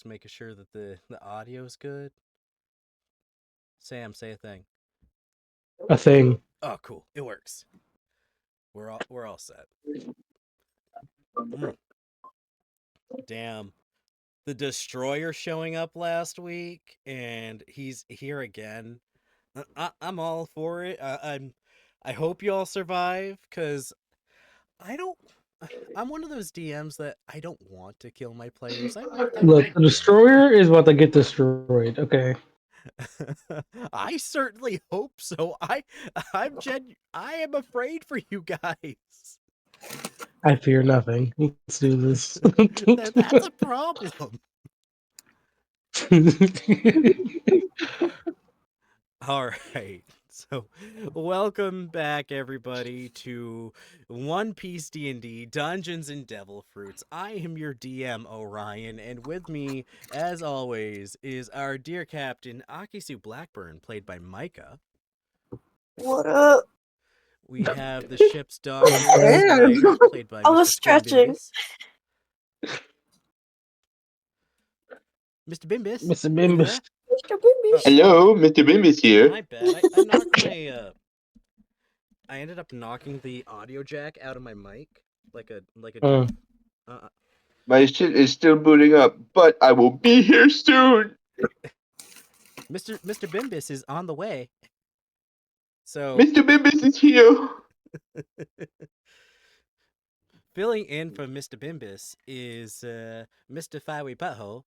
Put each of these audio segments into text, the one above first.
just making sure that the audio's good. Sam, say a thing. A thing. Oh, cool. It works. We're all set. Damn. The Destroyer showing up last week, and he's here again. I'm all for it. I hope you all survive, because I'm one of those DMs that I don't want to kill my players. I want them Look, to the destroyer is about to get destroyed. Okay. I certainly hope so. I am afraid for you guys. I fear nothing. Let's do this. That's a problem. All right. So, welcome back everybody to One Piece D&D Dungeons and Devilfruits. I am your DM Orion, and with me as always is our dear captain Akisu Blackburn, played by Mika. What up? We have the ship's doctor, Damn. Ryder, played by I was Mr. stretching. Bimbus. Mr. Bimbus. Mr. you Bimbus. there? Mr. Bimbus. Hello, Mr. Bimbus here. My bad. I knocked my I ended up knocking the audio jack out of my mic like a My shit is still booting up, but I will be here soon. Mr. Bimbus is on the way. So Mr. Bimbus is here. filling in for Mr. Bimbus is Mr. Fiery Butthole.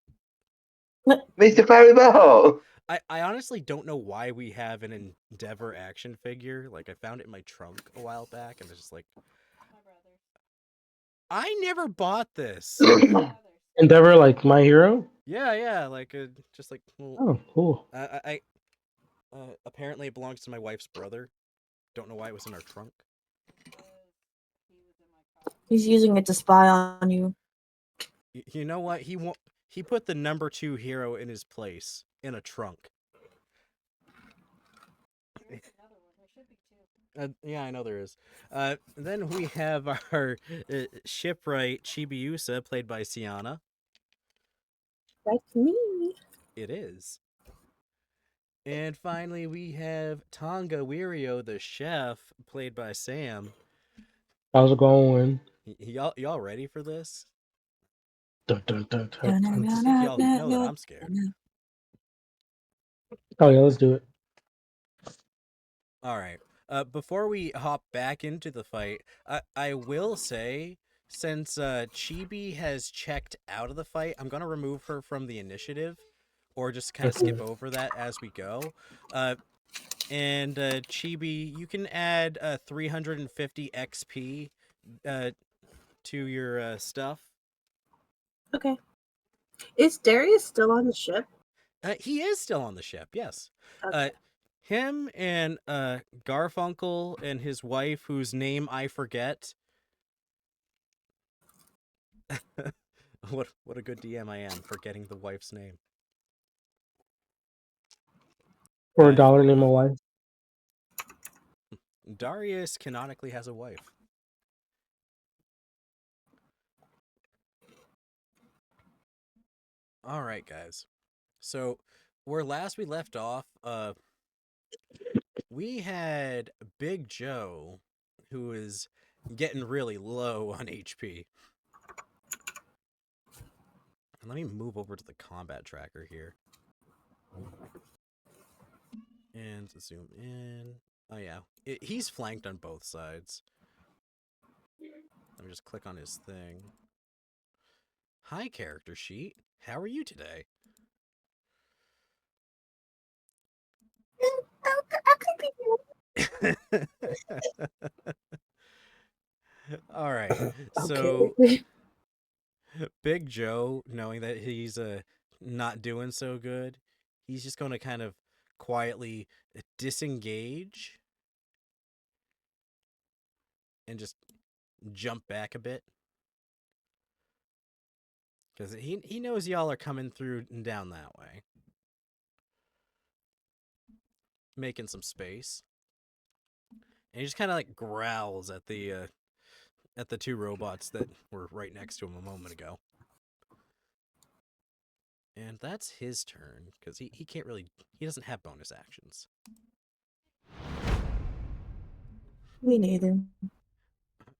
Mr. Faribaho. I honestly don't know why we have an Endeavor action figure. Like, I found it in my trunk a while back, and it's just like, I never bought this. Endeavor, like My Hero? Yeah, like just like. Oh, cool. I apparently it belongs to my wife's brother. Don't know why it was in our trunk. He's using it to spy on you. You know what? He put the number 2 hero in his place in a trunk. Yeah, I know there is. Then we have our shipwright Chibiusa, played by Sienna. That's me. It is. And finally, we have Tonga Wirio, the chef, played by Sam. How's it going? Y'all ready for this? Dun, dun, dun, I dun. think y'all know that I'm scared. Oh, yeah, let's do it. All right. Before we hop back into the fight, I will say, since Chibi has checked out of the fight, I'm going to remove her from the initiative, or just kind of skip over that as we go. And Chibi, you can add 350 XP to your stuff. Okay. Is Darius still on the ship? He is still on the ship, yes. Okay. Him and Garfunkel and his wife, whose name I forget. What a good DM I am, forgetting the wife's name. For $1, name my wife. Darius canonically has a wife. All right, guys. So, where last we left off, we had Big Joe, who is getting really low on HP. Let me move over to the combat tracker here. And zoom in. Oh, yeah. He's flanked on both sides. Let me just click on his thing. Hi, character sheet. How are you today? All right. So, Okay. Big Joe, knowing that he's not doing so good, he's just going to kind of quietly disengage and just jump back a bit. Because he knows y'all are coming through and down that way. Making some space. And he just kind of like growls at the 2 robots that were right next to him a moment ago. And that's his turn, because he can't really... He doesn't have bonus actions. Me neither.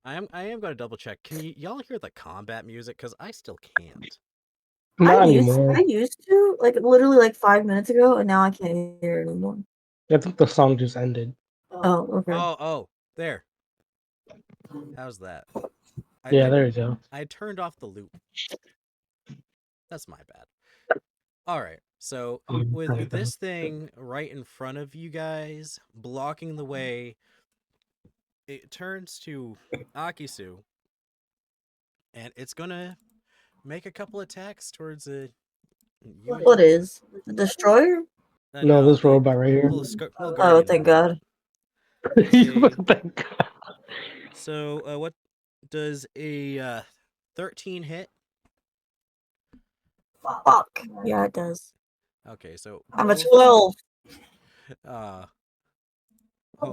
I am going to double check. Can y'all hear the combat music? Because I still can't. Not I anymore. used to, like, literally like 5 minutes ago, and now I can't hear it anymore. I think the song just ended. Oh, okay. Oh, there. How's that? Yeah, there you go. I turned off the loop. That's my bad. All right. So with this thing right in front of you guys, blocking the way, it turns to Akisu, and it's gonna make a couple attacks towards you. What is? The destroyer? No, this robot right here. Little Oh, guardian thank robot. God. Thank God. So what does a 13 hit? Fuck. Yeah, it does. Okay, so I'm a both- 12. Oh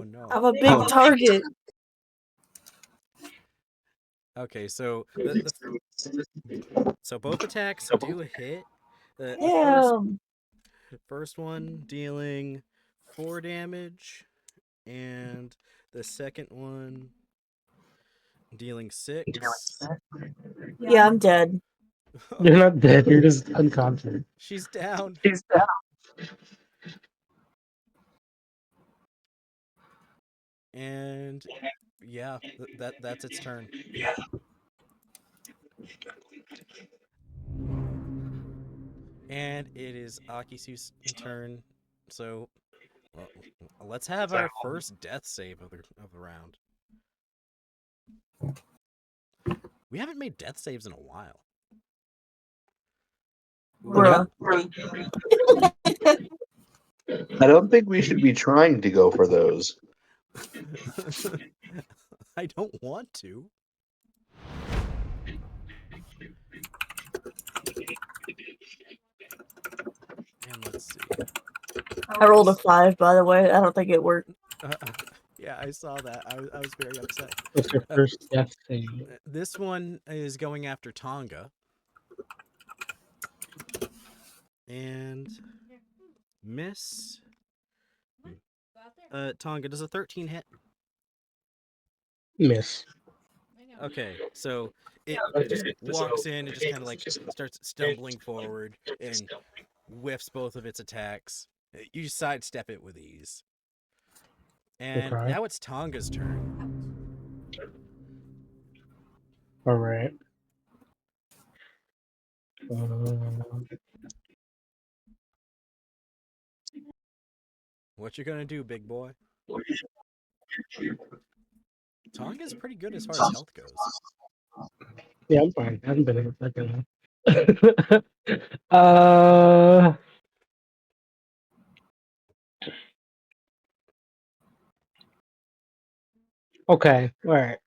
no. I'm a big target. Okay, so so both attacks do hit. The Damn. first one dealing 4 damage, and the second one dealing 6. Yeah, I'm dead. You're not dead. You're just unconscious. She's down. And yeah, that's its turn. And it is Akisu's turn. So, well, let's have our first death save of the round. We haven't made death saves in a while. Bruh. I don't think we should be trying to go for those. I don't want to. And let's see. I rolled a 5, by the way. I don't think it worked. Yeah, I saw that. I was very upset. What's your first death save? This one is going after Tonga. And miss. Tonga, does a 13 hit? Miss. Okay, so it just walks in and just kind of like starts stumbling forward and whiffs both of its attacks. You sidestep it with ease. And Okay. now it's Tonga's turn. All right. What you gonna do, big boy? Tonga's pretty good as far as health goes. Yeah, I'm fine. I haven't been in a second. Okay. All right.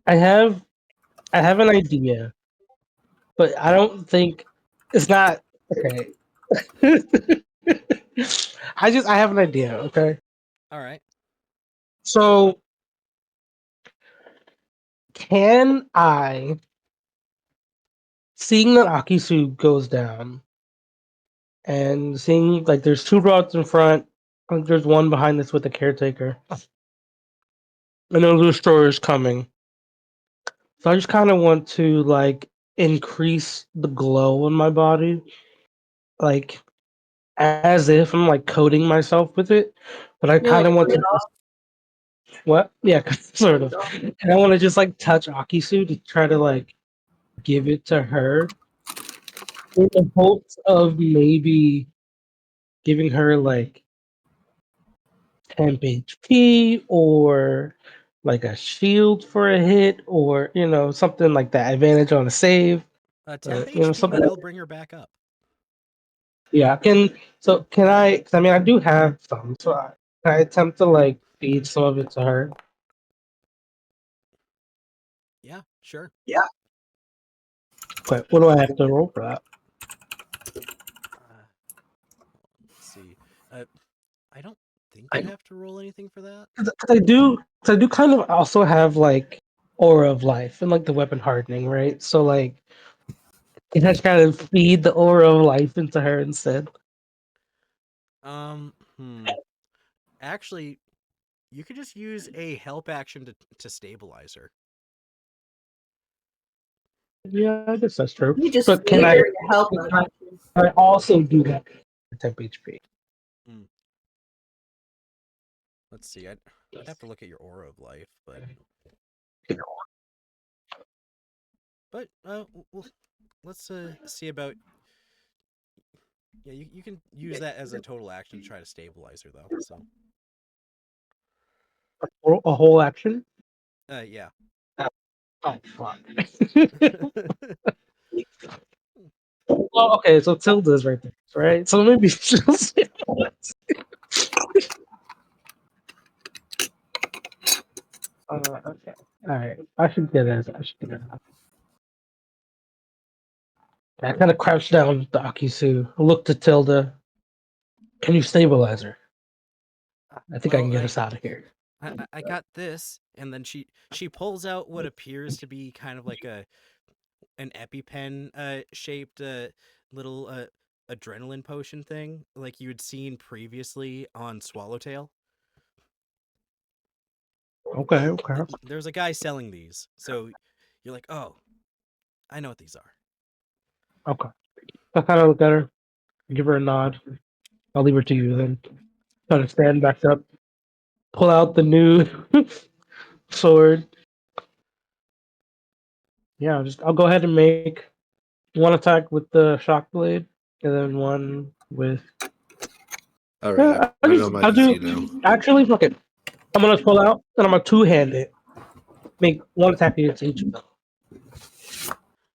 I have an idea, but I don't think it's not okay. I have an idea. Okay. All right. So can I, seeing that Akisu goes down, and seeing like there's 2 rods in front, and there's one behind us with the caretaker, and the destroyer's coming. So I just kind of want to like increase the glow on my body, like as if I'm like coating myself with it, but I kind of want to what? Yeah, sort of. And I want to just like touch Akisu to try to like give it to her in the hopes of maybe giving her like temp HP or like a shield for a hit or something like that. Advantage on a save. Temp You know, HP something. will bring her back up. Yeah, can I? 'Cause I mean, I do have some, so can I attempt to like feed some of it to her? Yeah, sure. But what do I have to roll for that? Let's see. I don't think you have to roll anything for that. 'Cause I do kind of also have like aura of life and like the weapon hardening, right? So like, Can I try to feed the aura of life into her instead? Um, hmm. Actually, you could just use a help action to stabilize her. Yeah, I guess that's true. You just But feed her your help. can I also do that at temp HP? Let's see. I'd have to look at your aura of life, but well, let's see about. Yeah, you can use that as a total action to try to stabilize her, though. So, A whole action? yeah. Oh, fuck. Well, okay, so Tilda's right there, right? So maybe she'll say okay. Alright. I should get it. I kind of crouched down with the Akisu. Looked to Tilda. Can you stabilize her? I think I Well, can get us out of here. I got this, and then she pulls out what appears to be kind of like an EpiPen shaped little adrenaline potion thing, like you had seen previously on Swallowtail. Okay. There's a guy selling these, so you're like, oh, I know what these are. Okay. I kind of look at her, give her a nod. I'll leave her to you then. Kind of stand back up, pull out the new sword. Yeah, I'll go ahead and make one attack with the shock blade, and then one with. All right, I put it on my I'll PC do. now. Actually, fuck it. I'm gonna pull out and I'm gonna two-hand it. Make one attack against each of them.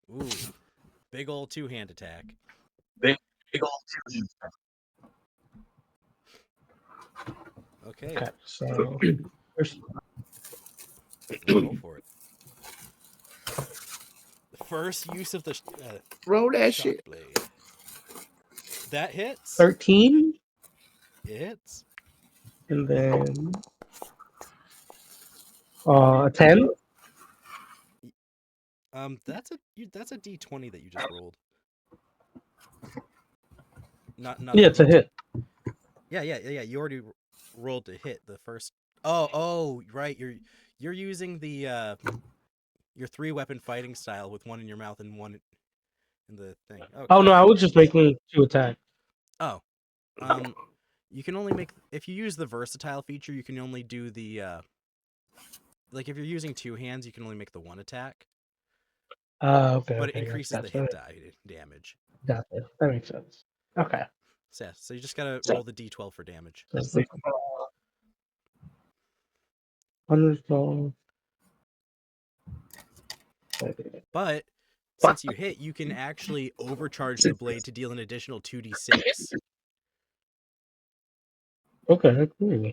Ooh, big old two-hand attack. Big Okay, Okay, so first, roll for it. First use of the Roll that shock shit. blade. That hits. 13, It hits. and then a 10. That's a D20 that you just rolled. Not Yeah, the it's a D10. hit. Yeah. You already rolled to hit the first. Oh, right. You're using the your 3-weapon fighting style with one in your mouth and one in the thing. Okay. Oh no, I was just making 2 attacks. Oh, you can only make if you use the versatile feature. You can only do the like if you're using 2 hands, you can only make the 1 attack, Okay, but it okay, increases the hit damage. gotcha. That makes sense. Okay. So you just gotta roll the D12 for damage. Wonderful. But since you hit, you can actually overcharge the blade to deal an additional 2d6. Okay, cool.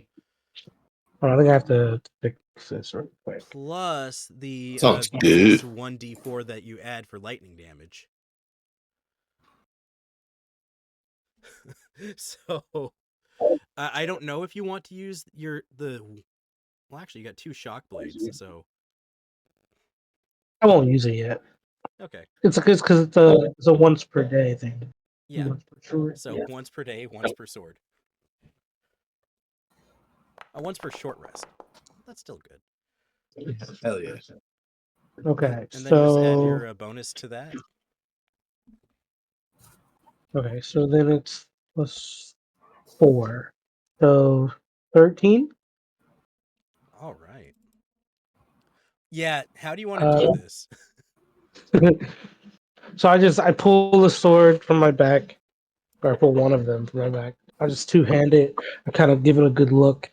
I think I have to fix this real quick. Plus the Sounds bonus good. 1d4 that you add for lightning damage. So I don't know if you want to use well, actually you got 2 shock blades, so I won't use it yet. okay. It's because it's a once per day thing. Yeah. Once per short. So Yeah. once per day, once per sword. Once per short rest. That's still good. Hell yeah. Okay, And then you just add so your bonus to that. then it's plus 4, so 13. All right. Yeah, how do you want to do this? So I pull the sword from my back, or I pull one of them from my back. I just two-hand it. I kind of give it a good look.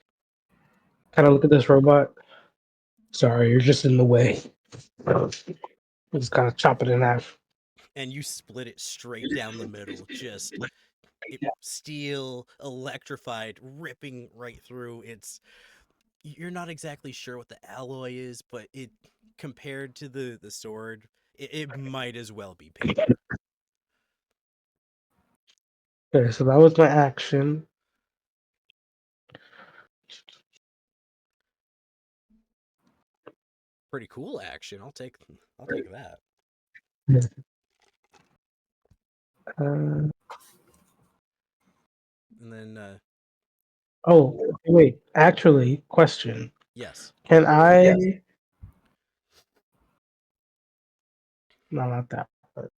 Kind of look at this robot. Sorry, you're just in the way. Just kind of chop it in half. And you split it straight down the middle, just steel, electrified, ripping right through. You're not exactly sure what the alloy is, but it compared to the sword, it might as well be paper. Okay, so that was my action. Pretty cool action. I'll take that. Uh, And then, oh, wait. Actually, question. yes. Can I? No, not that. But,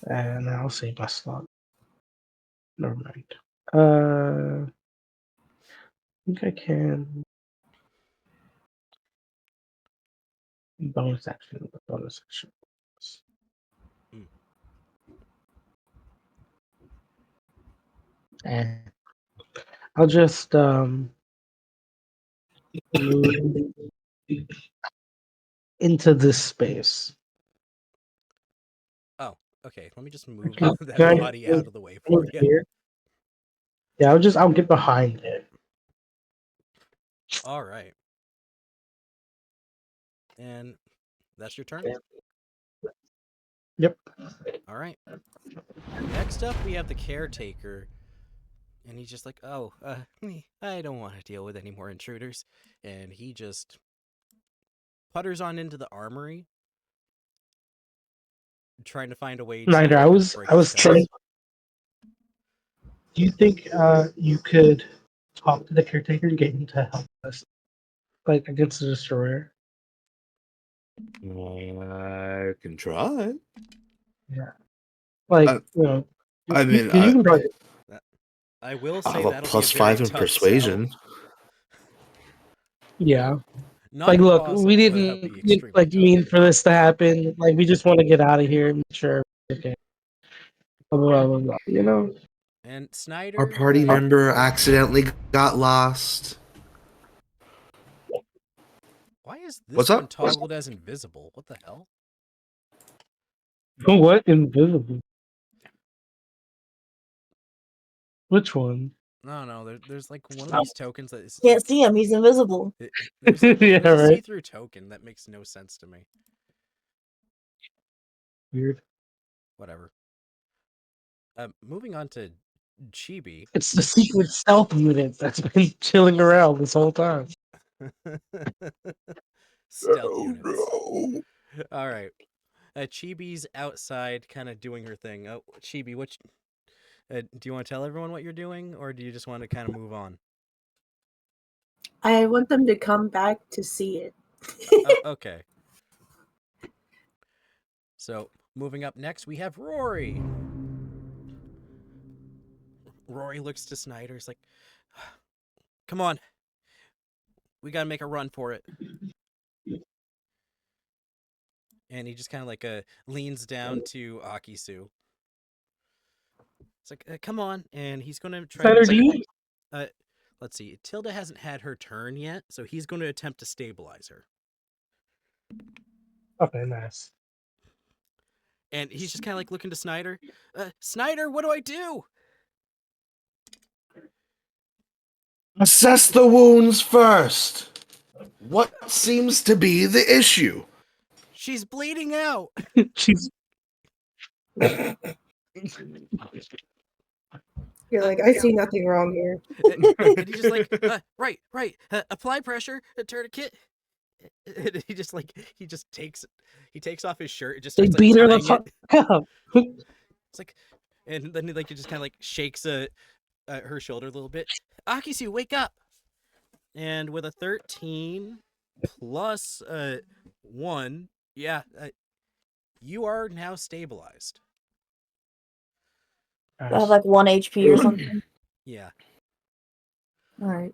and I'll save my slot. Never mind. I think I can. Bonus action. Bonus action. Hmm. And I'll just move into this space. Oh, okay. Let me just move Can that I body out of the way move for you. here? Yeah, I'll get behind it. All right. And that's your turn? Yep. All right. Next up, we have the caretaker. And he's just like, oh, I don't want to deal with any more intruders. And he just putters on into the armory, trying to find a way to Snyder, I was break the trying. spells. Do you think you could talk to the caretaker and get him to help us, like against the destroyer? I can try. Yeah. Like I you mean, can probably. I will I say have a that'll plus be a very 5 in tough persuasion. sell. Yeah. Not Like, look, impossible, we but that'd didn't be extremely like tough. mean for this to happen. Like, we just want to get out of here and make sure. Okay. Blah, blah, blah, blah, you know. And Snyder, Our party member accidentally got lost. why is this What's one up? toggled as invisible? What the hell? What invisible? Which one? No, there's like one of these tokens that is Can't see him. He's invisible. there's Yeah, a right. see-through token that makes no sense to me. Weird. Whatever. Moving on to Chibi. It's the secret stealth unit that's been chilling around this whole time. Stealth Oh units. no! All right. Chibi's outside, kind of doing her thing. Oh, Chibi, do you want to tell everyone what you're doing, or do you just want to kind of move on? I want them to come back to see it. Okay. So, moving up next, we have Rory. Rory looks to Snyder. He's like, come on. We got to make a run for it. And he just kind of like leans down to Akisu. It's like, come on. And he's going to try Snyder, to... do you? Let's see. Tilda hasn't had her turn yet, so he's going to attempt to stabilize her. Okay, nice. And he's just kind of like looking to Snyder. Snyder, what do I do? Assess the wounds first. What seems to be the issue? She's bleeding out. She's. You're like, I see nothing wrong here. And he's just like, right. Apply pressure, tourniquet. And he just takes off his shirt and just They starts beat her the tying fuck it. up. It's like, and then he just kind of like shakes her shoulder a little bit. Akisu, wake up! And with a 13 plus 1, yeah, you are now stabilized. I have like 1 HP or something. Yeah. All right.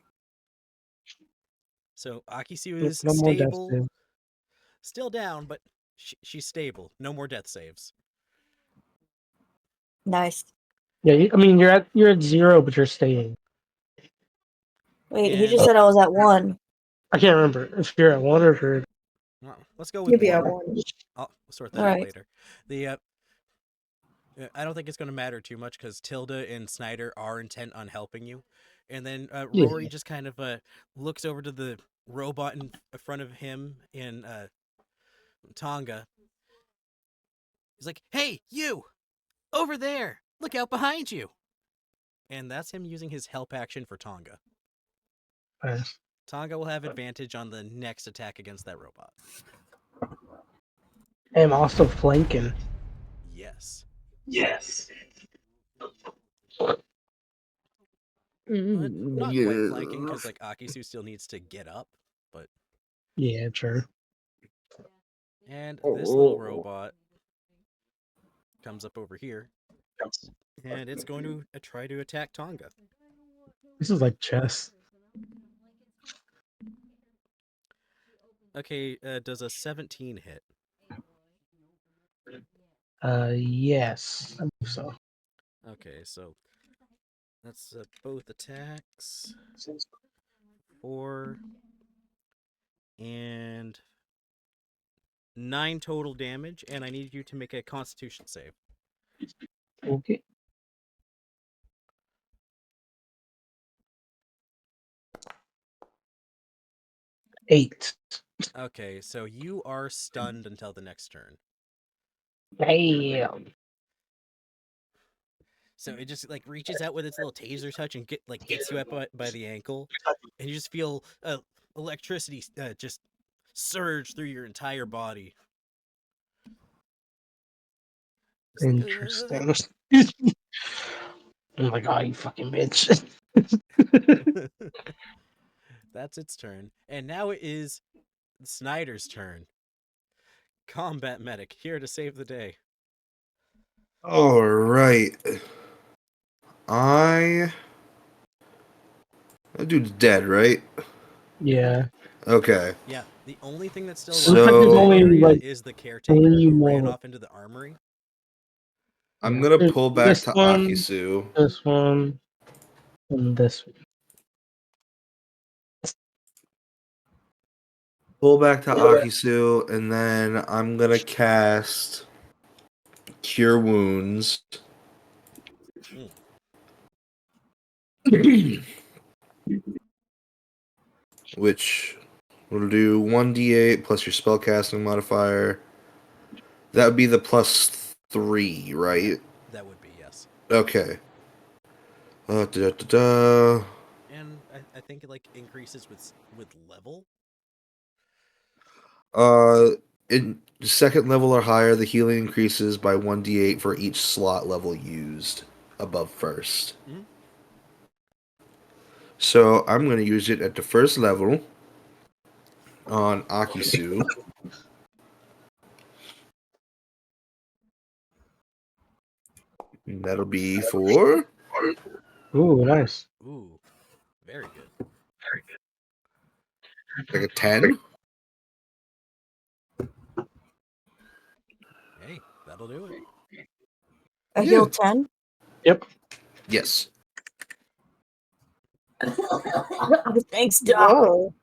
So Akisu is No more death stable, saves. still down, but she's stable. No more death saves. Nice. Yeah, I mean you're at 0, but you're staying. Wait, he And- just said I was at 1. I can't remember if you're at 1 or if you're. Well, let's go with You'll be at 1. one. I'll sort that All out right. later. I don't think it's going to matter too much because Tilda and Snyder are intent on helping you. And then Rory just kind of looks over to the robot in front of him in Tonga. He's like, hey, you! Over there! Look out behind you! And that's him using his help action for Tonga. Nice. Tonga will have advantage on the next attack against that robot. I'm also flanking. Yes. Yes. Not quite flanking because like Akisu still needs to get up, but Yeah, sure. and this little robot comes up over here, and it's going to try to attack Tonga. This is like chess. Okay, does a 17 hit? Yes, I believe so. Okay, so that's both attacks. 4 and 9 total damage, and I need you to make a Constitution save. Okay. Eight. Okay, so you are stunned until the next turn. Damn. So it just like reaches out with its little taser touch and gets you up by the ankle, and you just feel electricity just surge through your entire body. It's like, Interesting. I'm like, oh, you fucking bitch. That's its turn, and now it is Snyder's turn. Combat medic here to save the day. All right. That dude's dead, right? Yeah. Okay. Yeah, the only thing that's still So- alive in Looks like that there's only, area like, is the caretaker 3 who ran more. off into the armory. I'm Yeah. gonna There's pull back this to one, Akisu. this one, and this one. Pull back to Akisu, and then I'm gonna cast Cure Wounds. Which will do 1d8 plus your spellcasting modifier. That would be the +3, right? That would be, yes. Okay. Da. And I think it like increases with level. In second level or higher, the healing increases by 1d8 for each slot level used above first. Mhm. So I'm going to use it at the first level on Akisu. And that'll be for Ooh, nice. Ooh, very good. like a 10. Hey, that'll do it. I Yeah. heal 10. Yep. Yes. Thanks, Doc. Oh,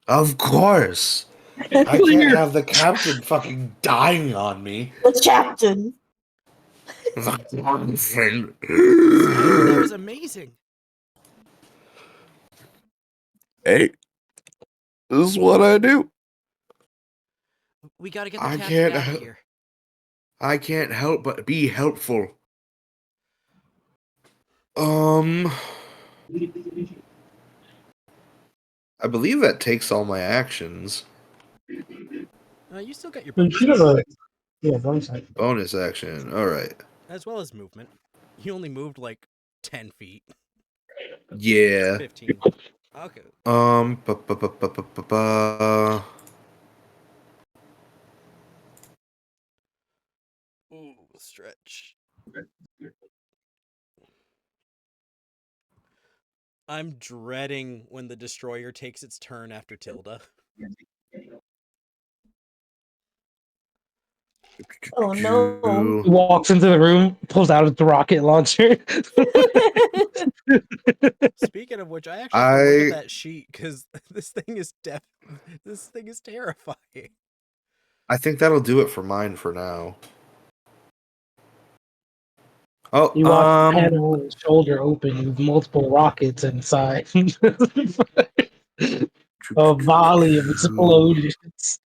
Of course. I can't have the captain fucking dying on me. The captain. Snyder, that was amazing. Hey, this is what I do. We gotta get the I captain can't out ha- of here. I can't help but be helpful. I believe that takes all my actions. You still got your You bonus should have a bonus action. Bonus action. All right. as well as movement. You only moved like 10 feet. Yeah. 15. Okay. Ba-ba-ba-ba-ba-ba. Ooh, stretch. I'm dreading when the destroyer takes its turn after Tilda. Oh no. He walks into the room, pulls out the rocket launcher. Speaking of which, I actually have to look I at that sheet because this thing is terrifying. I think that'll do it for mine for now. Oh, You watch the panel and shoulder open with multiple rockets inside. A volley of explosions.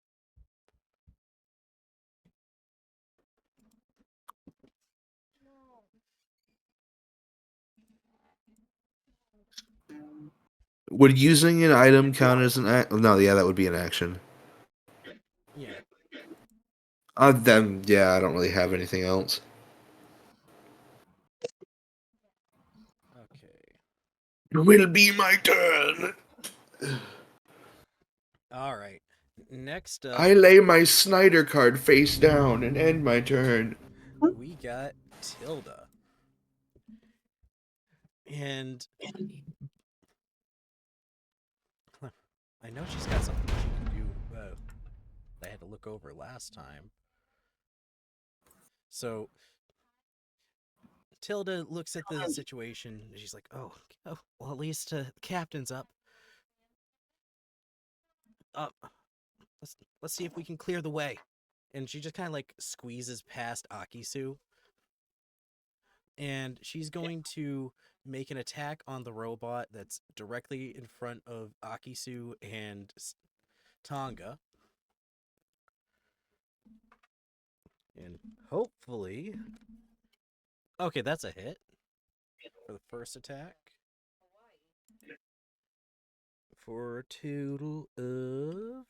Would using an item count as an act? No, yeah, that would be an action. Yeah. Then yeah, I don't really have anything else. It will be my turn. All right. Next up, I lay my Snyder card face down and end my turn. we got Tilda. And I know she's got something she can do that I had to look over last time. So Tilda looks at the situation and she's like, oh well, at least the captain's up. Let's see if we can clear the way. And she just kind of like squeezes past Akisu. And she's going to make an attack on the robot that's directly in front of Akisu and Tonga. And hopefully... Okay, that's a hit for the first attack. For a total of...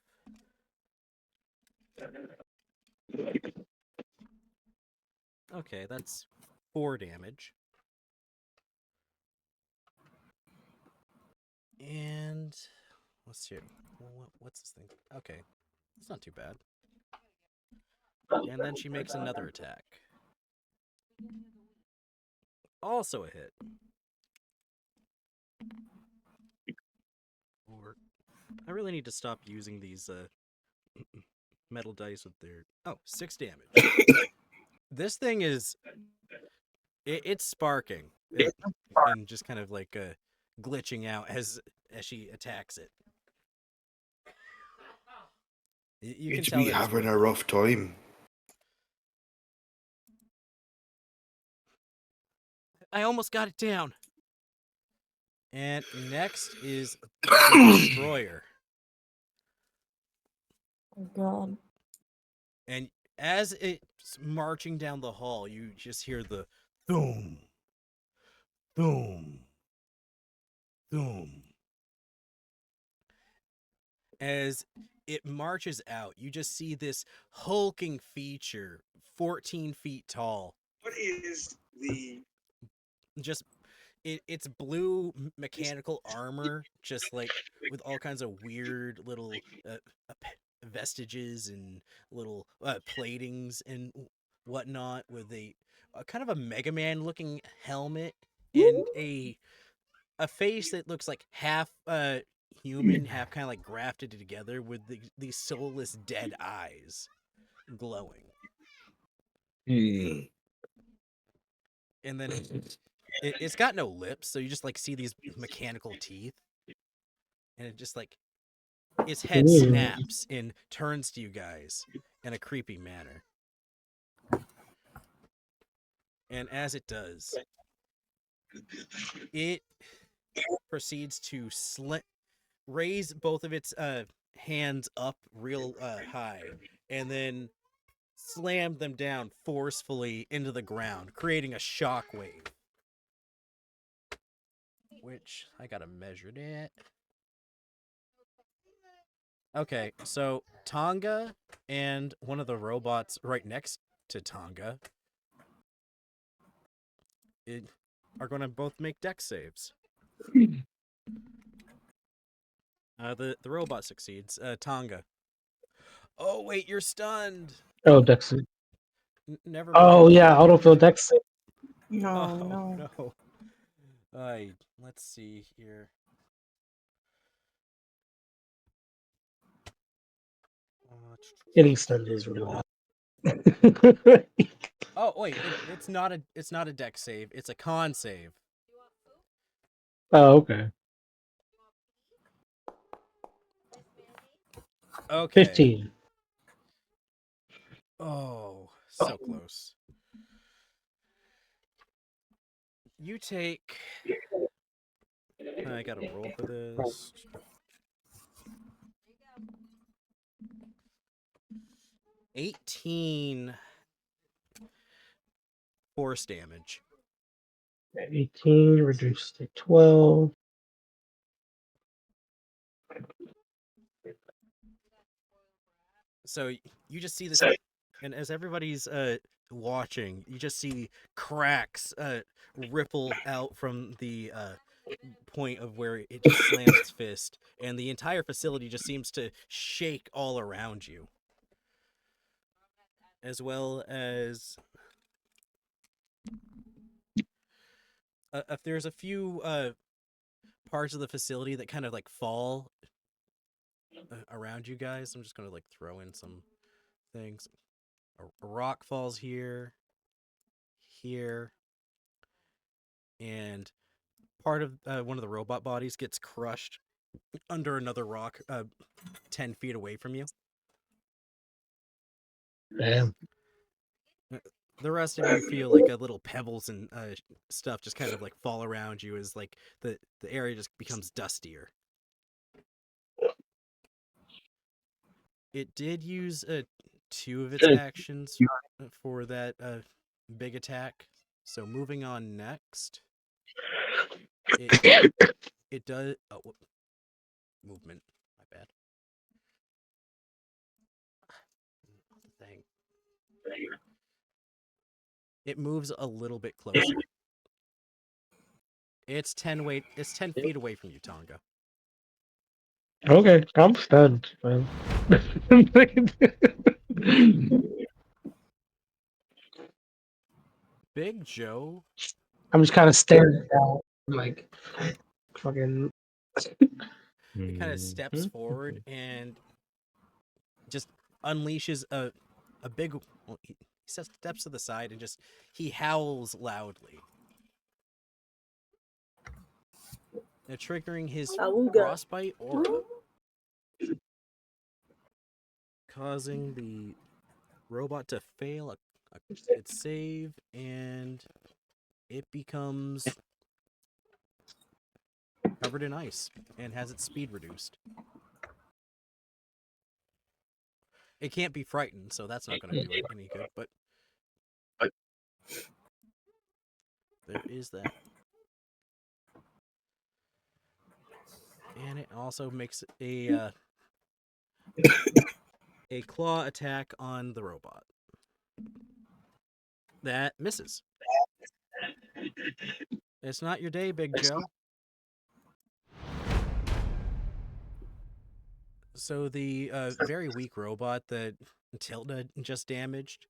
Okay, that's 4 damage. And let's see. What's this thing? Okay, it's not too bad. And then she makes another attack. Also a hit. Or I really need to stop using these metal dice with their 6 damage. This thing is it's sparking and just kind of like glitching out as she attacks it. You can It's tell me that it's having a working. rough time. I almost got it down. And next is the Destroyer. Oh god. And as it's marching down the hall, you just hear the boom, boom, boom. As it marches out, you just see this hulking feature, 14 feet tall. What is the Just it's blue mechanical armor, just like with all kinds of weird little vestiges and little platings and whatnot, with a kind of a Mega Man looking helmet and a face that looks like half human, half kind of like grafted together, with these soulless dead eyes glowing. And then it's got no lips, so you just like see these mechanical teeth, and it just like its head Ooh. snaps and turns to you guys in a creepy manner. And as it does, it proceeds to raise both of its hands up real high, and then slam them down forcefully into the ground, creating a shockwave. Which I gotta measure that. Okay, so Tonga and one of the robots right next to Tonga are going to both make dex saves. The robot succeeds. Tonga. Oh wait, you're stunned. Oh, Dex. Never Oh mind. yeah, autofill Dex. No, Oh no. no. Let's see here. Getting stunned is really loud. Oh wait, it's not a dex save. It's a con save. Oh, okay. Okay. 15. Oh, so close. You take... I gotta roll for this. $18 force damage. 18 reduced to 12. So you just see this, and as everybody's watching, you just see cracks ripple out from the point of where it just slams its fist, and the entire facility just seems to shake all around you. As well as there's a few parts of the facility that kind of like fall around you guys. I'm just gonna like throw in some things. A rock falls here, and part of one of the robot bodies gets crushed under another rock 10 feet away from you. Damn. The rest of you feel like little pebbles and stuff just kind of like fall around you as like the area just becomes dustier. It did use 2 of its actions for that big attack. So moving on next, it does movement. My bad. Thing. It moves a little bit closer. It's 10 feet away from you, Tonga. Okay, I'm stunned, man. Big Joe. I'm just kind of staring down, like fucking. It kind of steps forward and just unleashes a big. Well, he steps to the side and just he howls loudly. Now triggering his Awooga. frostbite aura, causing the robot to fail its save, and it becomes covered in ice and has its speed reduced. It can't be frightened, so that's not going to do it any good, but there is that. And it also makes a claw attack on the robot. That misses. It's not your day, Big Joe. So the very weak robot that Tilda just damaged,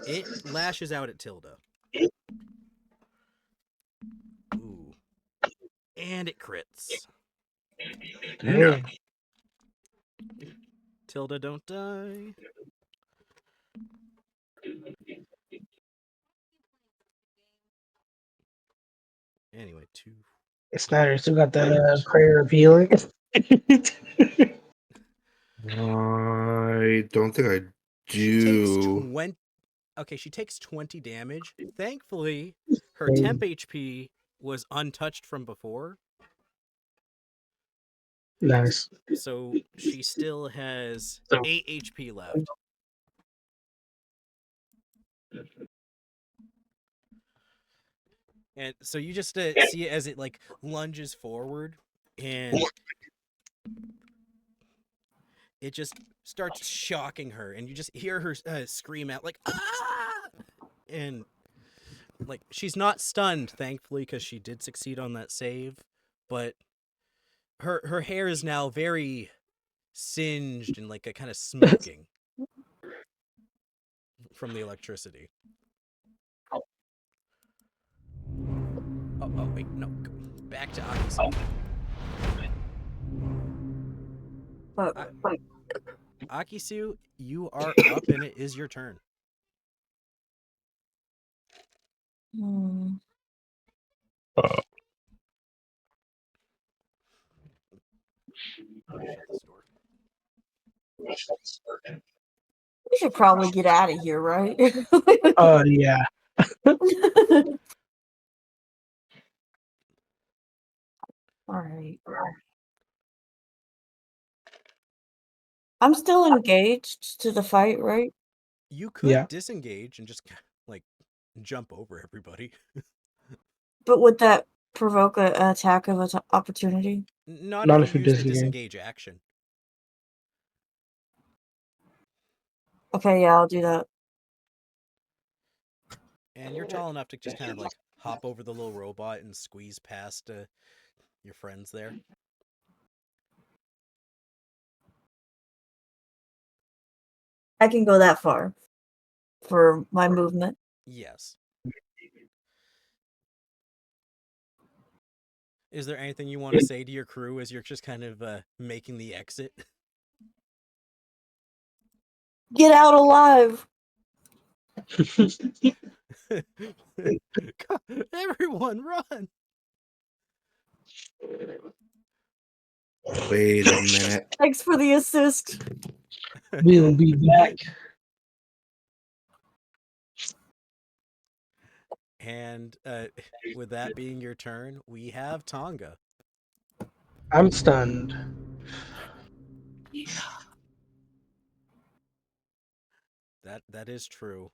it lashes out at Tilda. Ooh. And it crits. Damn. Tilda, don't die. Anyway, 2. Snyder still got that prayer of healing. I don't think I She takes do. 20. Okay, she takes 20 damage. Thankfully, her temp HP was untouched from before. Nice. So she still has 8 HP left. And so you just see it as it like lunges forward, and it just starts shocking her, and you just hear her scream out like "Ah!" And like she's not stunned, thankfully, because she did succeed on that save, but her hair is now very singed and like a kind of smoking from the electricity. Oh wait, no, go back to Akisu. Akisu, you are up, and it is your turn. Shut this door. We should probably get out of here, right? Yeah. All right. I'm still engaged to the fight, right? You could Yeah. disengage and just like jump over everybody. But would that provoke an attack of opportunity? Not Not if if you you use the disengage. disengage action. Okay, yeah, I'll do that. And you're tall enough to just kind of like hop over the little robot and squeeze past your friends there? I can go that far for my movement. Yes. Is there anything you want to say to your crew as you're just kind of making the exit? Get out alive! Everyone, run! Wait a minute. Thanks for the assist. We'll be back. And with that being your turn, we have Tonga. I'm stunned. That is true.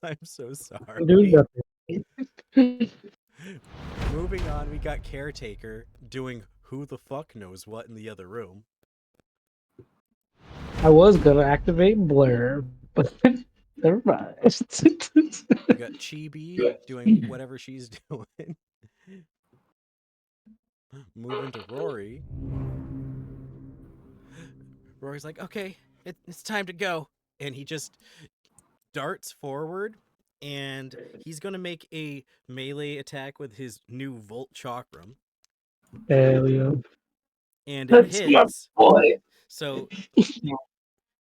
I'm I'm so sorry. doing nothing. Moving on, we got Caretaker doing who the fuck knows what in the other room. I was gonna activate Blur, but never mind. We got Chibi doing whatever she's doing. Moving to Rory. Rory's like, okay, it's time to go. And he just darts forward, and he's going to make a melee attack with his new Volt Chakram. Hell yeah. And it That's my hits. boy. So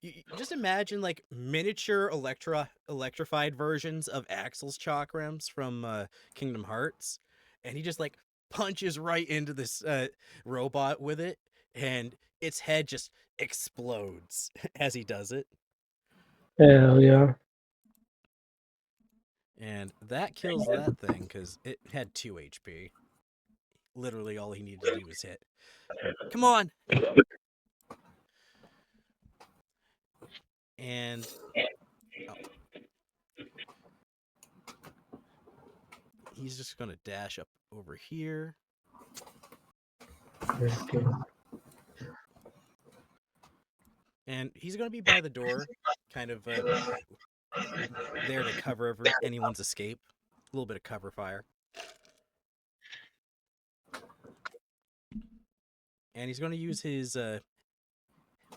you just imagine like miniature electrified versions of Axel's chakrams from Kingdom Hearts, and he just like punches right into this robot with it, and its head just explodes as he does it, Hell yeah. and that kills that thing because it had 2 HP. Literally all he needed to do was hit. Come on! And he's just gonna dash up over here. Very good. And he's going to be by the door, kind of there to cover anyone's escape. A little bit of cover fire. And he's going to use his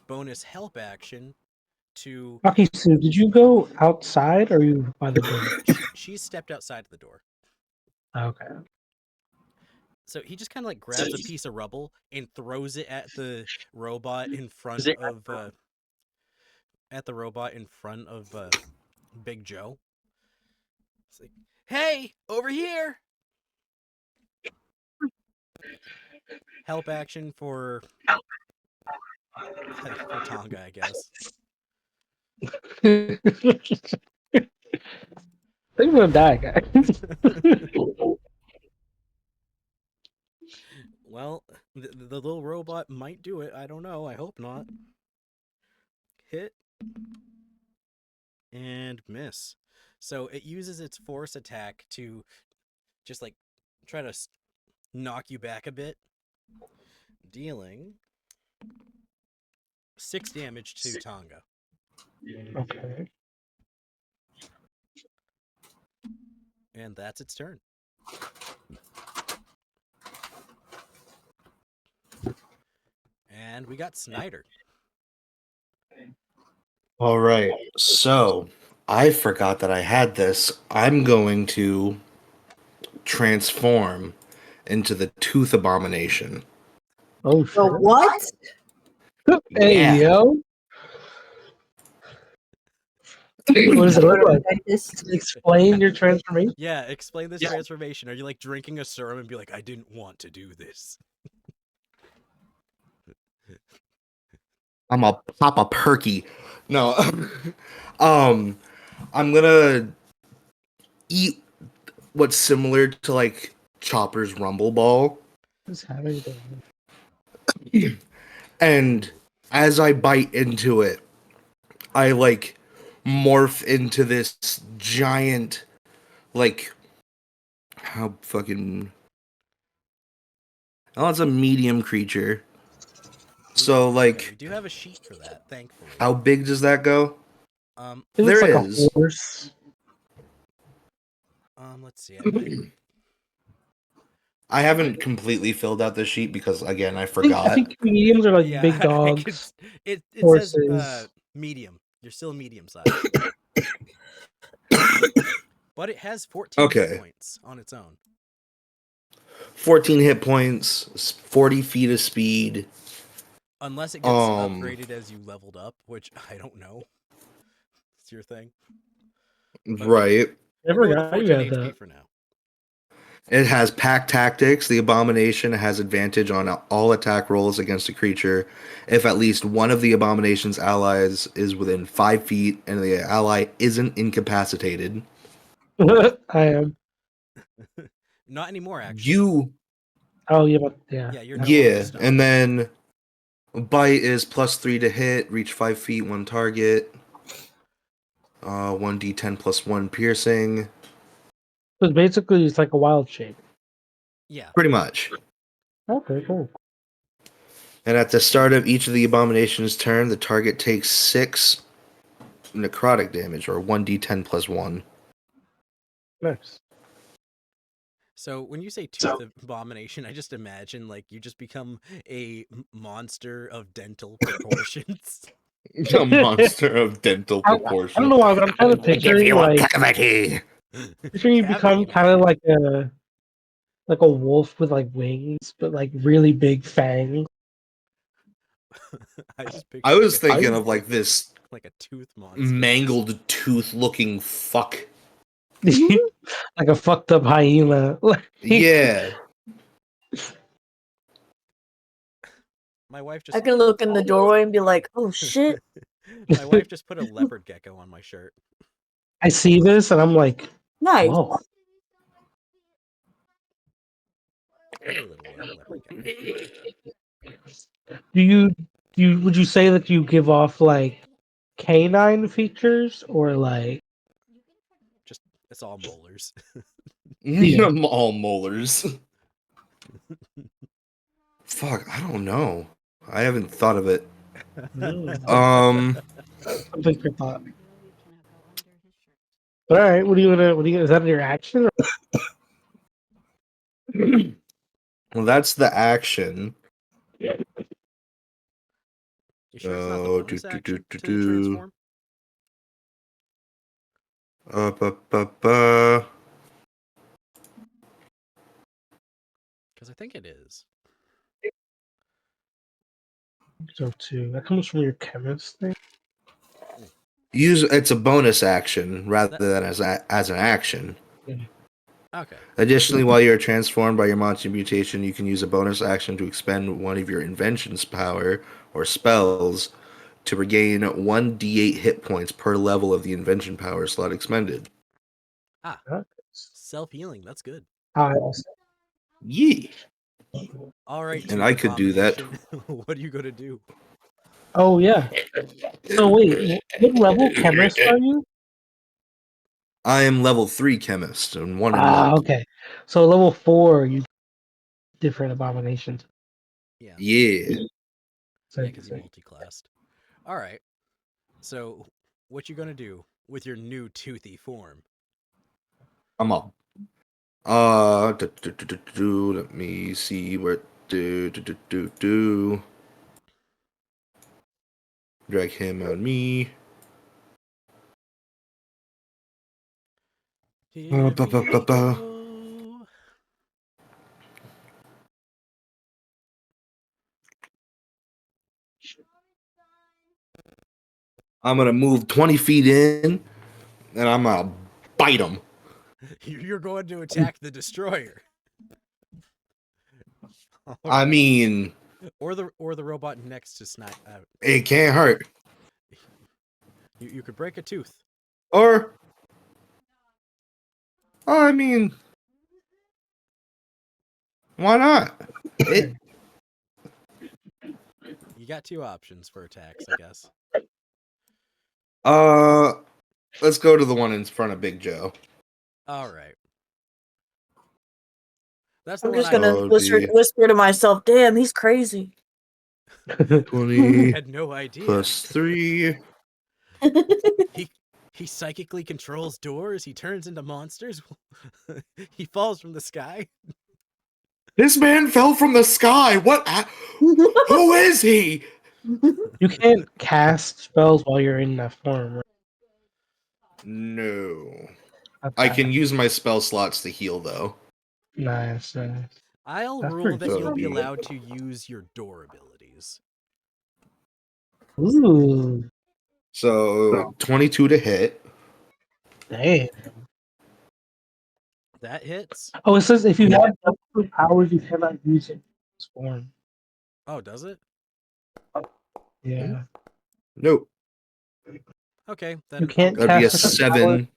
bonus help action to... Okay, so did you go outside or are you by the door? She stepped outside of the door. Okay. So he just kind of like grabs a piece of rubble and throws it at the robot in front of... Big Joe. It's like, hey, over here! Help action for Tonga, I guess. They're gonna die, guys. Well, the little robot might do it. I don't know. I hope not. Hit. And miss. So it uses its force attack to just like try to knock you back a bit. Dealing 6 damage to Tonga. Okay. And that's its turn. And we got Snyder. All right. So I forgot that I had this. I'm going to transform into the Tooth Abomination. Oh shit. The what? Hey Yeah. yo. What does it look like? Explain your transformation. Yeah, explain this transformation. Are you like drinking a serum and be like, I didn't want to do this? I'm a Papa Perky. No. I'm gonna eat what's similar to like Chopper's Rumble Ball. What's happening? And as I bite into it, I like morph into this giant, like, how fucking. Oh, it's a medium creature. So, Okay, like, we do have a sheet for that, thankfully. how big does that go? It looks There like is. a horse. Let's see. I might... I haven't completely filled out the sheet because again I I forgot. think mediums are like Yeah, big I dogs. it says horses. medium. You're still medium size. But it has 14 hit Okay. points on its own. 14 hit points, 40 feet of speed. Unless it gets upgraded as you leveled up, which I don't know. It's your thing. But Right. We'll Never go with got 14 you had HP that. for now. It has pack tactics. The abomination has advantage on all attack rolls against a creature if at least one of the abomination's allies is within 5 feet and the ally isn't incapacitated. I am. Not anymore, actually. You, Oh yeah, but yeah. Yeah, you're no longer yeah, stunned. and then bite is +3 to hit, reach 5 feet, one target. 1d10 +1 piercing. So basically, it's like a wild shape. Yeah. Pretty much. Okay, cool. And at the start of each of the abomination's turn, the target takes 6 necrotic damage, or 1d10 +1. Nice. So when you say tooth abomination, I just imagine like you just become a monster of dental proportions. A monster of dental I proportions. don't know why, but I'm kind of picturing like cavity. picturing you become kind of like a wolf with like wings, but like really big fangs. I just picture I was like thinking of like this like a tooth monster. mangled tooth-looking fuck. Like a fucked up hyena. Yeah. My wife just I can look in the doorway and be like, "Oh shit!" My wife just put a leopard gecko on my shirt. I see this and I'm like, Nice. whoa. Hey, little leopard gecko. Would you say that you give off like canine features or like Just it's all molars. Yeah. All molars. Fuck, I don't know. I haven't thought of it. Something for thought. All right, what are you gonna? Is that your action? Well, that's the action. You sure it's not the Oh, bonus action to do. transform? Because I think it is. So too. That comes from your chemist thing. It's a bonus action rather than as an action. Okay. Additionally, while you're transformed by your monster mutation, you can use a bonus action to expend one of your invention's power or spells to regain 1d8 hit points per level of the invention power slot expended. Self-healing, that's good. Yeah. All right, And I could do that. What are you going to do? Oh yeah. So wait, what level chemist are you? I am level 3 chemist and 1 in luck. Okay. So level 4, you different abominations. Yeah. Yeah. Yeah, because you multi-classed. All right. So, what you gonna do with your new toothy form? I'm up. Let me see where drag him on me. Here we go. I'm gonna move 20 feet in, and I'm gonna bite him. You're going to attack the destroyer. I mean, or the robot next to Snack. It can't hurt. You could break a tooth. Or, I mean, why not? You got 2 options for attacks, I guess. Let's go to the one in front of Big Joe. All right. That's the I'm one just gonna whisper to myself, "Damn, he's crazy." 20 had no idea. plus 3. He psychically controls doors. He turns into monsters. He falls from the sky. This man fell from the sky. What? Who is he? You can't cast spells while you're in that form. Right? No. That's I bad. can use my spell slots to heal, though. Nice. I'll That's rule pretty that good. you'll be allowed to use your door abilities. Ooh, So 22 to hit. damn. That hits. Oh, it says if you have double powers, you cannot use it in this form. Oh, does it? Yeah. Nope. Okay, then You can't That'd be a cast a power, 7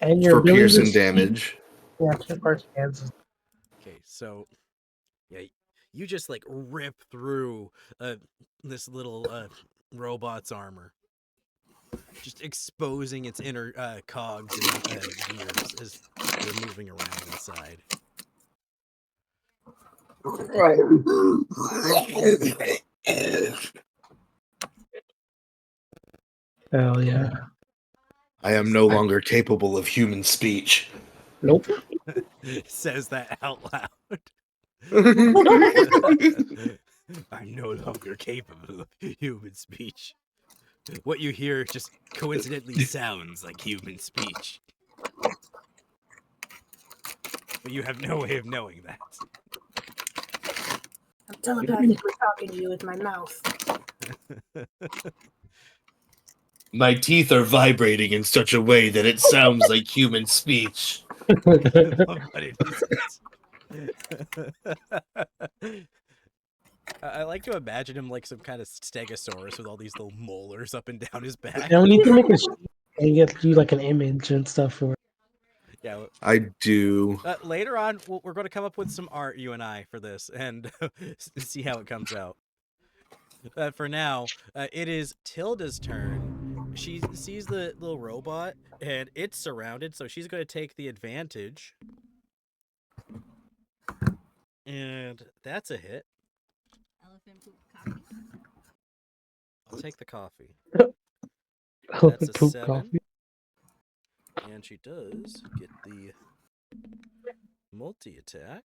and your for ability to piercing speak damage. action parts hands. Okay, so yeah, you just like rip through this little robot's armor, just exposing its inner cogs and gears as they're moving around inside. Hell yeah. I am no longer capable of human speech. Nope. Says that out loud. I'm no longer capable of human speech. What you hear just coincidentally sounds like human speech. But you have no way of knowing that. I'm telepathically talking to you with my mouth. My teeth are vibrating in such a way that it sounds like human speech. But it isn't. I like to imagine him like some kind of stegosaurus with all these little molars up and down his back. Now we need to make a and you have to do like an image and stuff for it. Yeah. I do. Later on, we're going to come up with some art, you and I, for this, and see how it comes out. For now, it is Tilda's turn. She sees the little robot, and it's surrounded, so she's going to take the advantage. And that's a hit. Elephant poop coffee. I'll take the coffee. That's That's a poop 7. coffee. And she does get the multi-attack.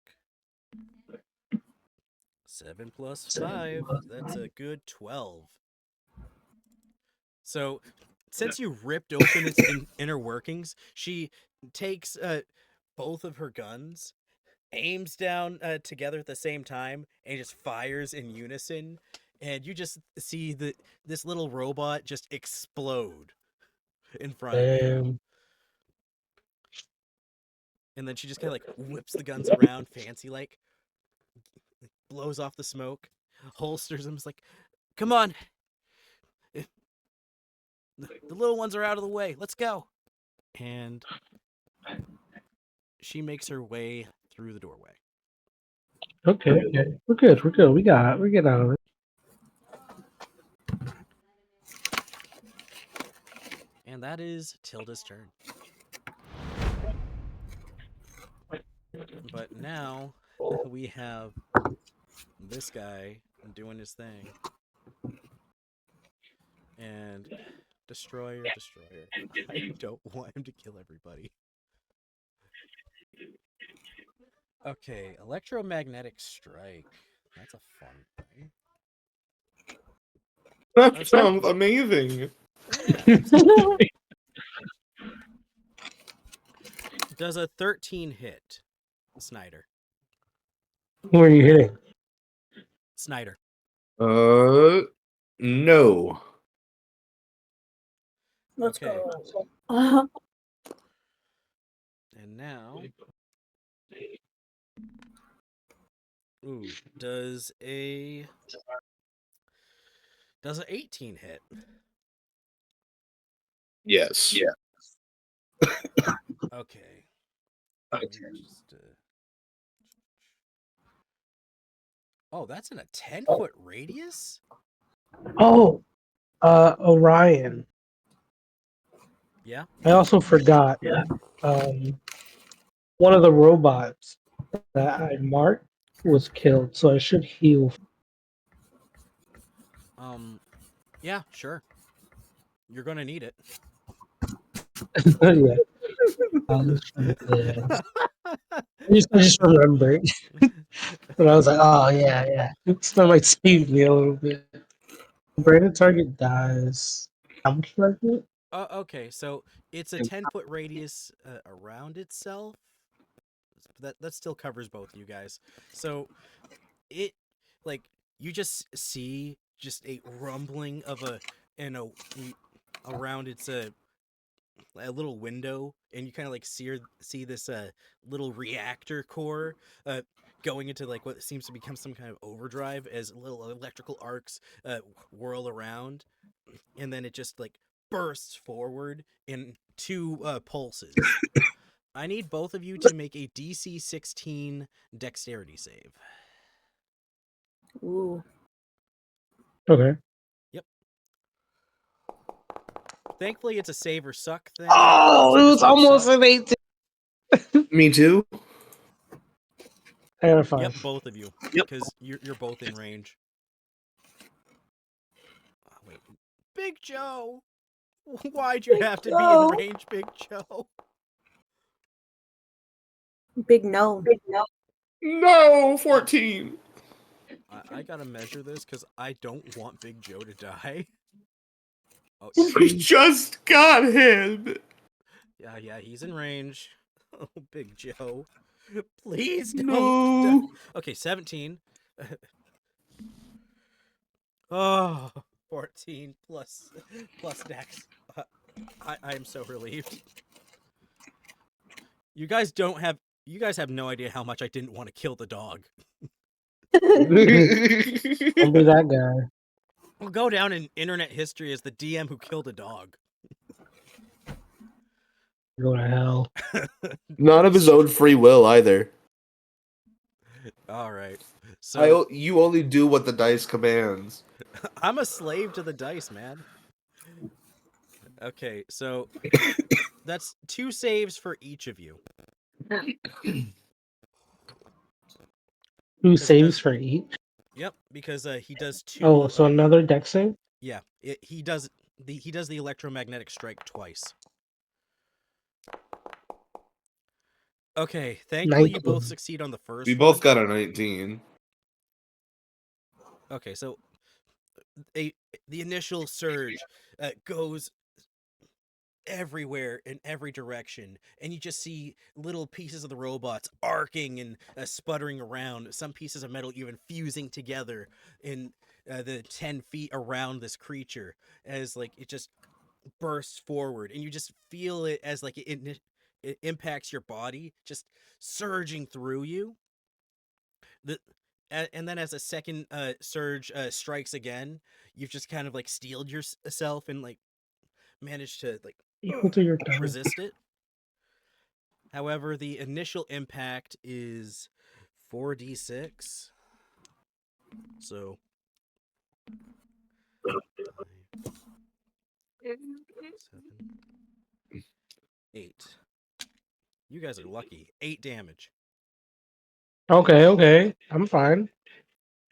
7 plus 5. That's a good 12. So, since you ripped open its inner workings, she takes both of her guns, aims down together at the same time, and just fires in unison. And you just see this little robot just explode in front of you. Damn. And then she just kind of like whips the guns around, fancy like, blows off the smoke, holsters them. It's like, come on. The little ones are out of the way. Let's go. And she makes her way through the doorway. Okay. We're good. We get out of it. And that is Tilda's turn. But now we have this guy doing his thing. And Destroyer. I don't want him to kill everybody. Okay, Electromagnetic Strike. That's a fun thing. That sounds amazing. Does a 13 hit, Snyder? Who are you hitting? Snyder. No. Let's Okay. go. And now, ooh, does an 18 hit? Yes. Yeah. Okay. Oh, that's in a 10-foot radius? Oh, Orion. Yeah. I also forgot. One of the robots that I marked was killed, so I should heal. Yeah, sure. You're gonna need it. Yeah. Yeah. I just remembered. And I was like, oh, yeah. That might save me a little bit. Branded target dies. How much does that get? Okay, so it's a 10-foot radius around itself. That still covers both you guys. So it, like, you just see just a rumbling of around its a little window, and you kind of like see this little reactor core going into like what seems to become some kind of overdrive as little electrical arcs whirl around, and then it just like bursts forward in two pulses. I need both of you to make a DC 16 dexterity save. Ooh. Okay. Yep. Thankfully, it's a save or suck thing. Oh, so it just was roll almost suck. an 18. Me too. I got a 5. Yep, both of you, because you're both in range. Oh, wait, Big Joe, why'd you Big have to be Joe. in range, Big Joe? Big no. No, 14. I gotta measure this because I don't want Big Joe to die. Oh We just got him. yeah, he's in range. Oh, Big Joe, please don't. No. Okay, 17. Oh, 14 plus dex. I am so relieved. You guys have no idea how much I didn't want to kill the dog. Don't be that guy. I'll go down in internet history as the DM who killed a dog. Go to hell. Not of his own free will either. All right. So You only do what the dice commands. I'm a slave to the dice, man. Okay, so that's 2 saves for each of you. 2 'Cause he saves does- for each. Yep, because he does 2. Oh, so another dex save? Yeah, he does the electromagnetic strike twice. Okay, thankfully you both 19. succeed on the first We one. both got a 19. Okay, so the initial surge goes everywhere in every direction, and you just see little pieces of the robots arcing and sputtering around, some pieces of metal even fusing together in the 10 feet around this creature as like it just bursts forward, and you just feel it as like it impacts your body, just surging through you. And then as a second surge strikes again, you've just kind of like steeled yourself and like managed to like Equal to your time. resist it. However, the initial impact is 4d6. So 5, 7, 8. You guys are lucky. 8 damage. Okay. I'm fine.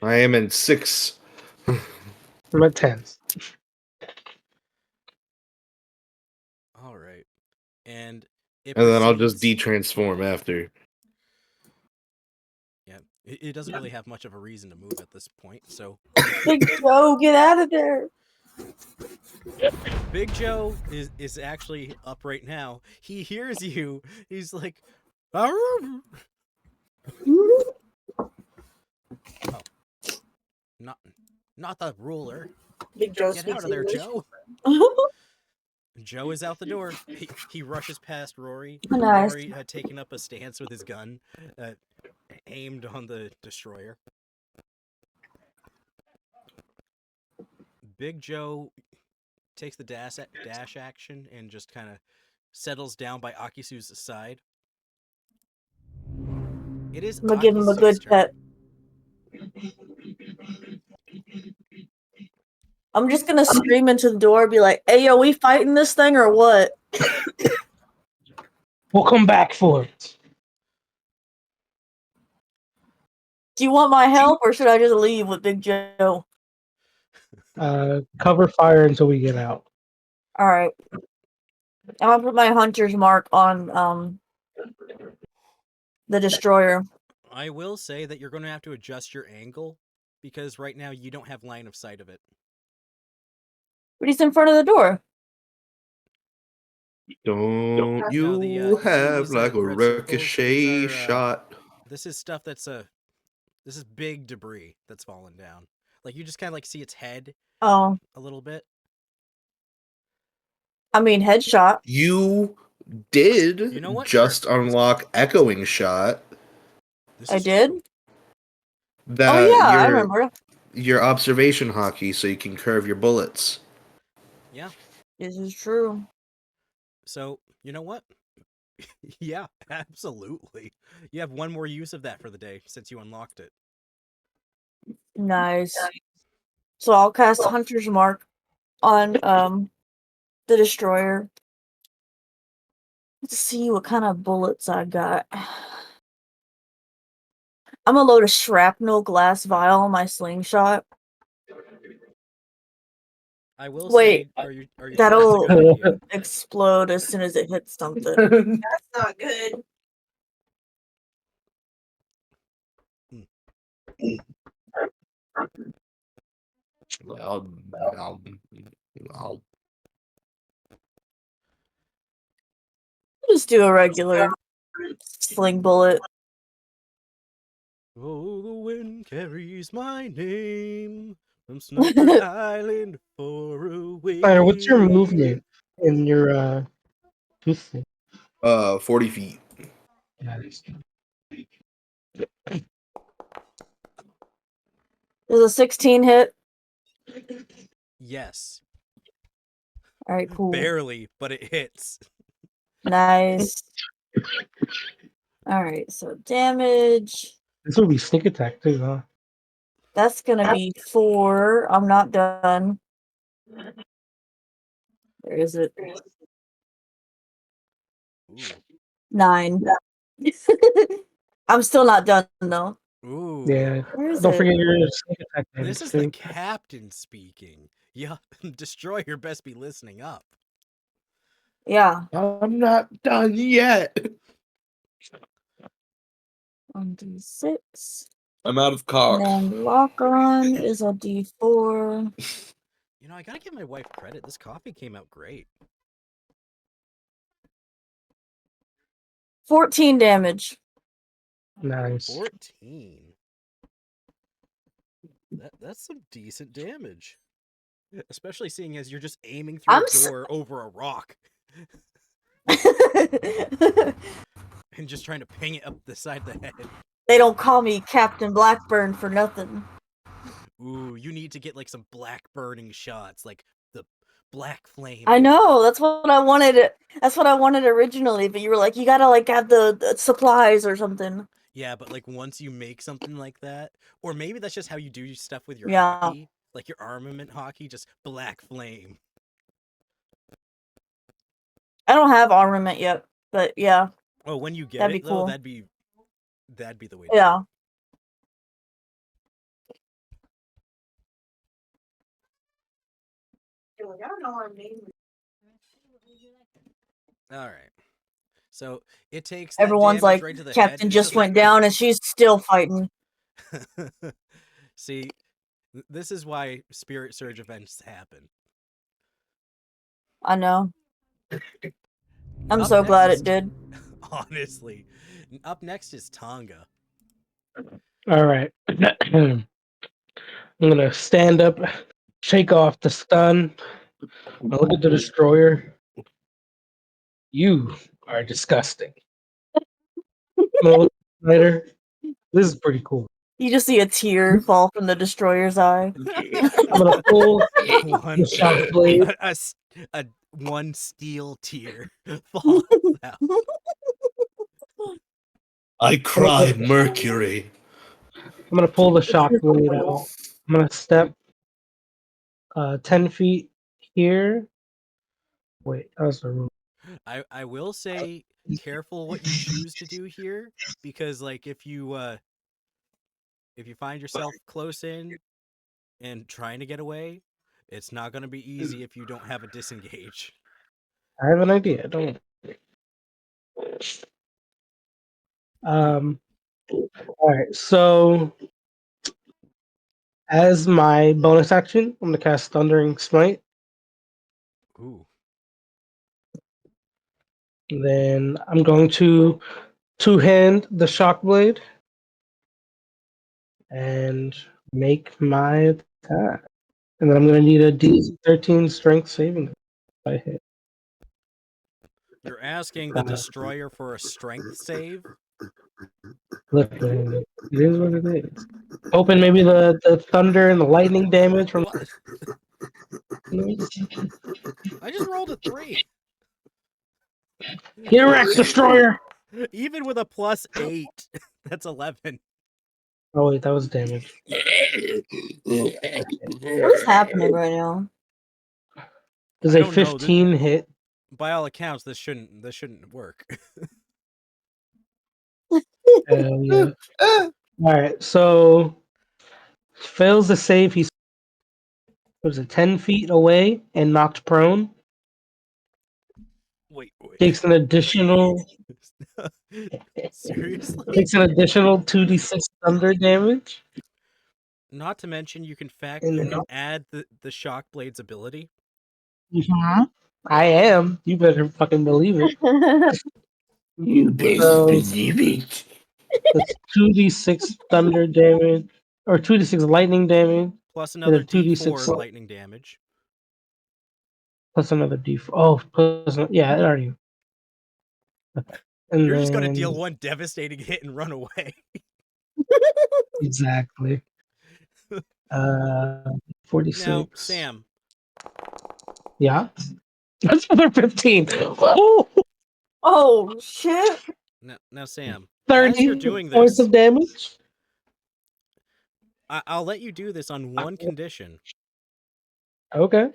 I am in 6. I'm at 10. All right. And it And then I'll just proceeds- de-transform after. Yeah, it doesn't really have much of a reason to move at this point. So Big Joe, get out of there. Big Joe is actually up right now. He hears you. He's like, "Arr!" Oh, not the ruler. Big Joe Get speaks out of there, English. Joe. Joe is out the door. He rushes past Rory. Nice. Rory had taken up a stance with his gun, aimed on the destroyer. Big Joe takes the dash action and just kind of settles down by Akisu's side. It is I'm gonna give him a Akisu's good turn. pet. I'm just gonna scream into the door, be like, "Hey, yo, we fighting this thing or what?" We'll come back for it. Do you want my help, or should I just leave with Big Joe? Cover fire until we get out. All right. I'm gonna put my hunter's mark on the destroyer. I will say that you're going to have to adjust your angle because right now you don't have line of sight of it. But he's in front of the door. Don't No, you so have these like a red circles, ricochet these are, shot? This is stuff that's this is big debris that's fallen down. Like you just kind of like see its head Oh, a little bit. I mean headshot. You did You know what? just Sure. unlock echoing shot. This I is did. true. That Oh yeah, I remember. your observation hockey, so you can curve your bullets. Yeah. This is true. So you know what? Yeah, absolutely. You have one more use of that for the day since you unlocked it. Nice. So I'll cast hunter's mark on the destroyer. Let's see what kind of bullets I got. I'm gonna load a shrapnel glass vial on my slingshot. I will Wait, say, are you sure that's a that'll good idea? explode as soon as it hits something. That's not good. Just do a regular sling bullet. Oh, the wind carries my name from Snowbird Island far away. Alright, what's your movement in your tooth thing? 40 feet. Does a 16 hit? Yes. All right, cool. Barely, but it hits. Nice. All right, so damage. This will be sneak attack too, huh? That's gonna be 4. I'm not done. Where is it? Ooh. 9. I'm still not done though. Ooh. Yeah. Where is Don't it? forget your sneak attack damage This is too. the captain speaking. Yeah, Destroyer best be listening up. Yeah. I'm not done yet. 1d6. I'm out of And cock. then lock on is a d4. You know, I gotta give my wife credit. This coffee came out great. 14 damage. Nice. 14. That's some decent damage. Especially seeing as you're just aiming through I'm a door over a rock and just trying to ping it up the side of the head. They don't call me Captain Blackburn for nothing. Ooh, you need to get like some black burning shots, like the black flame. I know, that's what I wanted. That's what I wanted originally, but you were like, you gotta like have the supplies or something. Yeah, but like once you make something like that, or maybe that's just how you do stuff with your Yeah. hockey, like your armament hockey, just black flame. I don't have armament yet, but yeah. Oh, when you get That'd it be though, cool. that'd be the way to Yeah. go. All right. So it takes that Everyone's damage like, right to the head. Captain and it's just went down and she's still fighting. See, this is why Spirit Surge events happen. I know. I'm Up so next glad is- it did. Honestly. Up next is Tonga. Alright. I'm gonna stand up, shake off the stun. I look at the destroyer. You are disgusting. I'm gonna look later. This is pretty cool. You just see a tear fall from the destroyer's eye. I'm gonna pull One, the shock blade. a one steel tear falls out. I cry Mercury. I'm gonna pull the shock blade out. I'm gonna step 10 feet here. Wait, that was the rule. I will say careful what you choose to do here, because like if you find yourself close in and trying to get away, It's not going to be easy if you don't have a disengage. I have an idea. Don't. All right. So, as my bonus action, I'm gonna cast Thundering Smite. Ooh. Then I'm going to two-hand the shock blade and make my attack. And then I'm going to need a D13 strength saving if I hit. You're asking the destroyer for a strength save? Look, it is what it is. Hoping maybe the thunder and the lightning damage from. What? I just rolled a 3. Get wrecked, destroyer! Even with a +8, that's 11. Oh wait, that was damage. What is happening right now? Does I a don't know, 15 hit? By all accounts, this shouldn't work. Yeah. All right, so fails the save. He's 10 feet away and knocked prone. Wait. Takes an additional Seriously? takes an additional 2d6 thunder damage. Not to mention, you can And add the shock blade's ability. I am. You better fucking believe it. You best So believe it. that's 2d6 thunder damage, or 2d6 lightning damage, Plus and another a 2d6 D4 lightning damage. plus another d4. Oh, yeah, it already. Okay. And You're then, just gonna deal one devastating hit and run away. exactly. 46. Now, Sam. Yeah. That's another 15. Oh, Oh shit! Now, Sam. 30 As you're doing points this, of damage. I'll let you do this on one condition. Okay.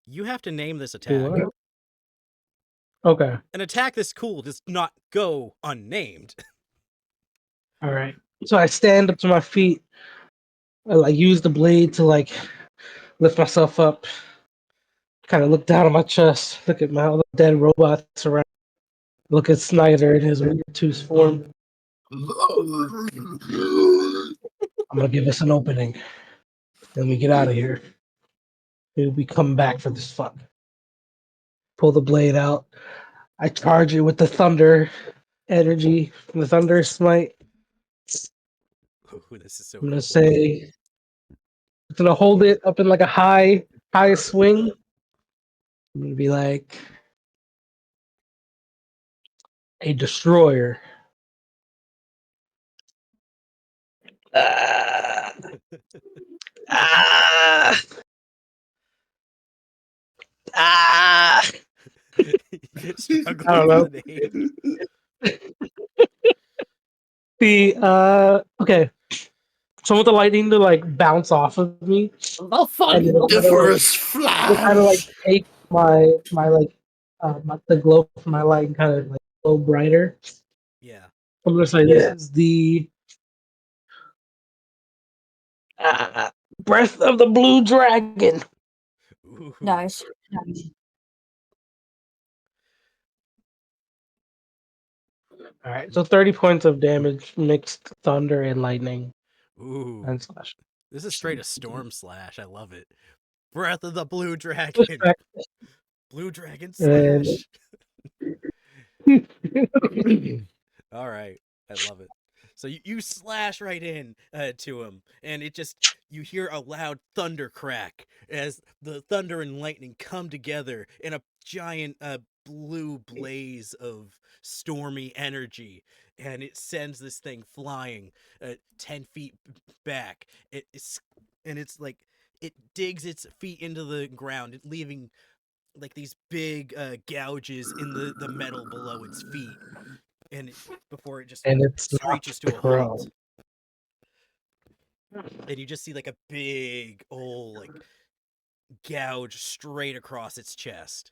You have to name this Do attack. what? Okay. An attack this cool does not go unnamed. All right. So I stand up to my feet. I use the blade to lift myself up. Kind of look down at my chest. Look at my other dead robots around. Look at Snyder in his tooth form. I'm gonna give us an opening. Then we get out of here. We come back for this fun. Pull the blade out. I charge it with the thunder energy from the thunder smite. Ooh, this is so I'm gonna cool. say, I'm gonna hold it up in like a high swing. I'm gonna be like a destroyer. Ah, ah, ah. Struggling I don't know. with the name. Okay. So I want the lightning to bounce off of me. And then kind of take the glow from my light and kind of glow brighter. Yeah. I'm gonna say this is the breath of the blue dragon. Ooh. Nice. All right, so 30 points of damage, mixed thunder and lightning Ooh. and slash. This is straight a storm slash. I love it. Breath of the blue dragon. Blue dragon slash. All right. I love it. So you slash right in to him, and you hear a loud thunder crack as the thunder and lightning come together in a giant blue blaze of stormy energy, and it sends this thing flying 10 feet back. It's like it digs its feet into the ground, leaving these big gouges in the metal below its feet, and before it just And it's screeches to a prone. halt. And you just see a big old gouge straight across its chest.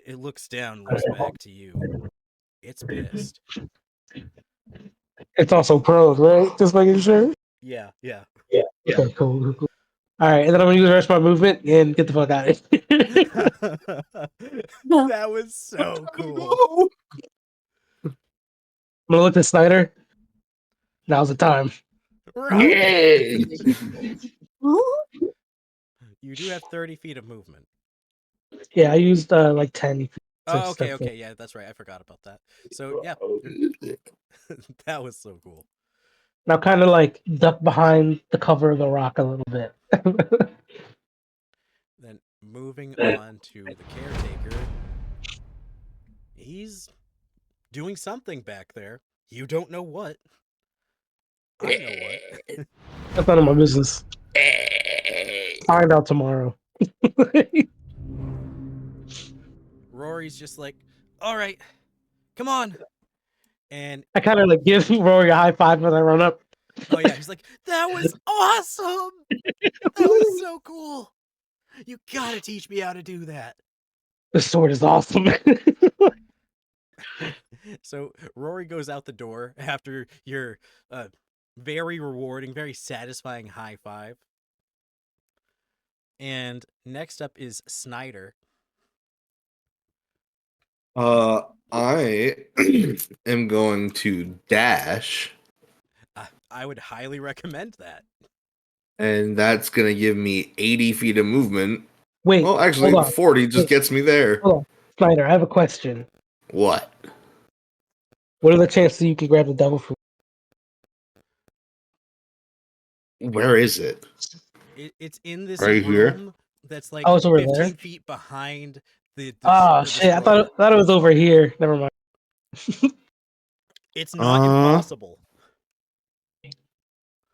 It looks down and looks back to you. It's pissed. It's also prone, right? Just making sure. Yeah. Okay, cool. All right, and then I'm gonna use the rest of my movement and get the fuck out of here. That was so cool. No. I'm gonna look at Snyder. Now's the time. Run. Yay! You do have 30 feet of movement. Yeah, I used like 10. Oh, step okay. forward. Yeah, that's right. I forgot about that. So yeah, that was so cool. Now, kind of like duck behind the cover of the rock a little bit. Then moving on to the caretaker. He's doing something back there. You don't know what. I know what. That's none of my business. Find out tomorrow. Rory's just like, all right, come on. And I kind of like give Rory a high five when I run up. oh yeah, he's like, that was awesome. That was so cool. You gotta teach me how to do that. The sword is awesome. So Rory goes out the door after your very rewarding, very satisfying high five. And next up is Snyder. I am going to dash, I would highly recommend that. and that's gonna give me 80 feet of movement. Wait, Well, actually, hold on. 40 just Wait. gets me there. Hold on. Snyder, I have a question. What? What are the chances you can grab the Devilfruit? Where is it? It's in this Right here? room that's like Oh, it's over 15 there? feet behind the Oh, the shit. I destroyer. thought it was over here. Never mind. It's not Uh, impossible.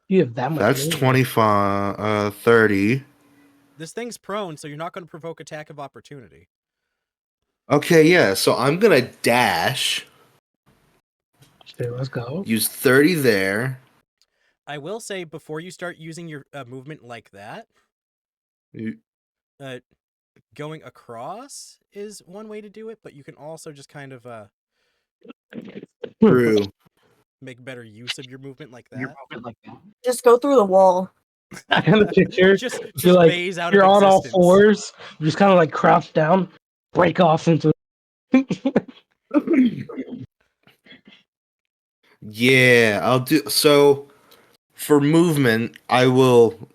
You have that much That's movement. 25, 30. This thing's prone, so you're not going to provoke attack of opportunity. Okay, yeah, so I'm gonna dash, Okay, let's go. use 30 there. I will say before you start using your movement like that, You- going across is one way to do it, but you can also just kind of True. make better use of your movement like that. Just go through the wall. I kind of picture Just you're like phase out you're of on all existence. fours. You just kind of like crouch down, break off into. Yeah, I'll do so. For movement, I will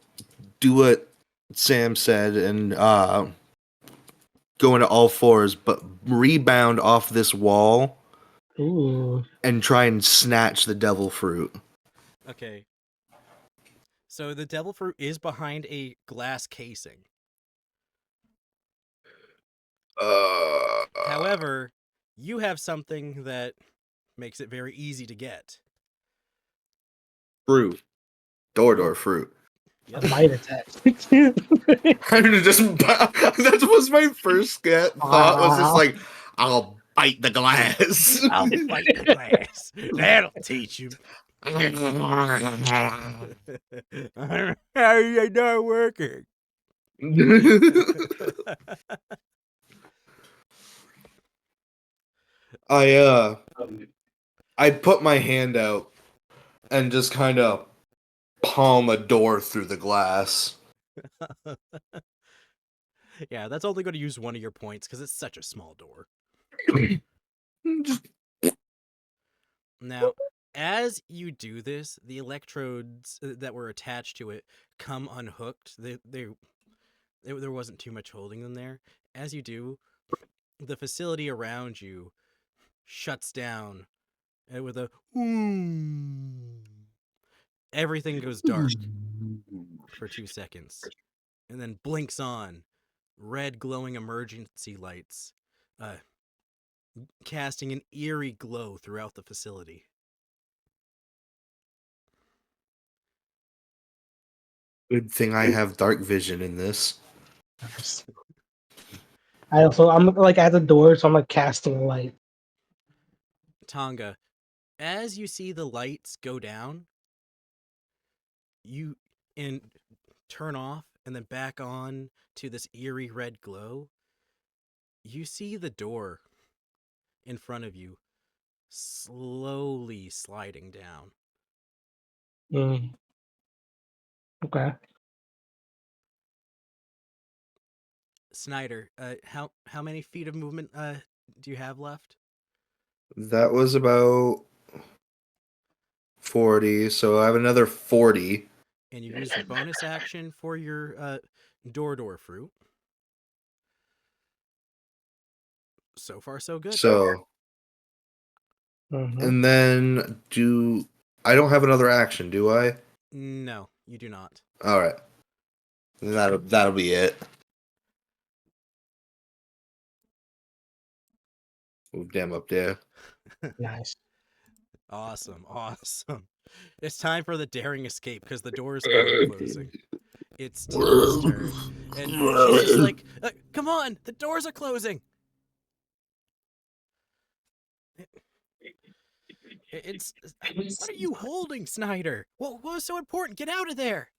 do what Sam said and go into all fours, but rebound off this wall Ooh. and try and snatch the devil fruit. Okay. So the devil fruit is behind a glass casing. However, you have something that makes it very easy to get. Fruit. Door fruit. Yep. A bite attack. I'm just that was my first thought was just like, I'll bite the glass. I'll bite the glass. That'll teach you. How are you not working? I put my hand out and just kind of palm a door through the glass. Yeah, that's only going to use one of your points because it's such a small door. Now, as you do this, the electrodes that were attached to it come unhooked. There wasn't too much holding them there. As you do, the facility around you shuts down with a everything goes dark for 2 seconds and then blinks on, red glowing emergency lights casting an eerie glow throughout the facility. Good thing I have dark vision in this. I'm like at the door, so I'm like casting a light. Tonga, as you see the lights go down, you turn off and then back on to this eerie red glow. You see the door in front of you slowly sliding down. Mm. Okay. Snyder, how many feet of movement do you have left? That was about 40, so I have another 40. And you use your bonus action for your door fruit. So far, so good. So, Mhm. and then I don't have another action, do I? No, you do not. All right. Then that'll be it. Move them up there. Nice. Awesome. It's time for the daring escape because the doors are closing. It's Tina's turn. And she's just like, come on, the doors are closing. What are you holding, Snyder? What was so important? Get out of there.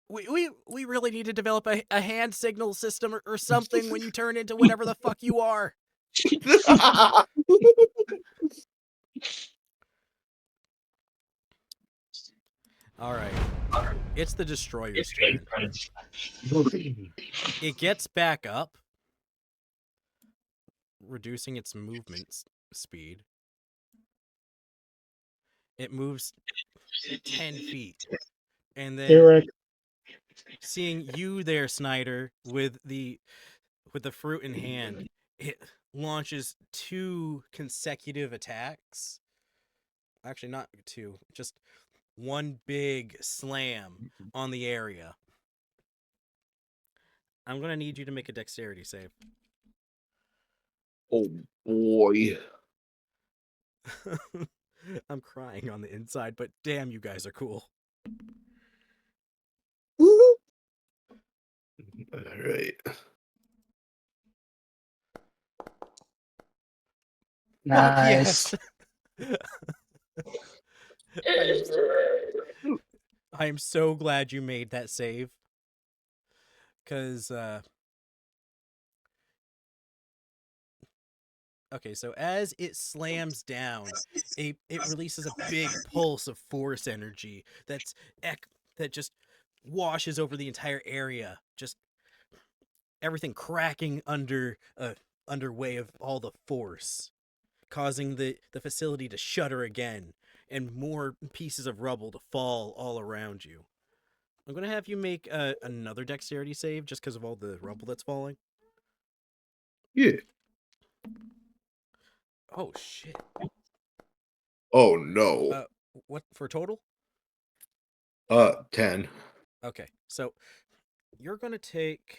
We really need to develop a hand signal system or something when you turn into whatever the fuck you are. All right. It's the destroyer's turn. It gets back up, reducing its movement speed. It moves 10 feet. And then You're right. seeing you there, Snyder, with the fruit in hand, it launches 2 consecutive attacks. Actually, not 2, just one big slam on the area. I'm going to need you to make a dexterity save. Oh boy. I'm crying on the inside, but damn, you guys are cool. All right. Nice. Fuck yes. I am so glad you made that save. Because, okay, so as it slams down, it releases a big pulse of force energy that just washes over the entire area. Just everything cracking underway of all the force, causing the facility to shudder again and more pieces of rubble to fall all around you. I'm going to have you make another dexterity save just because of all the rubble that's falling. Yeah. Oh, shit. Oh no. What for total? 10. Okay, so you're going to take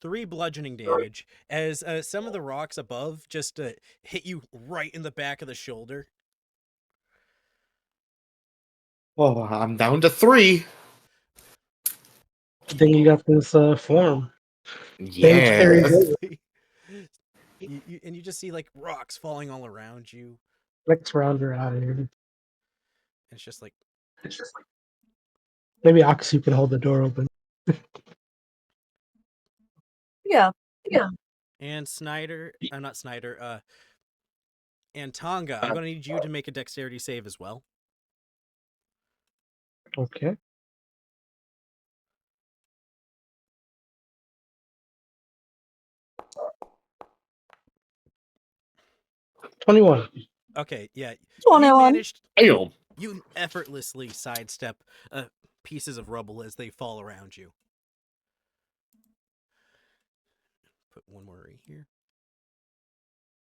3 bludgeoning damage as some of the rocks above just hit you right in the back of the shoulder. Well, I'm down to 3. I think you got this form. Damage Yeah. carries over. You just see like rocks falling all around you. Next rounder out of here. It's just like, Maybe Oxy can hold the door open. Yeah. and not Snyder, and Tonga, I'm going to need you to make a dexterity save as well. Okay. $21. Okay, yeah. You 21. managed. Damn. You effortlessly sidestep pieces of rubble as they fall around you. Put one more right here.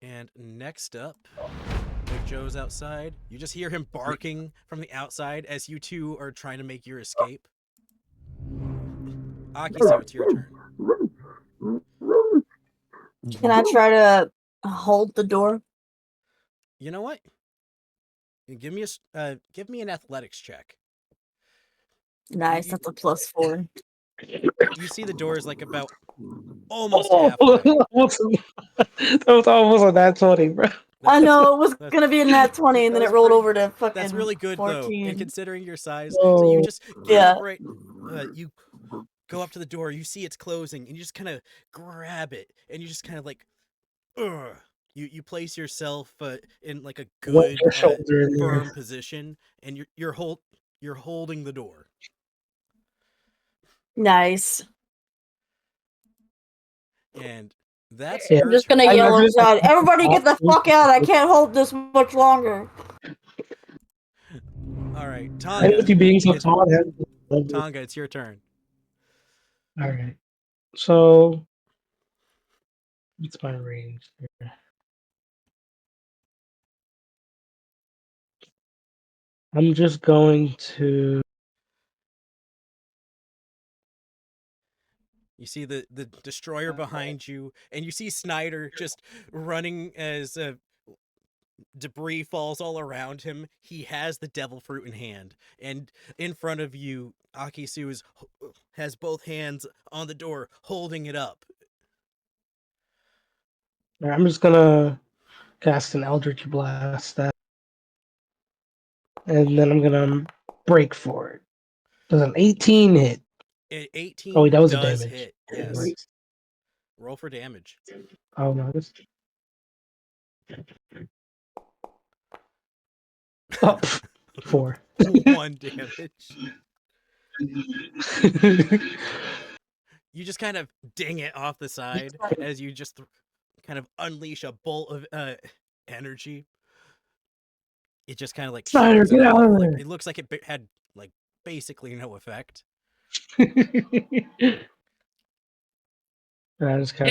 And next up, Big Joe's outside. You just hear him barking from the outside as you two are trying to make your escape. Akisu, it's your turn. Can I try to hold the door? You know what? Give me an athletics check. Nice. That's a +4. You see the door is like about almost Oh, halfway. that was almost a nat 20, bro. I know it was that's- gonna be a nat 20, and then it that's rolled pretty- over to fucking. That's really good 14. though, and considering your size. So you Oh. just get Yeah. up right. You go up to the door. You see it's closing, and you just kind of grab it, and you just kind of like, ugh. You place yourself in like a Wet good your shoulder in there. firm position, and you're holding the door. Nice. And that's Yeah. your I'm just gonna turn. yell I'm just- inside. Everybody get the fuck out! I can't hold this much longer. All right, And Tonga. with you being so It's, tall, Tonga, it's your turn. all right. So, what's my range here? I'm just going to. You see the destroyer behind you, and you see Snyder just running as debris falls all around him. He has the devil fruit in hand, and in front of you, Akisu has both hands on the door, holding it up. I'm just gonna cast an Eldritch Blast, and then I'm gonna break for it. Does an 18 hit? 18 Oh wait, that was a does damage. hit. Yes. Roll for damage. Oh no, this. Oh, 4. 1 damage. You just kind of ding it off the side as you just kind of unleash a bolt of energy. It just kind of like Snyder, shoots it get out off. of Like there. it looks like it had like basically no effect. I just kind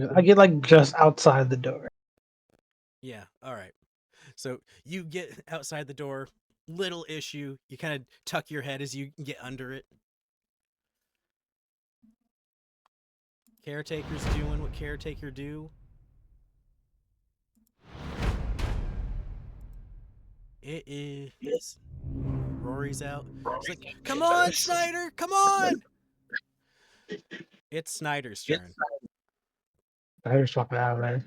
of, I get like just outside the door. Yeah. All right. So you get outside the door. Little issue. You kind of tuck your head as you get under it. Caretaker's doing what caretaker do. It is. Rory's out. He's like, "Come on, Snyder! Come on!" It's Snyder's turn. I just walk out of there.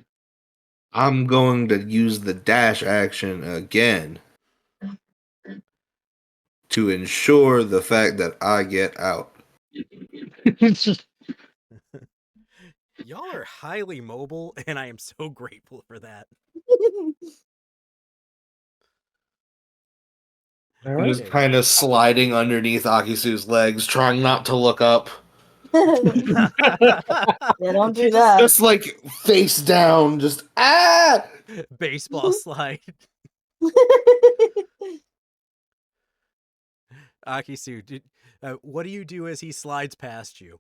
I'm going to use the dash action again to ensure the fact that I get out. It's just Y'all are highly mobile, and I am so grateful for that. all I'm right. just kind of sliding underneath Akisu's legs, trying not to look up. Yeah, don't do that. Just like face down, just ah! Baseball slide. Akisu, what do you do as he slides past you?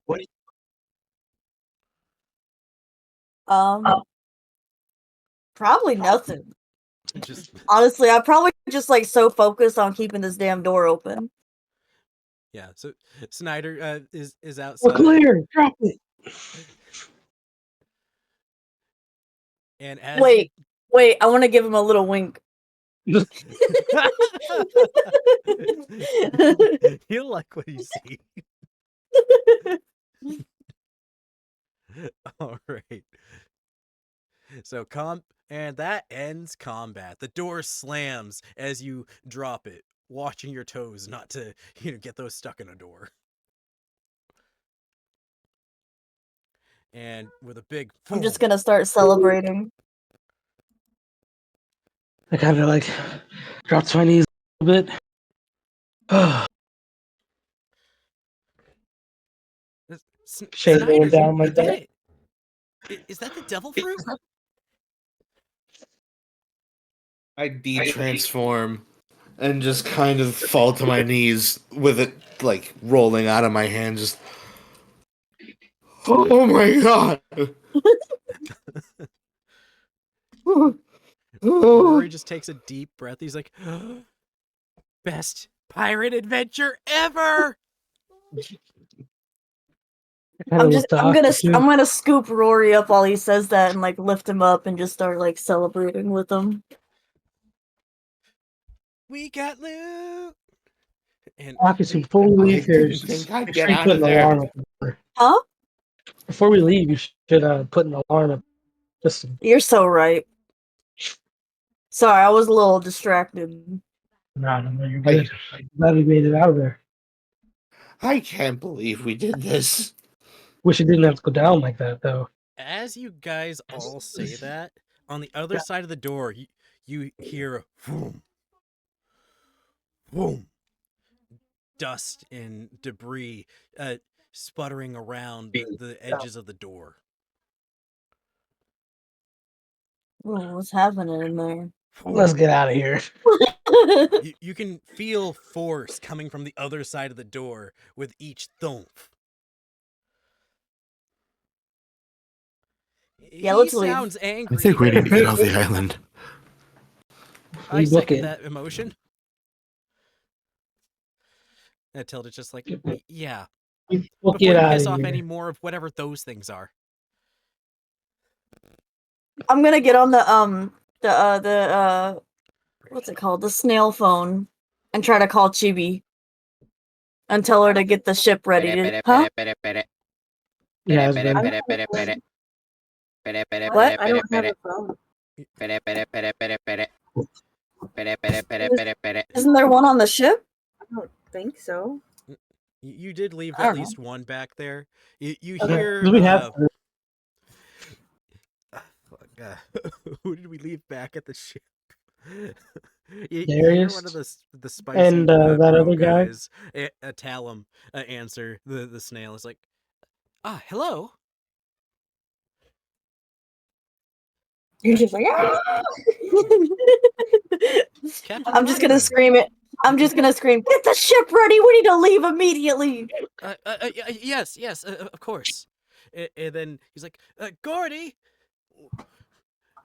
Probably nothing. Just Honestly, I'm probably just like so focused on keeping this damn door open. yeah. So Snyder is We're outside. clear. Drop it. And as Wait, I want to give him a little wink. you like what you see. All right. So and that ends combat. The door slams as you drop it, watching your toes not to, get those stuck in a door. And with a big I'm just gonna start celebrating. I kind of like drop to my knees a little bit. Shade Snyder, going down you like did that. it. Is that the devil fruit? I de-transform and just kind of fall to my knees with it like rolling out of my hand. Just oh my god! Rory just takes a deep breath. He's like, best pirate adventure ever. I'm gonna scoop Rory up while he says that and like lift him up and just start like celebrating with him. We got loot. And Akisu, before we leave here, I think I'd get should out put of an there. alarm up. Huh? Before we leave, you should put an alarm up. Just You're so right. Sorry, I was a little distracted. Nah, no, you're good. Glad we made it out of there. I can't believe we did this. Wish it didn't have to go down like that, though. As you guys all say that, on the other side of the door, you hear boom, boom, dust and debris sputtering around the edges of the door. Oh, what's happening in there? Let's get out of here. You can feel force coming from the other side of the door with each thump. Yeah, He let's leave. sounds angry. I think we need to get off the island. I Rebook second it. that emotion. Tilda's just like, yeah. We'll Before get you out piss of off here. any more of whatever those things are. I'm gonna get on the what's it called? The snail phone and try to call Chibi and tell her to get the ship ready. Huh? Yeah, it's been. What? I don't have a phone. Isn't there one on the ship? I don't think so. You did leave I at don't know. least one back there. You Okay, hear 'cause we have. who did we leave back at the ship? You hear Darius one of the spicy and that bro other guy. guys, Talum, answer the snail. Is like, hello. You're just like, "Ah!" Captain I'm just gonna Blackburn. scream it. I'm just gonna scream, get the ship ready! We need to leave immediately! Yes, of course. And then he's like, Gordy,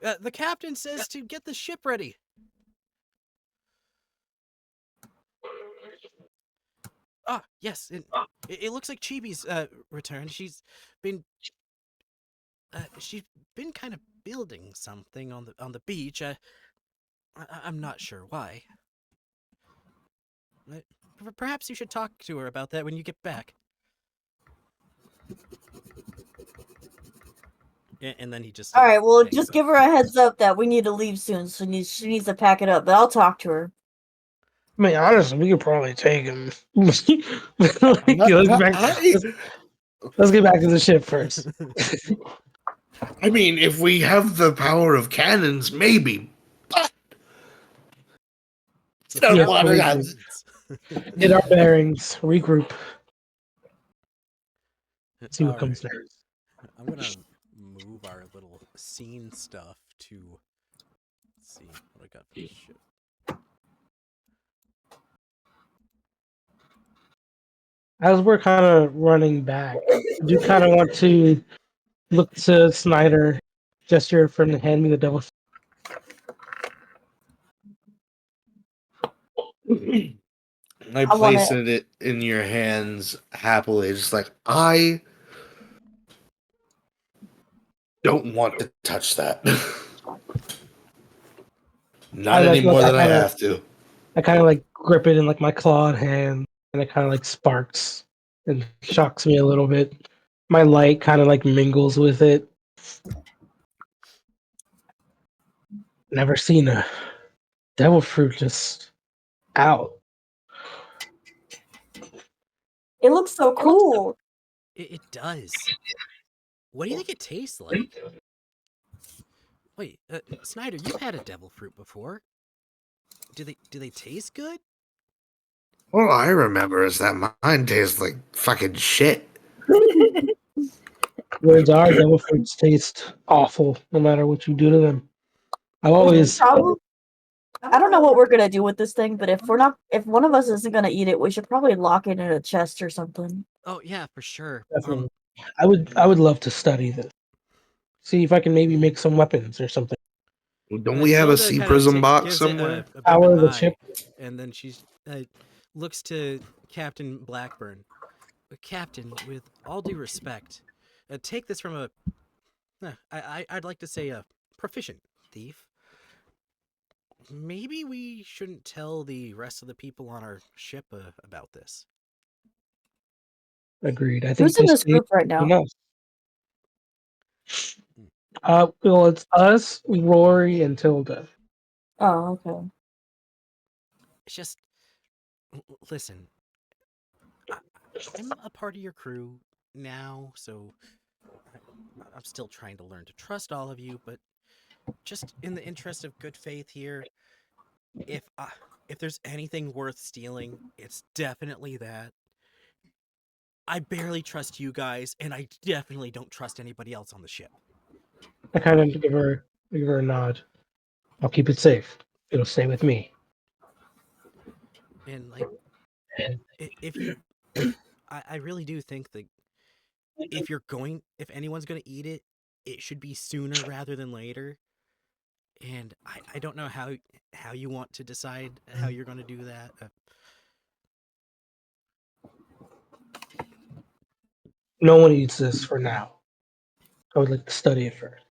the captain says to get the ship ready. Yes. It looks like Chibi's returned. She's been kind of building something on the beach. I'm not sure why. Perhaps you should talk to her about that when you get back. And then he just Alright, well, hangs just up. give her a heads up that we need to leave soon, so she needs to pack it up, but I'll talk to her. I mean, honestly, we could probably take him. Let's get back to the ship first. I mean, if we have the power of cannons, maybe. But It's the Don't power wanna of have- words. Get our bearings. Regroup. See what All comes right. next. I'm gonna move our little scene stuff to. Let's see what I got for this shit. As we're kind of running back, I do kind of want to look to Snyder, gesture for him to hand me the devil. I I want place it in your hands happily, just like, I don't want to touch that. Not any more than I have to. I kind of like grip it in like my clawed hand, and it kind of like sparks and shocks me a little bit. My light kind of like mingles with it. Never seen a devil fruit just out. It looks so cool. It does. What do you think it tastes like? Wait, Snyder, you've had a devil fruit before. Do they taste good? All I remember is that mine tastes like fucking shit. Words are devil fruits taste awful no matter what you do to them. I've always I don't know what we're gonna do with this thing, but if one of us isn't gonna eat it, we should probably lock it in a chest or something. Oh yeah, for sure. definitely. I would love to study this. See if I can maybe make some weapons or something. Don't we have a Tilda sea kinda prism box gives it somewhere? a bit of Power an of the eye, chip. and then she looks to Captain Blackburn. Captain, with all due respect, take this from I'd like to say a proficient thief. Maybe we shouldn't tell the rest of the people on our ship about this. Agreed. I think Who's in this group right now? Well, it's us, Rory, and Tilda. Oh, okay. It's just, listen, I, I'm a part of your crew now, so I'm still trying to learn to trust all of you, but just in the interest of good faith here, if if there's anything worth stealing, it's definitely that. I barely trust you guys, and I definitely don't trust anybody else on the ship. I kind of give her a nod. I'll keep it safe. It'll stay with me. And like, if you, I really do think that if anyone's gonna eat it, it should be sooner rather than later. And I don't know how you want to decide how you're gonna do that. No one eats this for now. I would like to study it first.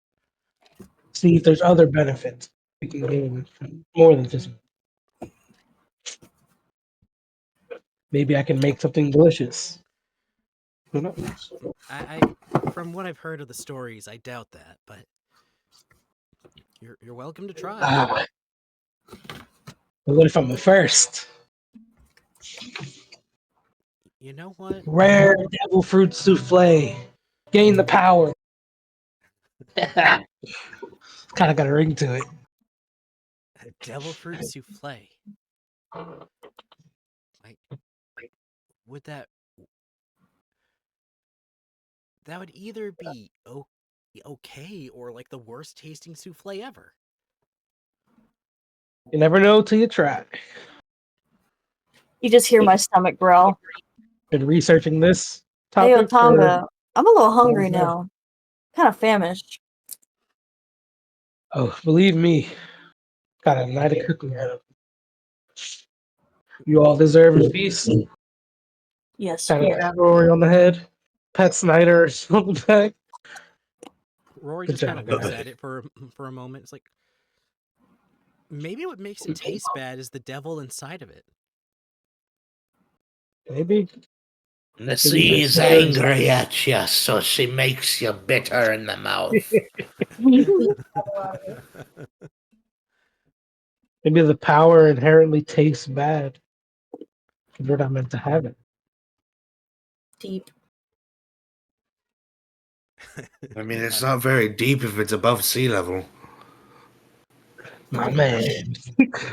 See if there's other benefits we can gain more than just. Maybe I can make something delicious. Who knows? I from what I've heard of the stories, I doubt that, but you're welcome to try. Ah, but what if I'm the first? You know what? Rare devil fruit souffle. Gain the power. Kind of got a ring to it. A devil fruit souffle. Like, would that would either be okay or like the worst tasting souffle ever. You never know till you try. You just hear my stomach growl. Been researching this Hey, topic for Otanga, I'm a little hungry yeah. now. Kind of famished. Oh, believe me, got a night of cooking ahead of me. You all deserve a feast. Yes, Kind of here. pat Rory on the head, pat Snyder on the back. Rory Good just kind job, of looks guys. at it for a moment. It's like maybe what makes it taste bad is the devil inside of it. Maybe. The sea is angry at you, so she makes you bitter in the mouth. Maybe the power inherently tastes bad. You're not meant to have it. Deep. I mean, it's not very deep if it's above sea level. My man.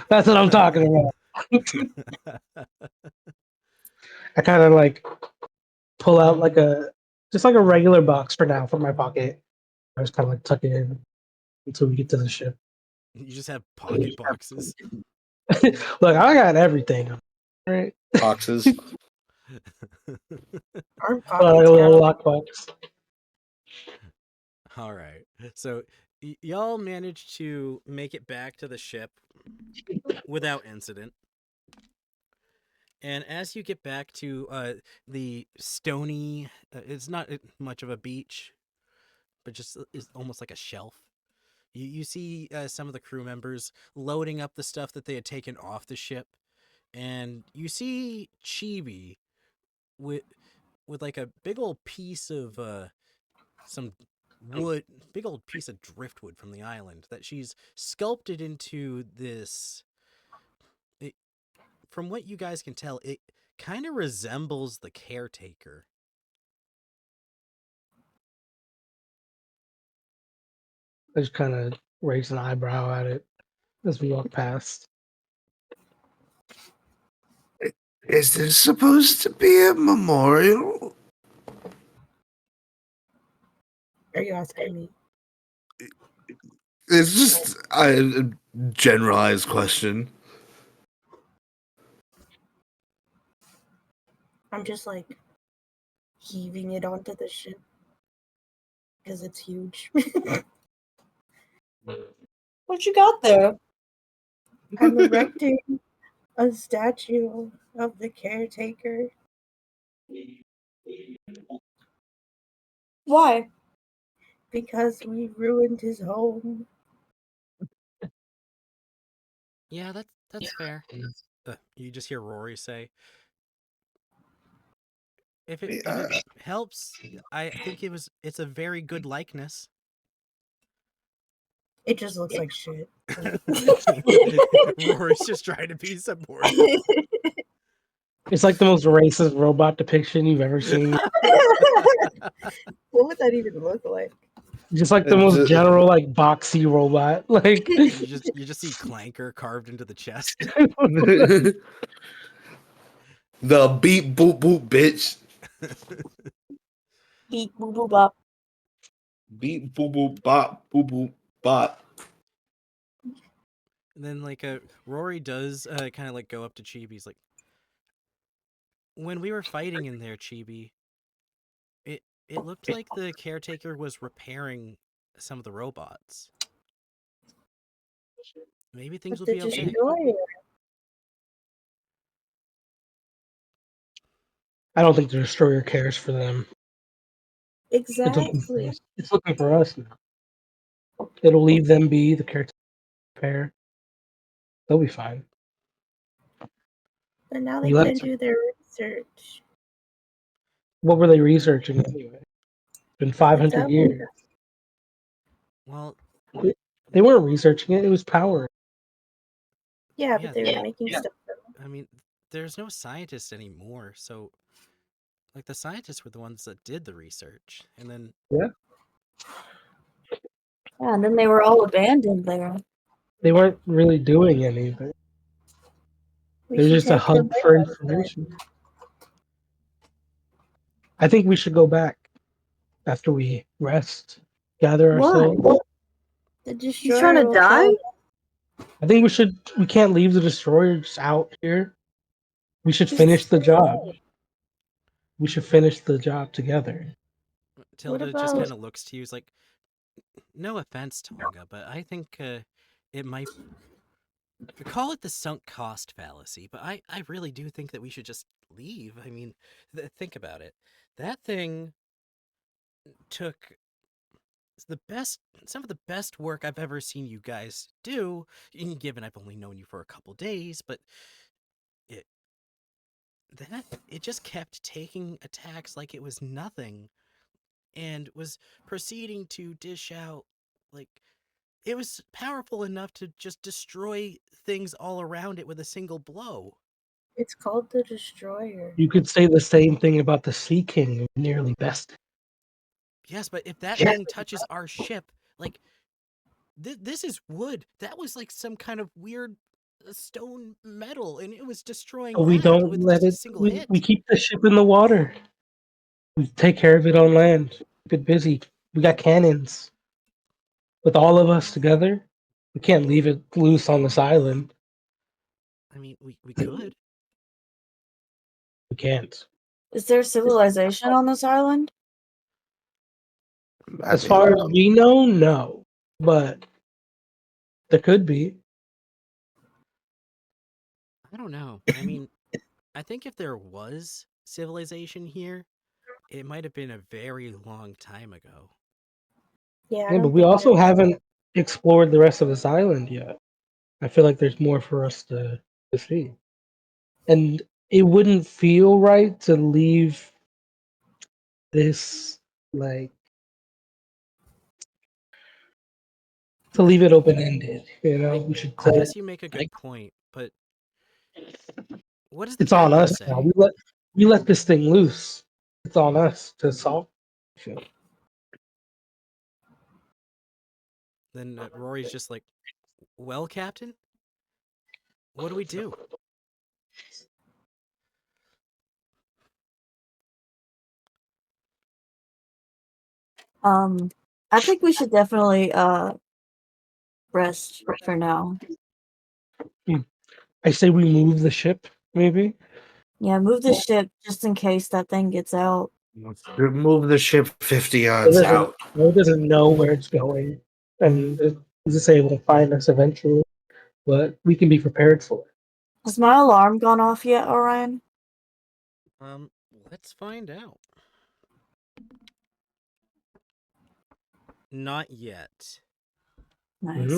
That's what I'm talking about. I kind of like pull out like just like a regular box for now from my pocket. I just kind of like tuck it in until we get to the ship. You just have pocket boxes. Look, I got everything. Right? Boxes. Our Like a pockets little count. lockbox. All right. So y'all managed to make it back to the ship without incident. And as you get back to the stony, it's not much of a beach, but just is almost like a shelf. You see some of the crew members loading up the stuff that they had taken off the ship, and you see Chibi with like a big old piece of some wood, big old piece of driftwood from the island that she's sculpted into this. From what you guys can tell, it kind of resembles the caretaker. I just kind of raise an eyebrow at it as we walk past. Is this supposed to be a memorial? Are you asking me? It's just a generalized question. I'm just like heaving it onto the ship because it's huge. What you got there? I'm erecting a statue of the caretaker Why? because we ruined his home. Yeah, that's fair. You just hear Rory say, if it helps, I think it's a very good likeness. It just looks like shit. Rory's just trying to be supportive. It's like the most racist robot depiction you've ever seen. What would that even look like? Just like the most general, like boxy robot. Like You just see Clanker carved into the chest. The beep boop boop bitch. Beep boop boop bop. Beep boop boop bop boop boop bop. And then like Rory does kind of like go up to Chibi. He's like, when we were fighting in there, Chibi, it looked like the caretaker was repairing some of the robots. Maybe things will The be okay. destroyer. I don't think the destroyer cares for them. It's looking for Exactly. us. It's looking for us now. It'll leave them be the caretaker pair. They'll be fine. But now they You can't left- do their research. What were they researching anyway? It's been 500 Devil- years. Well, They weren't researching it. It was power. Yeah, Yeah, but they were making stuff. I mean, there's no scientists anymore, so like the scientists were the ones that did the research, and then Yeah, and then they were all abandoned there. They weren't really doing anything. We They're should just a take hub their for money. information. I think we should go back after we rest, gather Why? ourselves. The He's destroyer trying to will die? kill- I think we can't leave the destroyers out here. We should finish the job. We should finish the job together. Tilda just about- kind of looks to you. Is like, no offense, Tonga, but I think it might call it the sunk cost fallacy. But I really do think that we should just leave. I mean, think about it. That thing took some of the best work I've ever seen you guys do, and given I've only known you for a couple days, but it just kept taking attacks like it was nothing, and was proceeding to dish out, like, it was powerful enough to just destroy things all around it with a single blow. It's called the destroyer. You could say the same thing about the Sea King, nearly bested. Yes, but if that thing touches our ship, like, this is wood. That was like some kind of weird stone metal, and it was destroying But we that don't with let just a it. single We, hit. we keep the ship in the water. We take care of it on land. Keep it busy. We got cannons. With all of us together, we can't leave it loose on this island. I mean, we could. We can't. Is there civilization on this island? As far as we know, no. But there could be. I don't know. I mean, I think if there was civilization here, it might have been a very long time ago. Yeah, I Yeah, but don't we think also there- haven't explored the rest of this island yet. I feel like there's more for us to see. And it wouldn't feel right to leave this, like, to leave it open ended. You know, we should I say guess you make a good point, but what does the it's on captain us say? now. We let this thing loose. It's on us to solve it. Then Rory's just like, well, Captain, what do we do? I think we should definitely rest for now. I say we move the ship, maybe. Yeah, move the ship just in case that thing gets out. Move the ship 50 It yards doesn't, out. it doesn't know where it's going, and it's able to find us eventually. But we can be prepared for it. Has my alarm gone off yet, Orion? Let's find out. Not yet. Nice.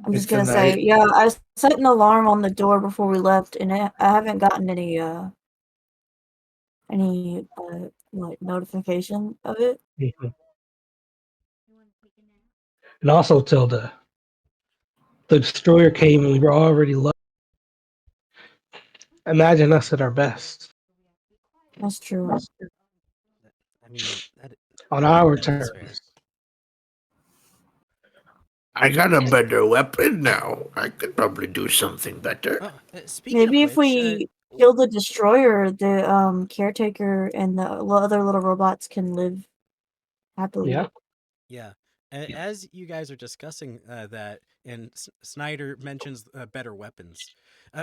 I'm It's just gonna the say, night. yeah, I set an alarm on the door before we left, and I haven't gotten any like notification of it. Mhm. And also, Tilda, the destroyer came and we were already low. Imagine us at our best That's true. I mean, on our that is fair. terms. I got a better weapon now. I could probably do something better. Oh, speaking Maybe of if which, we kill the destroyer, the caretaker and the other little robots can live happily. Yeah. yeah, as you guys are discussing that, and Snyder mentions better weapons,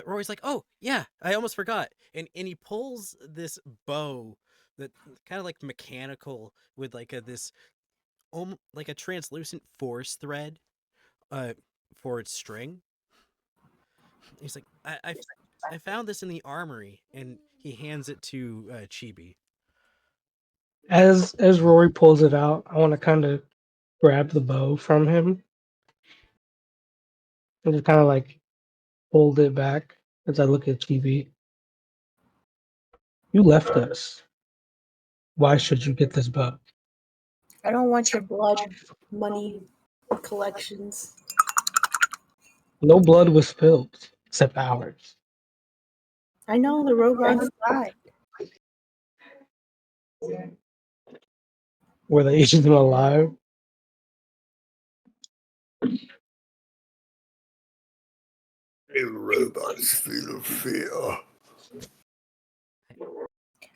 Rory's like, "Oh yeah, I almost forgot," and he pulls this bow that kind of like mechanical with like this like a translucent force thread for its string. He's like, I found this in the armory, and he hands it to Chibi. As Rory pulls it out, I want to kind of grab the bow from him and just kind of like hold it back as I look at TV. You left us. Why should you get this bow? I don't want your blood, money, collections. No blood was spilled except ours. I know the robots died. Were they even alive? You robots feel fear.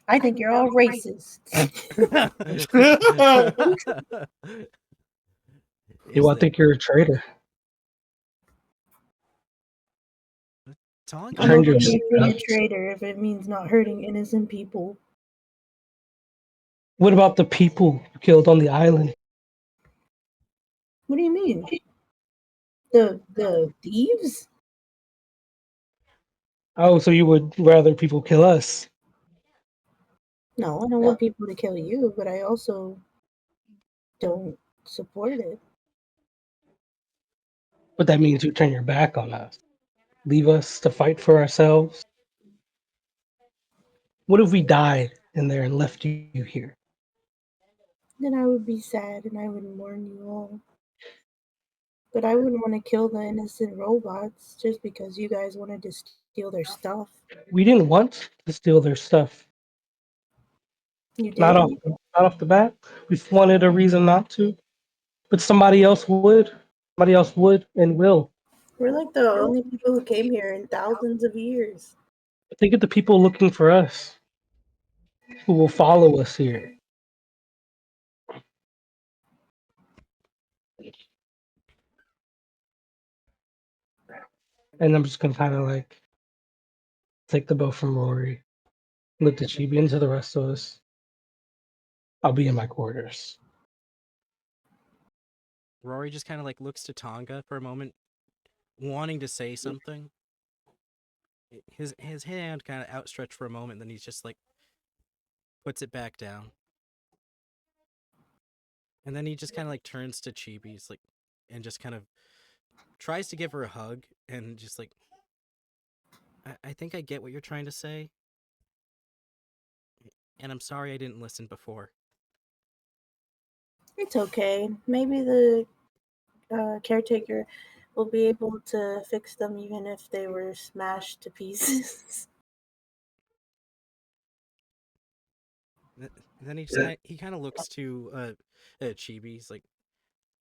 I think you're all racist. I think you're a traitor. Tonga I'm Turned your okay being a steps. traitor if it means not hurting innocent people. What about the people you killed on the island? What do you mean? The thieves? Oh, so you would rather people kill us? No, I don't want people to kill you, but I also don't support it. But that means you turn your back on us. Leave us to fight for ourselves. What if we died in there and left you here? Then I would be sad and I would mourn you all. But I wouldn't want to kill the innocent robots just because you guys wanted to steal their stuff. We didn't want to steal their stuff. You Not did? off the bat. We wanted a reason not to, but somebody else would. Somebody else would and will. We're like the only people who came here in thousands of years. Think of the people looking for us, who will follow us here. And I'm just gonna kind of like take the bow from Rory, look at Chibi and to the rest of us. I'll be in my quarters. Rory just kind of like looks to Tonga for a moment, wanting to say something. His hand kind of outstretched for a moment, then he's just like puts it back down, and then he just kind of like turns to Chibi's like, and just kind of tries to give her a hug, and just like, I think I get what you're trying to say, and I'm sorry I didn't listen before. It's okay. Maybe the caretaker will be able to fix them even if they were smashed to pieces. Then he kind of looks to Chibi. He's like,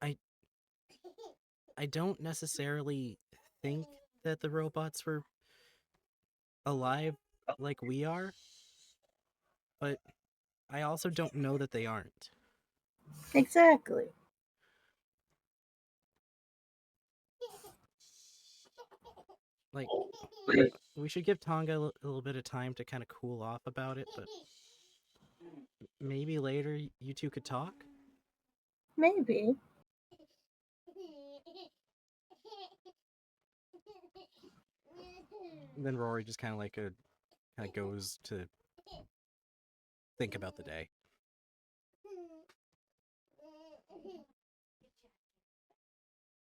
I don't necessarily think that the robots were alive like we are, but I also don't know that they aren't. Exactly. Like, we should give Tonga a little bit of time to kind of cool off about it, but maybe later you two could talk? Maybe. Then Rory just kind of like goes to think about the day.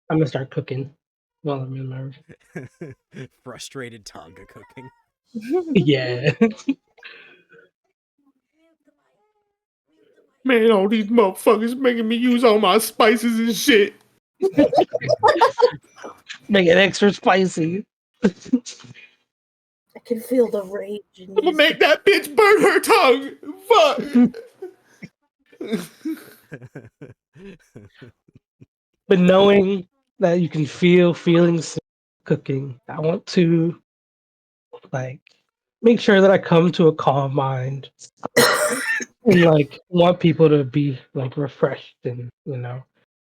I'm gonna start cooking while I'm in my room. Frustrated Tonga cooking. Yeah. Man, all these motherfuckers making me use all my spices and shit. Make it extra spicy. I can feel the rage in I'm gonna these. make that bitch burn her tongue. Fuck. But knowing that you can feel feelings cooking, I want to like make sure that I come to a calm mind and like want people to be like refreshed and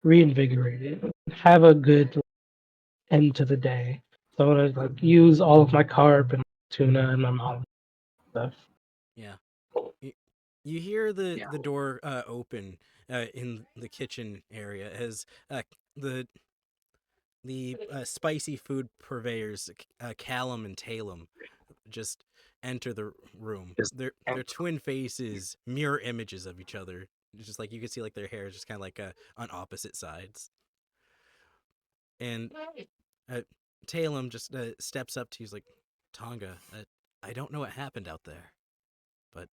reinvigorated, have a good end to the day. So I want to like use all of my carp and tuna and my mom stuff. Yeah. You hear the door open in the kitchen area as the spicy food purveyors, Callum and Talum, just enter the room. Their twin faces, mirror images of each other. It's just like you can see like their hair is just kind of like on opposite sides. And Talum just steps up to you, like, Tonga, I don't know what happened out there, but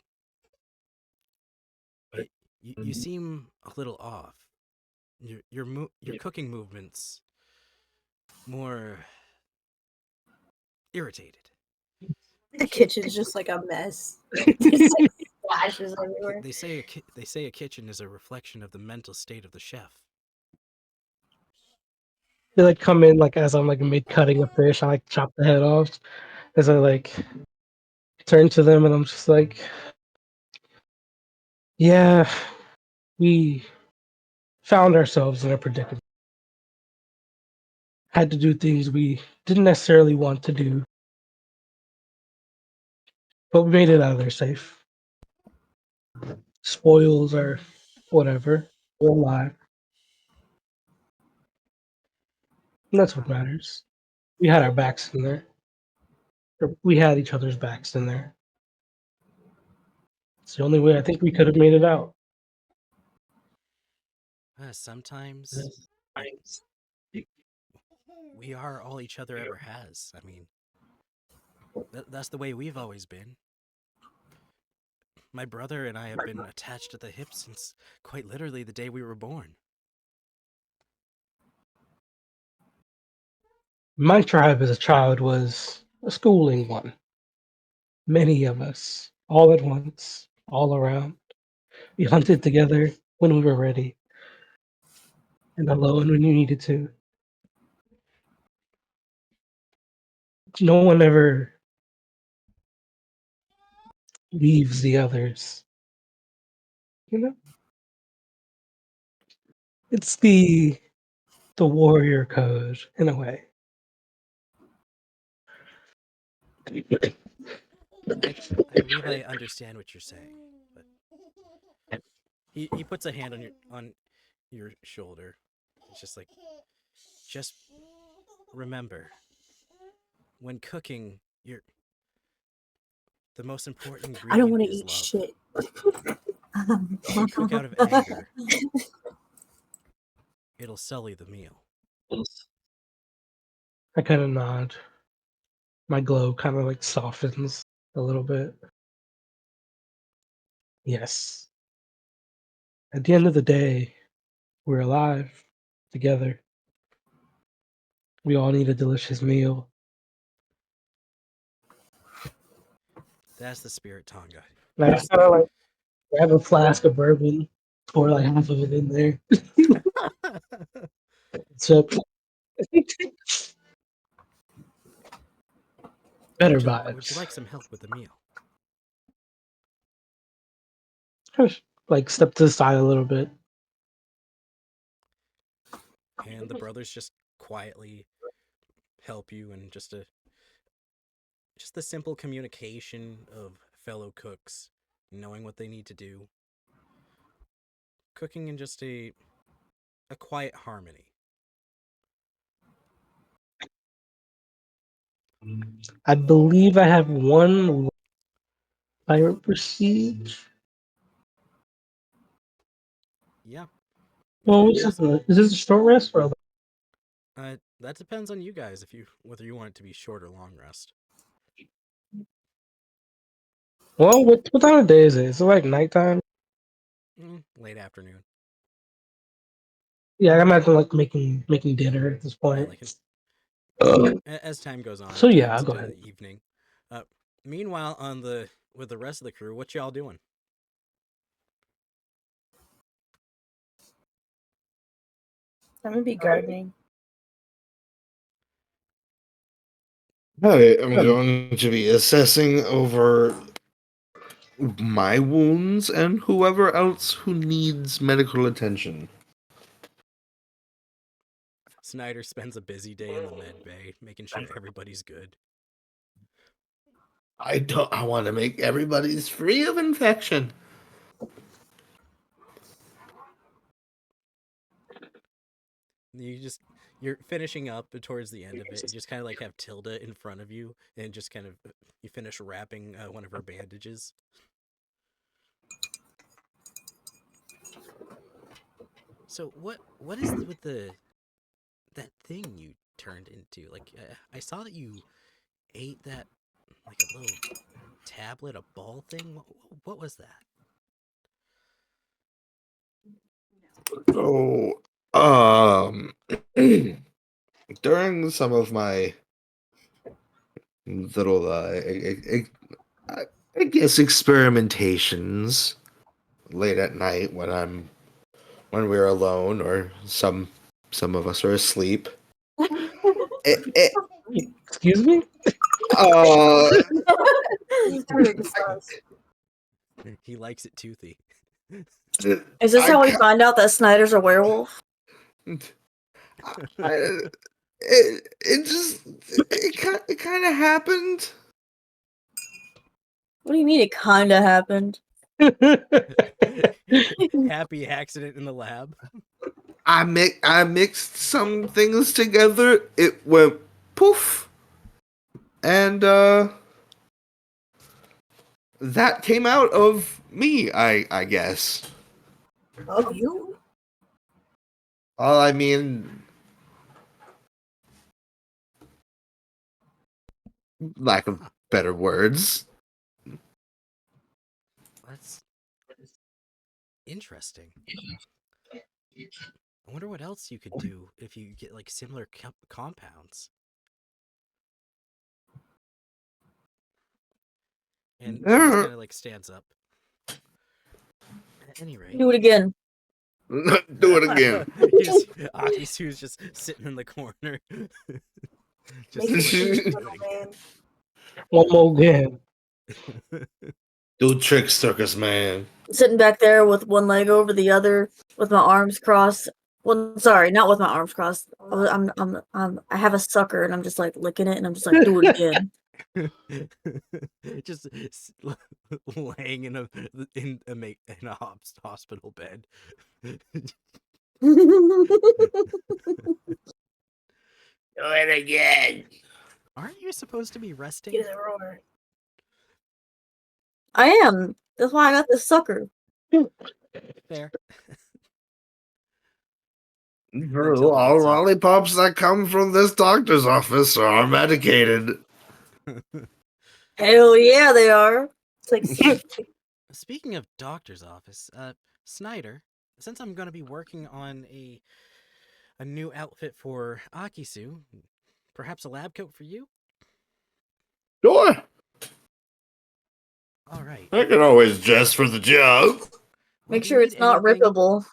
you seem a little off. Your cooking movements more irritated. The kitchen's just like a mess. There's like splashes everywhere. They say a kitchen is a reflection of the mental state of the chef. They like come in like as I'm like mid cutting a fish, I like chop the head off as I like turn to them and I'm just like, yeah, we found ourselves in a predicament. Had to do things we didn't necessarily want to do, but we made it out of there safe. Spoils or whatever, we're alive. And that's what matters. We had our backs in there. Or we had each other's backs in there. It's the only way I think we could have made it out. Sometimes we are all each other ever has. I mean, that's the way we've always been. My brother and I have been attached at the hip since quite literally the day we were born. My tribe as a child was a schooling one. Many of us, all at once, all around. We hunted together when we were ready, and alone when you needed to. No one ever leaves the others. You know? It's the warrior code in a way. I believe I understand what you're saying, but he puts a hand on your shoulder. It's just like, just remember, when cooking, the most important I don't ingredient want to is eat love. shit. If you cook out of anger, it'll sully the meal. I kind of nod. My glow kind of like softens a little bit. Yes. At the end of the day, we're alive together. We all need a delicious meal. That's the spirit, Tonga. And I just kind of like grab a flask of bourbon, pour like half of it in there. Sip. Better Would you vibes. like some help with the meal? Like step to the side a little bit. And the brothers just quietly help you, and just the simple communication of fellow cooks, knowing what they need to do, cooking in just a quiet harmony. I believe I have one pirate prestige. Yeah. Well, is this a short rest or That depends on you guys whether you want it to be short or long rest. well? What time of day is it? Is it like nighttime? Late afternoon. Yeah, I imagine like making dinner at this Yeah, point. like as time goes on, So it yeah, turns go into ahead. the evening. Meanwhile, with the rest of the crew, what y'all doing? I'm gonna be gardening. I am going to be assessing over my wounds and whoever else who needs medical attention. Snyder spends a busy day in the med bay, making sure everybody's good. I want to make everybody's free of infection. You're finishing up towards the end of it. You just kind of like have Tilda in front of you, and just kind of you finish wrapping one of her bandages. So what is with that thing you turned into? Like I saw that you ate that like a little tablet, a ball thing. What was that? Oh, during some of my little, I guess, experimentations late at night when we're alone or some of us are asleep. Excuse me? Uh, He's turning sus. He likes it toothy. Is this how we find out that Snyder's a werewolf? it kind of happened. What do you mean it kinda happened? Happy accident in the lab. I mixed some things together. It went poof, and that came out of me. I guess. Of you? Well, I mean, lack of better words. That's interesting. I wonder what else you could do if you get like similar compounds. And she just kind of like stands up. At any rate, Do it again. Do it again. Akisu's just sitting in the corner. Just Make like, it little man. One more again. Do tricks, circus man. Sitting back there with one leg over the other, with my arms crossed. Well, sorry, not with my arms crossed. I have a sucker, and I'm just like licking it, and I'm just like, do it again. just laying in a hospital bed. Do it again. Aren't you supposed to be resting? Get a roar. I am. That's why I got this sucker. Fair. All lollipops that come from this doctor's office are medicated. Hell yeah, they are. It's like Speaking of doctor's office, Snyder, since I'm going to be working on a new outfit for Akisu, perhaps a lab coat for you? Sure. All right. I can always dress for the job. Make sure it's not rippable.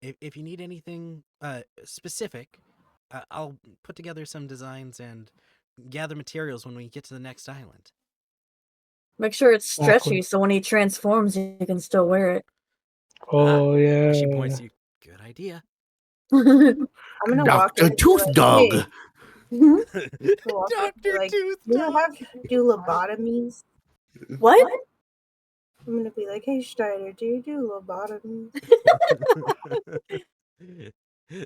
If you need anything specific, I'll put together some designs and gather materials when we get to the next island. Make sure it's stretchy Awkward. so when he transforms, you can still wear it. Oh yeah. She points to you. Good idea. I'm gonna walk Dr. in and be Tooth like, Dog. "Hey." What? Walk in and be Dr. like, Tooth you don't Dog. have to do lobotomies. I'm gonna be like, hey Schneider, do you do lobotomies?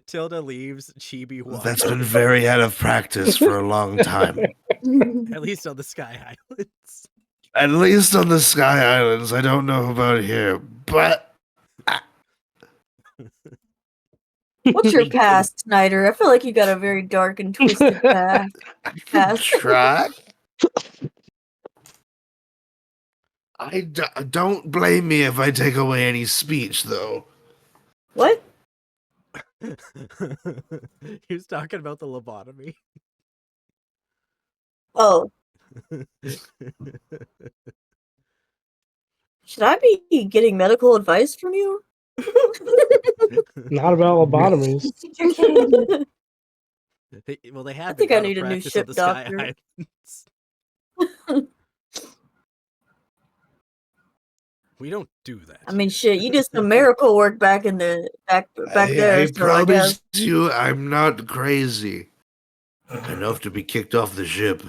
Tilda leaves. Chibi walks. That's been very out of practice for a long time. At least on the Sky Islands. At least on the Sky Islands. I don't know about here, but What's your past, Snyder? I feel like you got a very dark and twisted past. try. Don't blame me if I take away any speech, though. What? He was talking about the lobotomy. Oh, should I be getting medical advice from you? Not about lobotomies. Well, they have think been I out of need a new practice on ship the Sky doctor. Islands. We don't do that. I mean, here. shit, you did some miracle work back in the back there. I So I guess. promise you, I'm not crazy enough to be kicked off the ship.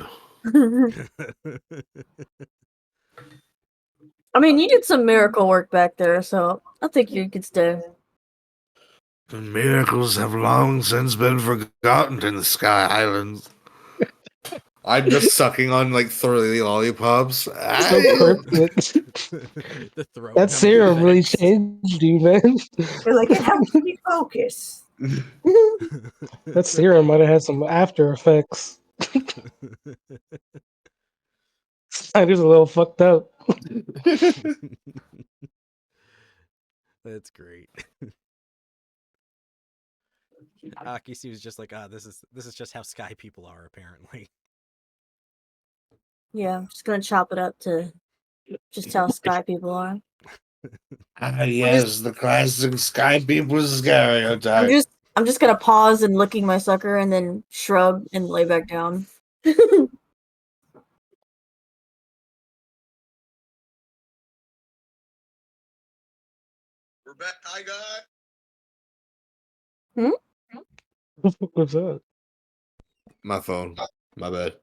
I mean, you did some miracle work back there, so I think you could stay. The miracles have long since been forgotten in the Sky Islands. I'm just sucking on like 30 lollipops. So perfect. The throat That numbing serum really effects. changed you, man. They're like, it helps me focus. That serum might have had some after effects. Snyder's a little fucked up. That's great. Akisi was just like, this is just how Sky people are, apparently. Yeah, I'm just gonna chop it up to just how Sky people are. Ah, yes, the classic Sky people stereotype. I'm just gonna pause and licking my sucker and then shrug and lay back down. We're back. Hi, guy. What's that? My phone. My bad.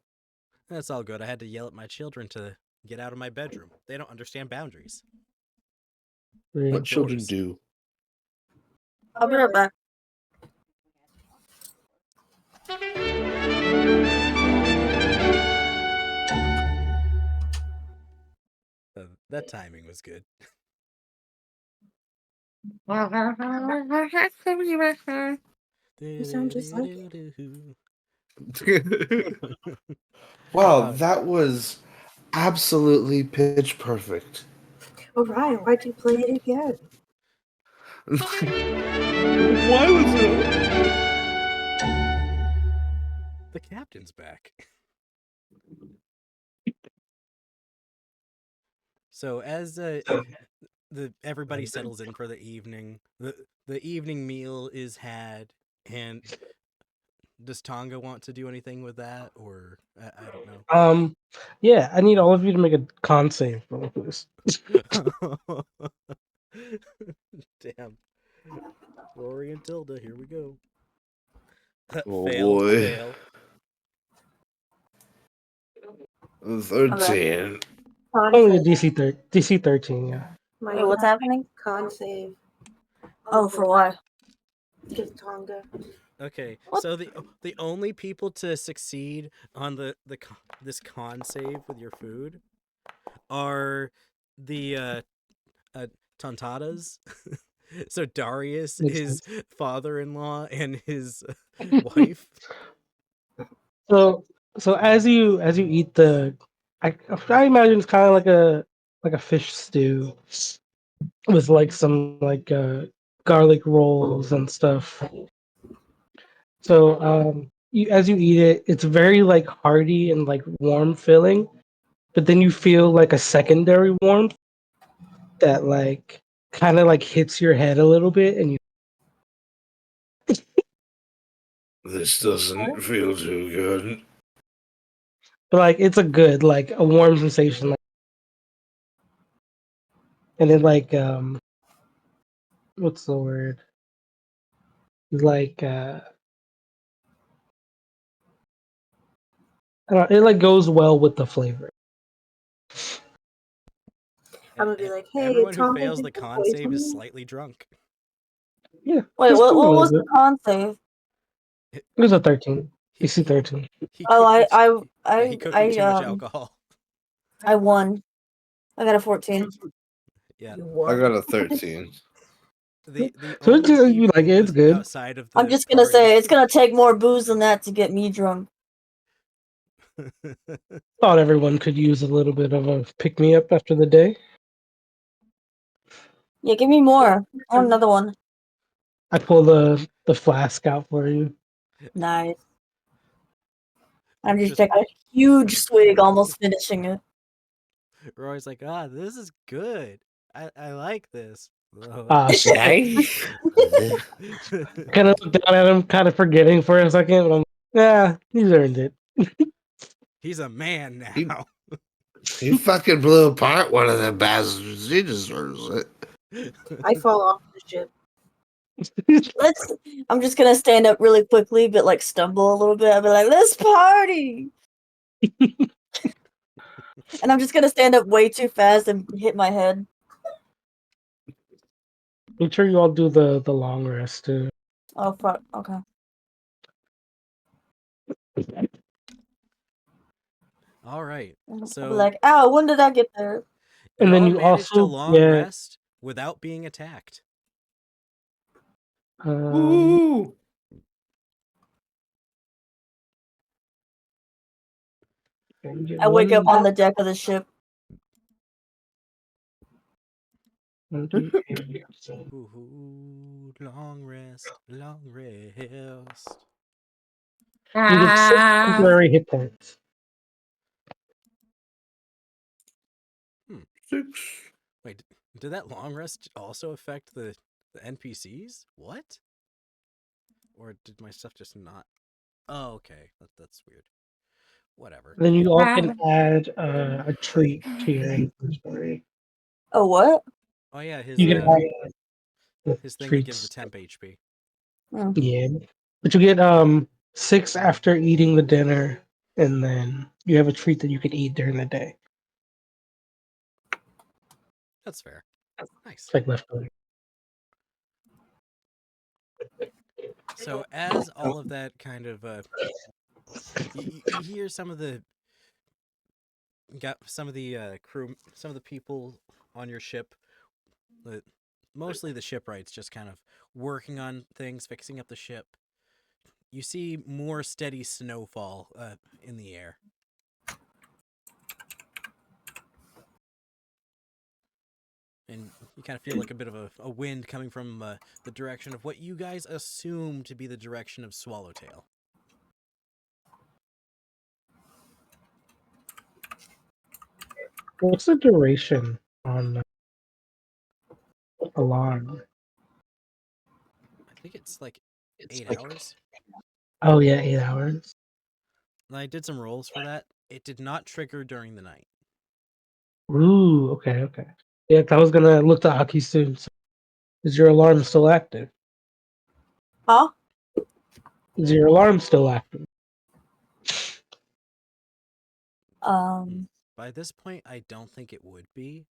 That's all good. I had to yell at my children to get out of my bedroom. They don't understand boundaries. What children doors. do? I'll be right back. That timing was good. You sound just like Wow, that was absolutely pitch perfect. Orion, why'd you play it again? Why was it? The captain's back. So as everybody settles in for the evening, the evening meal is had, and does Tonga want to do anything with that, or I don't know. Yeah, I need all of you to make a con save roll, please. Damn. Rory and Tilda, here we go. Oh Fail, boy. fail. 13. Only a DC 13, yeah. Wait, what's happening? Con save. Oh, for what? Just Tonga. Okay, What? so the only people to succeed on this con save with your food are the Tontadas. So Darius, Makes his father-in-law, and his wife. So as you eat I imagine it's kind of like a fish stew with like some garlic rolls and stuff. So as you eat it, it's very like hearty and like warm filling, but then you feel like a secondary warmth that like kind of like hits your head a little bit, and you This doesn't feel too good. but like it's a good like a warm sensation, like, and then like what's the word? Like I don't know, it like goes well with the flavor. I'm gonna be like, hey, Everyone who Tonga, fails did the you con save poison is me? slightly drunk. Yeah. Wait, just what a little was bit. the con save? It was a 13. He- DC 13. He Oh, cooked I he cooked with too much alcohol. I won. I got a 14. Yeah. I got a 13. The So only it's people it's good. outside of the I'm just gonna party- say it's gonna take more booze than that to get me drunk. Thought everyone could use a little bit of a pick me up after the day. Yeah, give me more. I want another one. I pull the flask out for you. Nice. I'm just Just- taking a huge swig, almost finishing it. Roy's like, this is good. I like this. So Nice. kind of look down at him, kind of forgetting for a second, but I'm yeah, he's earned it. He's a man now. He- You fucking blew apart one of them bastards. He deserves it. I fall off the ship. I'm just gonna stand up really quickly, but like stumble a little bit. I'll be like, let's party! And I'm just gonna stand up way too fast and hit my head. Make sure you all do the long rest too. Oh, fuck. Okay. All right. I'll be So like, ow, when did I get there? And you then all you managed to also long get rest without being attacked. Ooh. I wake up on the deck of the ship. Ooh, long rest, long rest. You get 6 temporary hit points. 6. Wait, did that long rest also affect the NPCs? What? Or did my stuff just not? Oh, okay. That's weird. Whatever. Then you all can add a treat to your inventory. Oh, what? Oh yeah, his You can add his thing that gives the treats. temp HP. Oh. Yeah, but you get 6 after eating the dinner, and then you have a treat that you can eat during the day. That's fair. Nice. It's like leftover. So as all of that kind of you hear some of the crew, some of the people on your ship, mostly the shipwrights, just kind of working on things, fixing up the ship. You see more steady snowfall in the air. And you kind of feel like a bit of a wind coming from the direction of what you guys assume to be the direction of Swallowtail. What's the duration on alarm? I think it's like 8 like- hours. Oh yeah, 8 hours. And I did some rolls for that. It did not trigger during the night. Ooh, okay. Yeah, 'cause I was gonna look to Aki soon. So is your alarm still active? Huh? Is your alarm still active? By this point, I don't think it would be.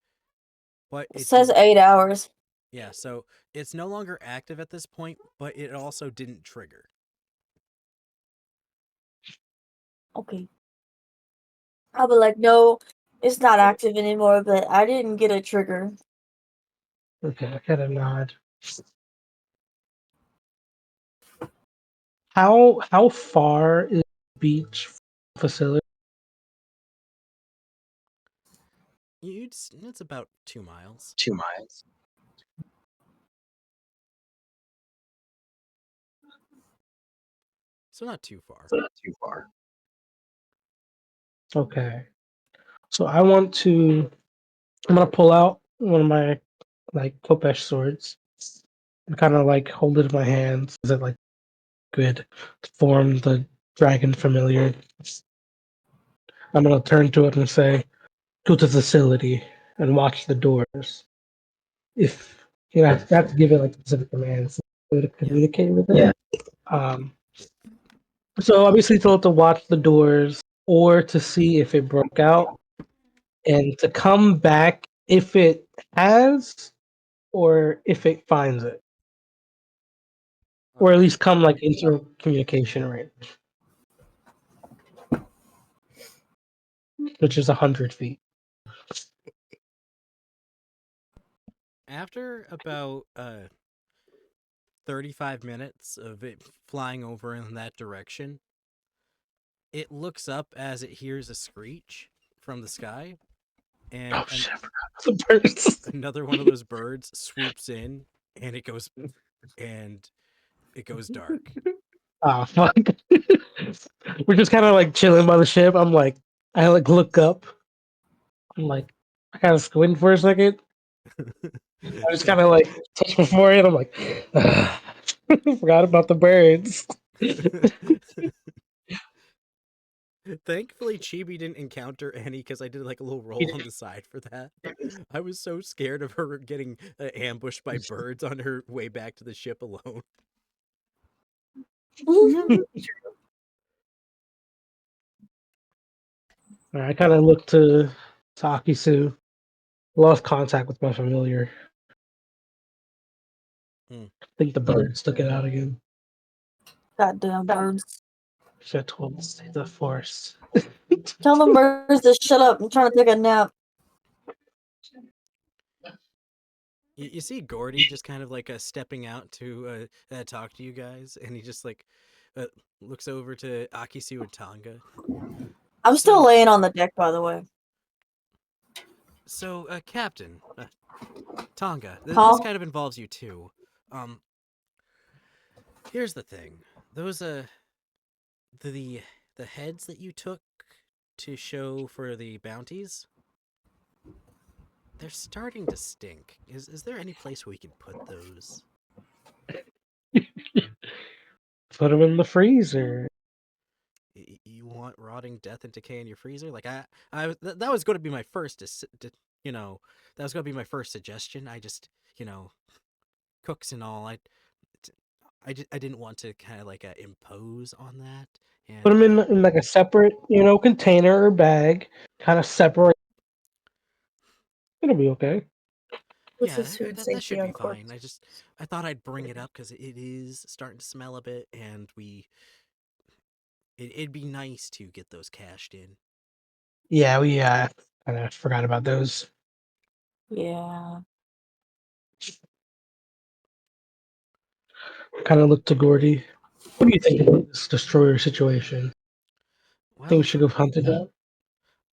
But It it says did, 8 hours. yeah, so it's no longer active at this point, but it also didn't trigger. Okay. I'll be like, no, it's not active anymore, but I didn't get a trigger. Okay, I kind of nod. How far is the beach facility? It's about 2 miles. 2 miles. So not too far. Not too far. Okay. So I'm gonna pull out one of my like Kopesh swords and kind of like hold it in my hands. Is it like good form the dragon familiar? I'm gonna turn to it and say, "Go to the facility and watch the doors." If you know, I have to give it like specific commands to communicate with it. Yeah. So obviously, told to watch the doors or to see if it broke out, and to come back if it has, or if it finds it, or at least come like into communication range, which is 100 feet. After about 35 minutes of it flying over in that direction, it looks up as it hears a screech from the sky, and Oh shit! I forgot the birds. another one of those birds swoops in, and it goes and it goes dark. Ah, fuck. We're just kind of like chilling by the ship. I like look up. I'm like, I kind of squint for a second. I just kind of like touch my forehead. I'm like, forgot about the birds. Thankfully, Chibi didn't encounter any because I did like a little roll on the side for that. I was so scared of her getting ambushed by birds on her way back to the ship alone. I kind of looked to Akisu. Lost contact with my familiar. Hmm. I think the birds took it out again. Goddamn birds. Should have told them to stay the forest. Tell the birds to shut up. I'm trying to take a nap. You see Gordy just kind of like stepping out to talk to you guys, and he just like looks over to Akisu and Tonga. I'm still laying on the deck, by the way. So, Captain, Tonga, Huh? this kind of involves you too. Here's the thing: those the heads that you took to show for the bounties, they're starting to stink. Is there any place where we could put those? Put them in the freezer. You want rotting death and decay in your freezer? Like that was going to be my first, that was going to be my first suggestion. I just, cooks and all. I didn't want to kind of like impose on that. And, Put them in like a separate, container or bag. Kind of separate. It'll be okay. What's yeah, the food that safety should be on corpse? fine. I thought I'd bring it up because it is starting to smell a bit, and it'd be nice to get those cashed in. Yeah, we kind of forgot about those. Yeah. Kind of looked to Gordy. What do you think about this destroyer situation? Think we Well, should go hunt it down?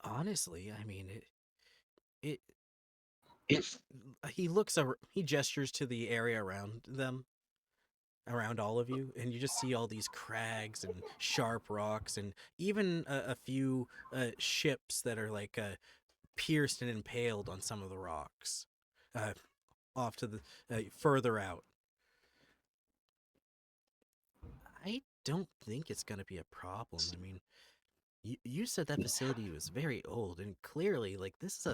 honestly, I mean it. If He gestures to the area around them, around all of you, and you just see all these crags and sharp rocks, and even a few ships that are like pierced and impaled on some of the rocks, off to the further out. I don't think it's gonna be a problem. I mean, you said that facility was very old, and clearly, like this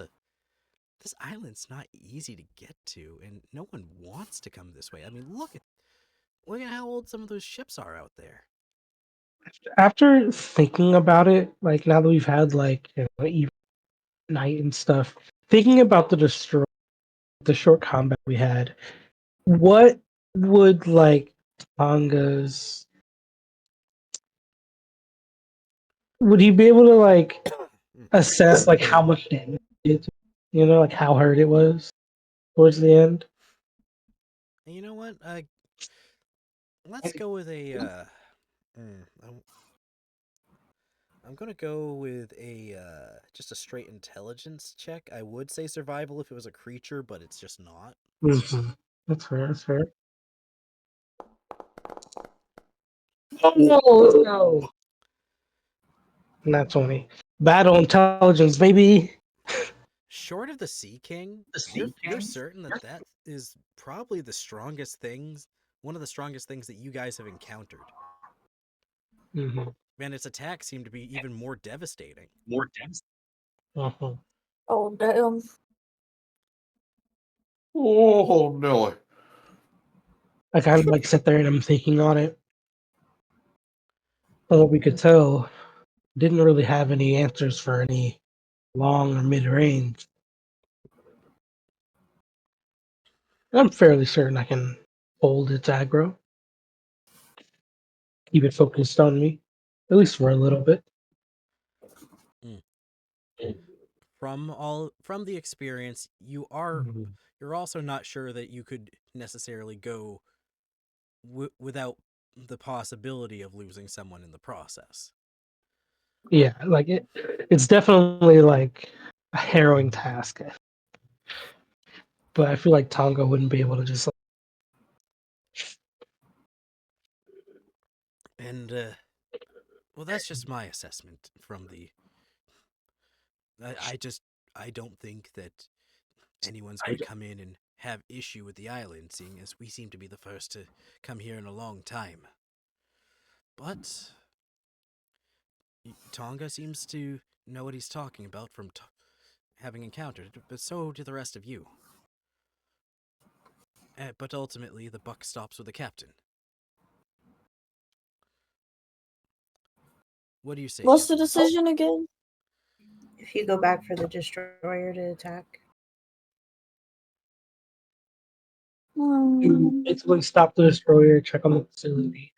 island's not easy to get to, and no one wants to come this way. I mean, look at how old some of those ships are out there. after thinking about it, like now that we've had like even night and stuff, thinking about the short combat we had, what would like Tonga's would he be able to like assess like how much damage it did, like how hurt it was towards the end? And you know what? Let's go with a. I'm gonna go with a just a straight intelligence check. I would say survival if it was a creature, but it's just not. Mm-hmm. That's fair. That's fair. Oh no! Not 20. Battle intelligence, baby. Short of the Sea King, you're certain that is probably the strongest things, one of the strongest things that you guys have encountered. Mm-hmm. Man, its attacks seem to be even more devastating. Uh-huh. Oh, damn. Oh, Nelly. I kind of like sit there and I'm thinking on it. From what we could tell, didn't really have any answers for any long or mid range. I'm fairly certain I can hold its aggro, keep it focused on me, at least for a little bit. From the experience, you're also not sure that you could necessarily go without the possibility of losing someone in the process. Yeah, like it's definitely like a harrowing task. But I feel like Tonga wouldn't be able to just like, And, well, that's just my assessment from the... I don't think that anyone's going to come in and have issue with the island, seeing as we seem to be the first to come here in a long time. But Tonga seems to know what he's talking about from having encountered it, but so do the rest of you. But ultimately, the buck stops with the captain. What do you say, What's the Captain? decision again? If you go back for the destroyer to attack, You basically stop the destroyer, check on the facility,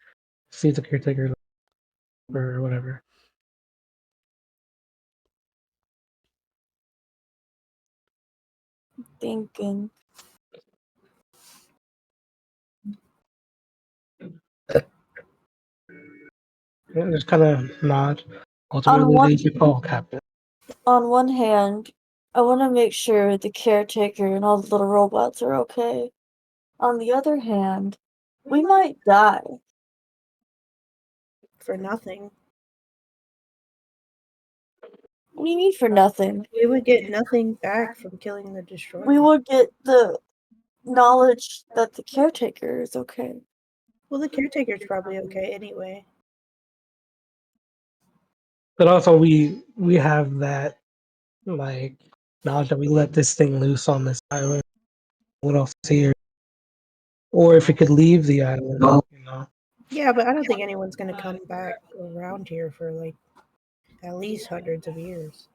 see if the caretaker or whatever. Thinking. Yeah, just kind of nod. On Ultimately, one they should call captain. on one hand, I want to make sure the caretaker and all the little robots are okay. On the other hand, we might die. for nothing, What do you mean for nothing? we would get nothing back from killing the destroyer. We would get the knowledge that the caretaker is okay. Well, the caretaker's probably okay anyway. But also, we have that like knowledge that we let this thing loose on this island. What else is here? Or if it could leave the island, you know. Yeah, but I don't think anyone's going to come back around here for like at least hundreds of years.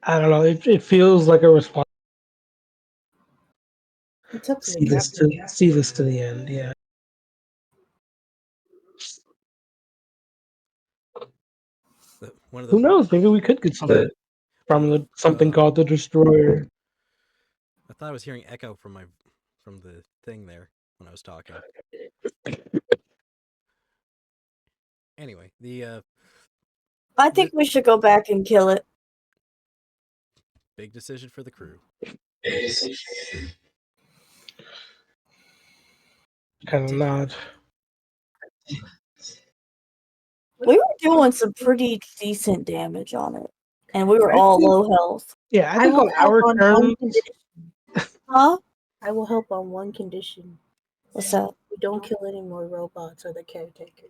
I don't know. It feels like a response. It's up to See the this captain. see this to the end. Yeah. One of Who the... knows? Maybe we could get something from something called the Destroyer. I thought I was hearing echo from the thing there when I was talking. Anyway, I think we should go back and kill it. big decision for the crew. Kind of nod. We were doing some pretty decent damage on it, and we were I all think- low health. Yeah, I I think will on help our on one terms. condition. Huh? I will help on one condition. What's that? We don't kill any more robots or the caretaker.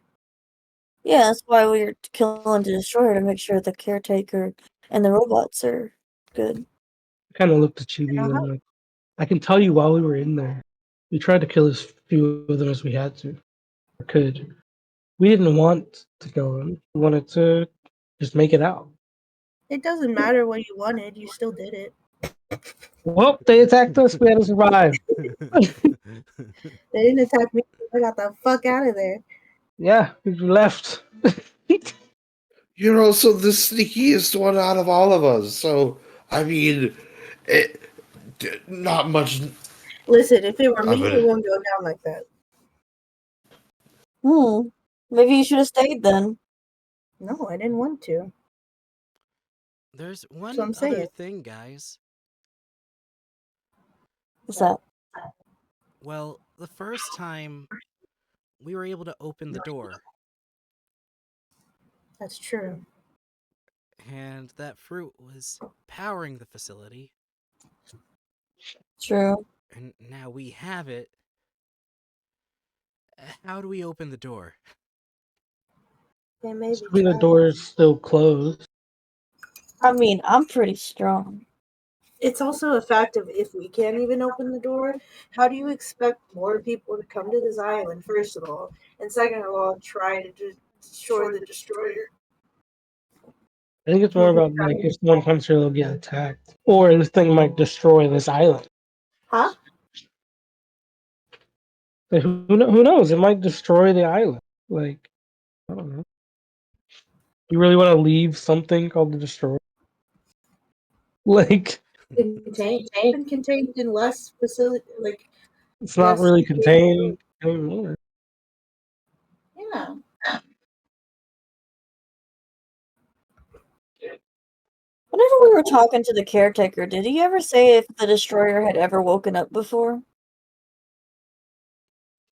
Yeah, that's why we were killing the destroyer, to make sure the caretaker and the robots are good. Kind of looked at Chibi and like, I can tell you while we were in there, we tried to kill as few of them as we had to, or could. We didn't want to kill them. We wanted to just make it out. It doesn't matter what you wanted, you still did it. Well, they attacked us. We had to survive. They didn't attack me. I got the fuck out of there. Yeah, we left. You're also the sneakiest one out of all of us. So, I mean, not much. Listen, if it were I'm me, gonna- it wouldn't go down like that. Maybe you should have stayed then. No, I didn't want to. There's one what I'm other saying. thing, guys. What's that? Well, the first time we were able to open the door, That's true. and that fruit was powering the facility, True. and now we have it. How do we open the door? They may be The trying. door's still closed. I mean, I'm pretty strong. It's also a fact of if we can't even open the door, how do you expect more people to come to this island, first of all? And second of all, try to destroy the destroyer? I think it's more about like if someone comes here, they'll get attacked, or this thing might destroy this island. Huh? Like, who knows? It might destroy the island. Like, I don't know. You really want to leave something called the destroyer? Like, Contained in less facility, like it's not less really contained anymore. Yeah. Whenever we were talking to the caretaker, did he ever say if the destroyer had ever woken up before?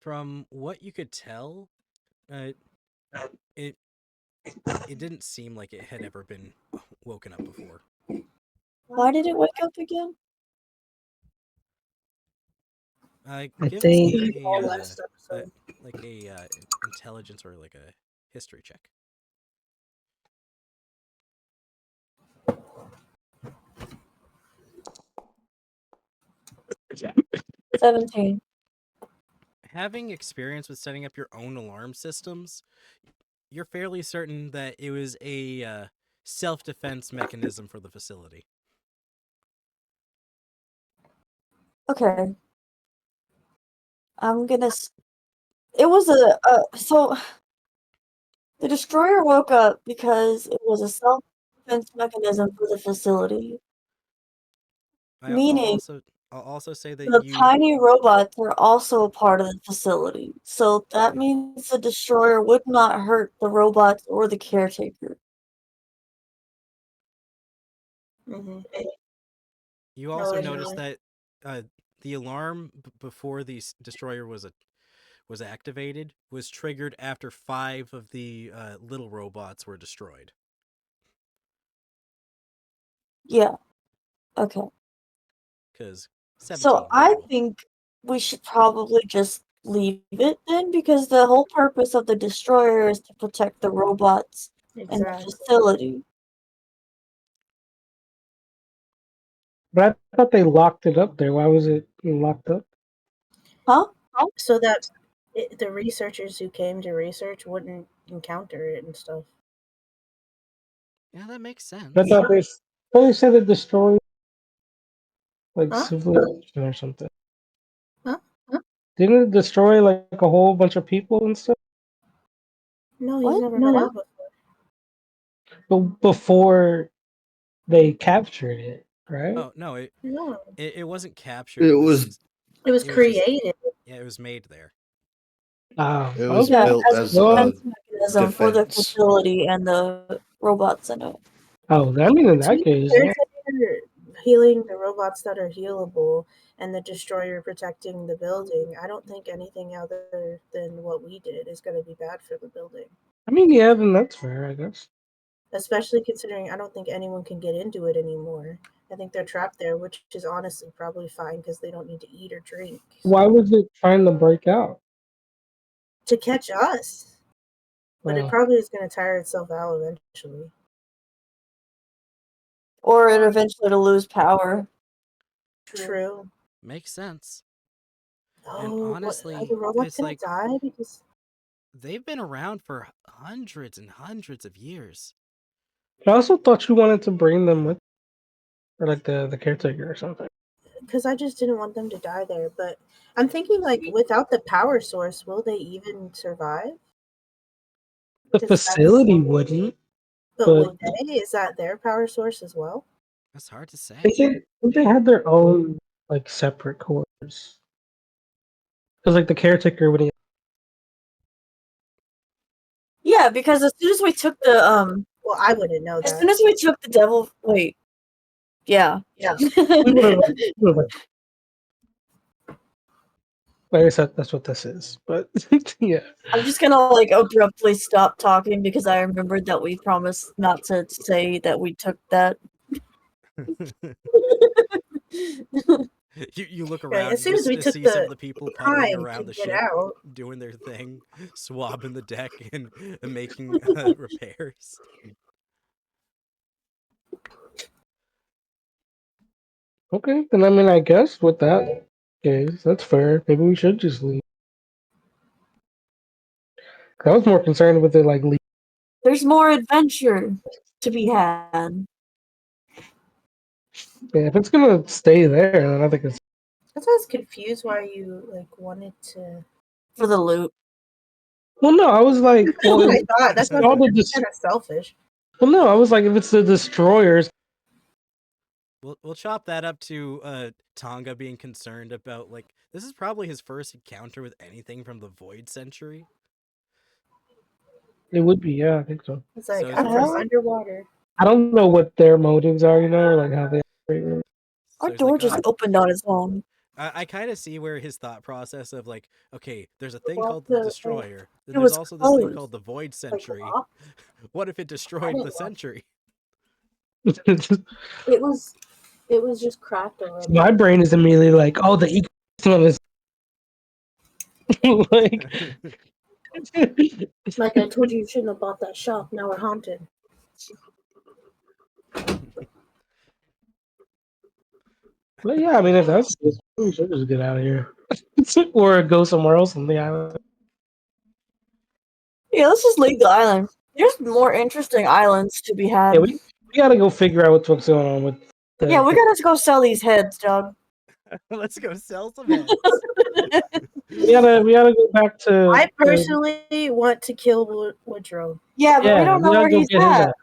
From what you could tell, it didn't seem like it had ever been woken up before. Why did it wake up again? Give think- me All a, last episode. like a intelligence or like a history check. — 17. Having experience with setting up your own alarm systems, you're fairly certain that it was a self-defense mechanism for the facility. Okay. I'm gonna. It was so the destroyer woke up because it was a self-defense mechanism for the facility. Meaning, I'll also say that the you tiny robots are also a part of the facility. So that means the destroyer would not hurt the robots or the caretaker. Mm-hmm. you also Allegedly. noticed that the alarm before the destroyer was activated was triggered after 5 of the little robots were destroyed. Yeah. Okay. Because 17. So I total. think we should probably just leave it then, because the whole purpose of the destroyer is to protect the robots and the Exactly. facility. But I thought they locked it up there. Why was it locked up? Huh? So that the researchers who came to research wouldn't encounter it and stuff. Yeah, that makes sense. I thought they said it destroyed like Huh? civilization or something. Huh? Didn't it destroy like a whole bunch of people and stuff? No, he's What? never No. been out before. But before they captured it, right? Oh no, No, it wasn't captured. It it was was it was just- created. Yeah, it was made there. it was okay. built as as a a defense mechanism for the defense. facility and the robots in it. Oh, I mean, in that case, yeah. Caretaker healing the robots that are healable, and the destroyer protecting the building. I don't think anything other than what we did is going to be bad for the building. I mean, yeah, then that's fair, I guess. Especially considering I don't think anyone can get into it anymore. I think they're trapped there, which is honestly probably fine because they don't need to eat or drink. Why was it trying to break out? To catch us. But it Oh. probably is going to tire itself out eventually. Or it eventually to lose power. True. Makes sense. Oh, And honestly, are the robots it's going like to die? Because they've been around for hundreds and hundreds of years. I also thought you wanted to bring them with, or like the caretaker or something. I just didn't want them to die there. But I'm thinking, like, without the power source, will they even survive? The 'Cause facility wouldn't. But But would they? Is that their power source as well? That's hard to say. they had their own like separate cores. Because like the caretaker would. Yeah, because as soon as we took the Well, I wouldn't know as that. soon as we took the devil wait. Yeah. We would've, like I said, that's what this is. But yeah. I'm just gonna like abruptly stop talking because I remembered that we promised not to say that we took that. You look Right, around as soon as just we to took see some the of the people puttering time around to the get ship, out. doing their thing, swabbing the deck and making repairs. Okay, then I mean, I guess with that case, that's fair. Maybe we should just leave. I was more concerned with it, like, leave. There's more adventure to be had. Yeah, if it's gonna stay there, then I think it's. That's why I was confused why you like wanted to. For the loot. Well, no, I was like, well, I if thought that's all the kind of selfish. well, no, I was like, if it's the destroyers, We'll chop that up to Tonga being concerned about, like, this is probably his first encounter with anything from the Void Century. it would be. Yeah, I think so. It's like So it's I'm the from first- underwater. I don't know what their motives are, or like how they operate. Our So he's door like, just "Oh, opened on its own. I kind of see where his thought process of like, okay, there's a thing Well, called the the- Destroyer. Then It there's was also this thing closed. called the Void Like the Sentry. box, What if it destroyed the Sentry? it was just cracked already. My brain is immediately like, oh, the ecosystem is like. Like I told you, you shouldn't have bought that shop. Now we're haunted. But yeah, I mean, if that's the case, we should just get out of here, or go somewhere else on the island. Yeah, let's just leave the island. There's more interesting islands to be had. Yeah, we gotta go figure out what's going on with. The, Yeah, we gotta go sell these heads, Doug. Let's go sell some heads. we gotta go back to. I personally want to kill Woodrow. Yeah, but Yeah, we don't know gotta where go he's get his at. ass.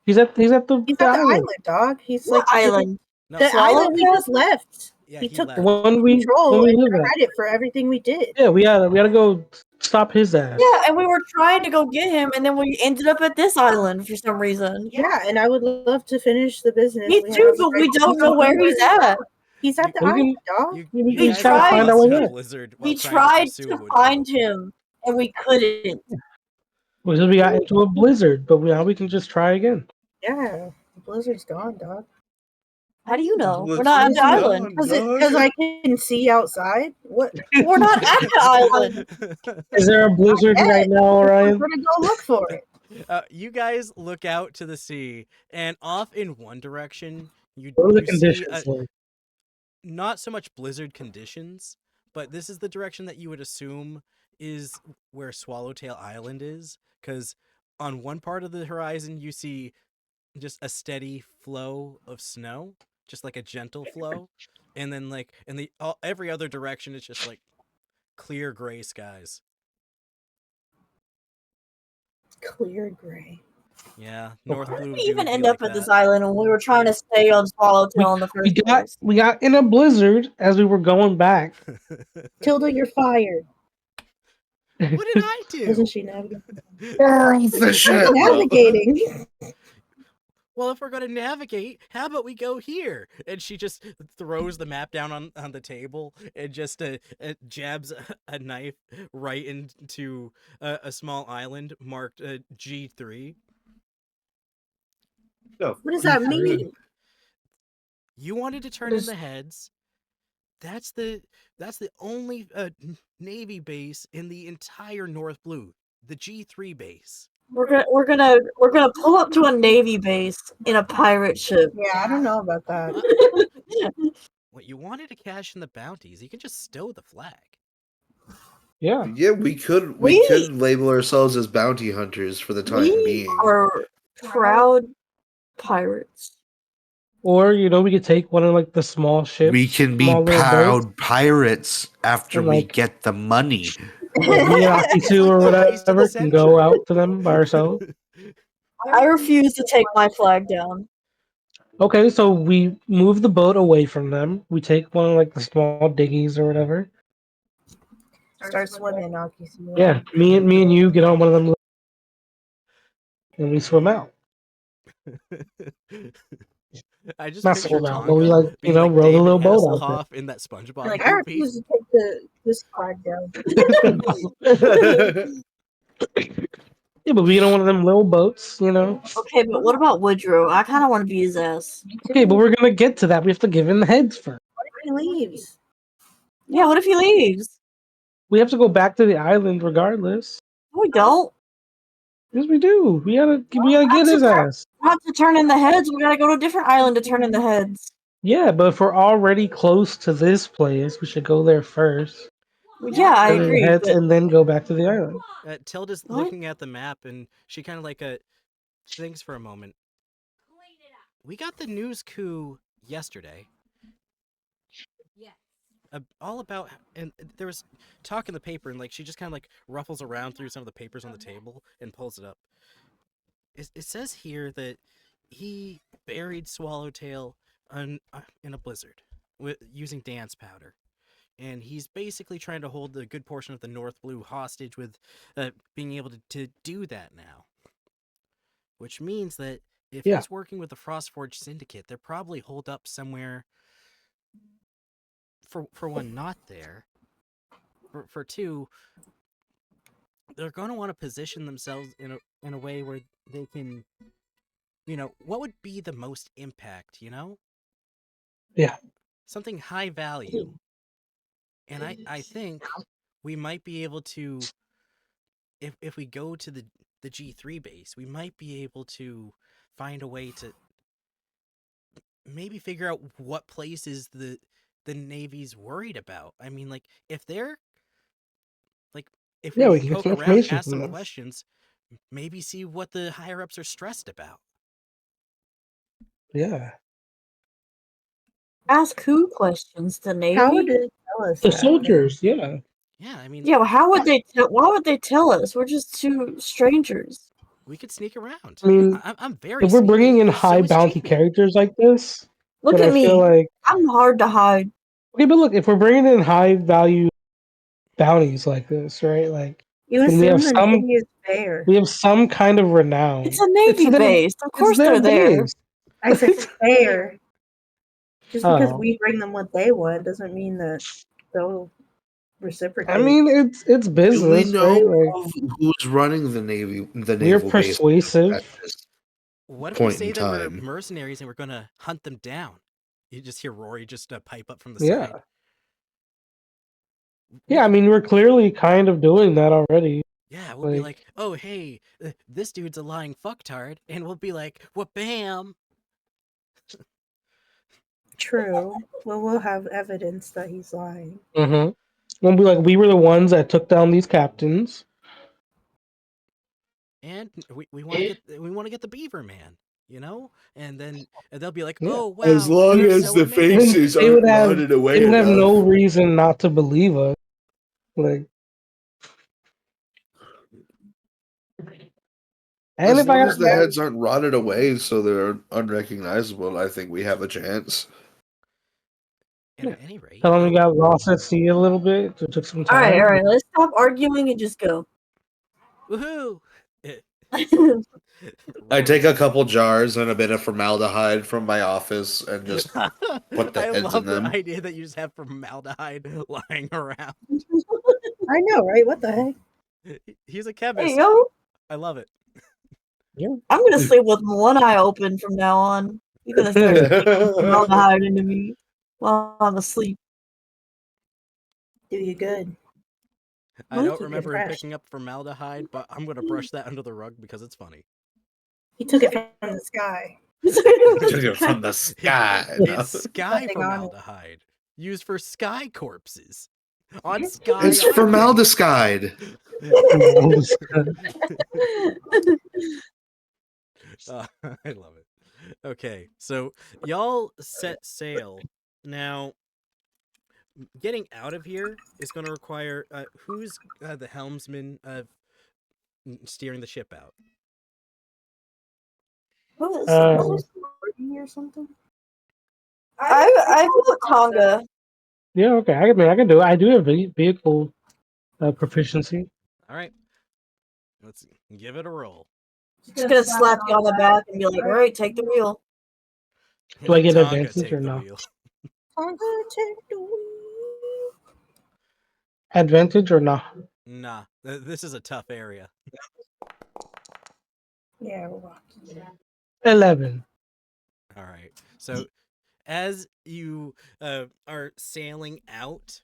He's at the He's at the island. island, dog. He's What like island? No, the island we just left. yeah, he took left. When we control and live at. credit for everything we did. Yeah, we gotta go stop his ass. Yeah, and we were trying to go get him, and then we ended up at this island for some reason. Yeah, and I would love to finish the business. Me We too, have but we right don't now. know where he's at. He's at the We island, dog. You, We you guys tried- got find our lost way in a in. blizzard while We trying tried pursue to Woodrow. find him, and we couldn't. Because we got into a blizzard, but now we can just try again. Yeah, the blizzard's gone, dog. How do you know? We're What's not at the going island. on? Because I can see outside. What? We're not at the island. Is there a blizzard Hey, right now, We're Orion? gonna go look for it. You guys look out to the sea, and off in one direction, you, What are the you see conditions like? not so much blizzard conditions, but this is the direction that you would assume is where Swallowtail Island is, because on one part of the horizon you see just a steady flow of snow, just like a gentle flow, and then like in the every other direction it's just like clear gray skies. Clear gray. Yeah, North Okay. Blue. We even end up at this island when we were trying to stay on Swallowtail in the We first got place. we got in a blizzard as we were going back. Tilda, you're fired. What did I do? Isn't she navigating? The ship. Navigating. Well, if we're going to navigate, how about we go here? And she just throws the map down on the table and just jabs a knife right into a small island marked G3. What does that mean? You wanted to turn in the heads. That's the only Navy base in the entire North Blue, the G3 base. We're gonna pull up to a Navy base in a pirate ship. Yeah, I don't know about that. What you wanted to cash in the bounties? You can just stow the flag. Yeah. Yeah, we could label ourselves as bounty hunters for the time We being. are proud pirates. Or we could take one of like the small ships. We can be small little boats, proud pirates after And, we like- get the money. Me and Aki2 or Like the heist of the whatever can go century. out to them by ourselves. I refuse to take my flag down. Okay, so we move the boat away from them. We take one of like the small diggies or whatever. Start swimming, Aki. Yeah, me and you get on one of them, and we swim out. I just Not picture swim out, Tonga but we like being row the David little boat out Hasselhoff in that SpongeBob Like I movie. refuse to take this flag down. Yeah, but we get on one of them little boats, Okay, but what about Woodrow? I kind of want to be his ass. Okay, but we're gonna get to that. We have to give him the heads first. He leaves. Yeah, what if he leaves? We have to go back to the island regardless. No, we don't. Yes, we do. We gotta get his ass. Not to turn in the heads. We gotta go to a different island to turn in the heads. Yeah, but if we're already close to this place, we should go there first. Yeah, I turn in the agree. heads, But and then go back to the island. Tilda's What? looking at the map and she kind of like thinks for a moment. We got the news coup yesterday. All about, and there was talk in the paper, and like she just kind of like ruffles around through some of the papers on the table and pulls it up. It says here that he buried Swallowtail in a blizzard using dance powder, and he's basically trying to hold a good portion of the North Blue hostage with being able to do that now. Which means that if he's working with the Frostforge Syndicate, they're probably holed up somewhere for one, not there. For two, they're going to want to position themselves in a way where they can, what would be the most impact, Yeah. Something high value. And I think we might be able to, if we go to the G3 base, we might be able to find a way to maybe figure out what places the Navy's worried about. I mean, like, if they're like, if Yeah, we we can get poke some around, information ask from some them. questions, maybe see what the higher ups are stressed about. Yeah. Ask who questions? The Navy? How would it tell us The that? soldiers, yeah. Yeah, I mean, Yeah, well, how would they? Why would they tell us? We're just two strangers. we could sneak around. I mean, I'm very if we're sneaky. bringing in So high is bounty Chibi. characters like this, Look then at I feel me. like I'm hard to hide. okay, but look, if we're bringing in high value bounties like this, right? Like, You then we have assume the some Navy is fair. we have some kind of renown. It's a Navy their, base. Of it's course their they're there. base. I said fair. Just because Oh. we bring them what they want doesn't mean that they'll reciprocate. I mean, it's Do we business, know right? Like, of who's running the we're naval base persuasive. at this What if we point say in that we're time? mercenaries and we're gonna hunt them down? You just hear Rory just pipe up from the Yeah. side. Yeah, I mean, we're clearly kind of doing that already. Yeah, we'll be like, oh, hey, this dude's a lying fucktard. And we'll be like, well, bam. True. Well, we'll have evidence that he's lying. Mm-hmm. We'll be like, we were the ones that took down these captains. And we want to get the beaver man, and then they'll be like, oh wow, As long you're as so the amazing. faces they aren't would have rotted away they would have enough. no reason not to believe us. Like, and As if I long got as the heads aren't rotted away so they're unrecognizable, I think we have a chance. And at any rate, tell them we got lost at sea a little bit, it took some All time. right. Let's stop arguing and just go. woohoo! I take a couple jars and a bit of formaldehyde from my office and just put the I heads love in them. the idea that you just have formaldehyde lying around. I know, right? What the heck? He's a Hey, chemist. yo. I love it. I'm gonna sleep with one eye open from now on. You're gonna start sneaking formaldehyde into me while I'm asleep. Do you good? I Well, don't keep it remember him fresh. picking up formaldehyde, but I'm gonna brush that under the rug because it's funny. He took it from the sky. Took it from the sky. It's sky Nothing on it. formaldehyde used for sky corpses on Sky It's Island. formaldehyde. I love it. Okay, so y'all set sail. Now, getting out of here is going to require who's the helmsman of steering the ship out? What was it? Or something? I put Tonga. Yeah, okay. I can do it. I do have vehicle proficiency. All right, let's give it a roll. Just gonna slap you on the back and be like, all right, take the wheel. Do I get Tonga advantage take or the no? wheel. I'm gonna take the wheel. Advantage or not? Nah, this is a tough area. Yeah, we're walking. 11. All right, so as you are sailing out,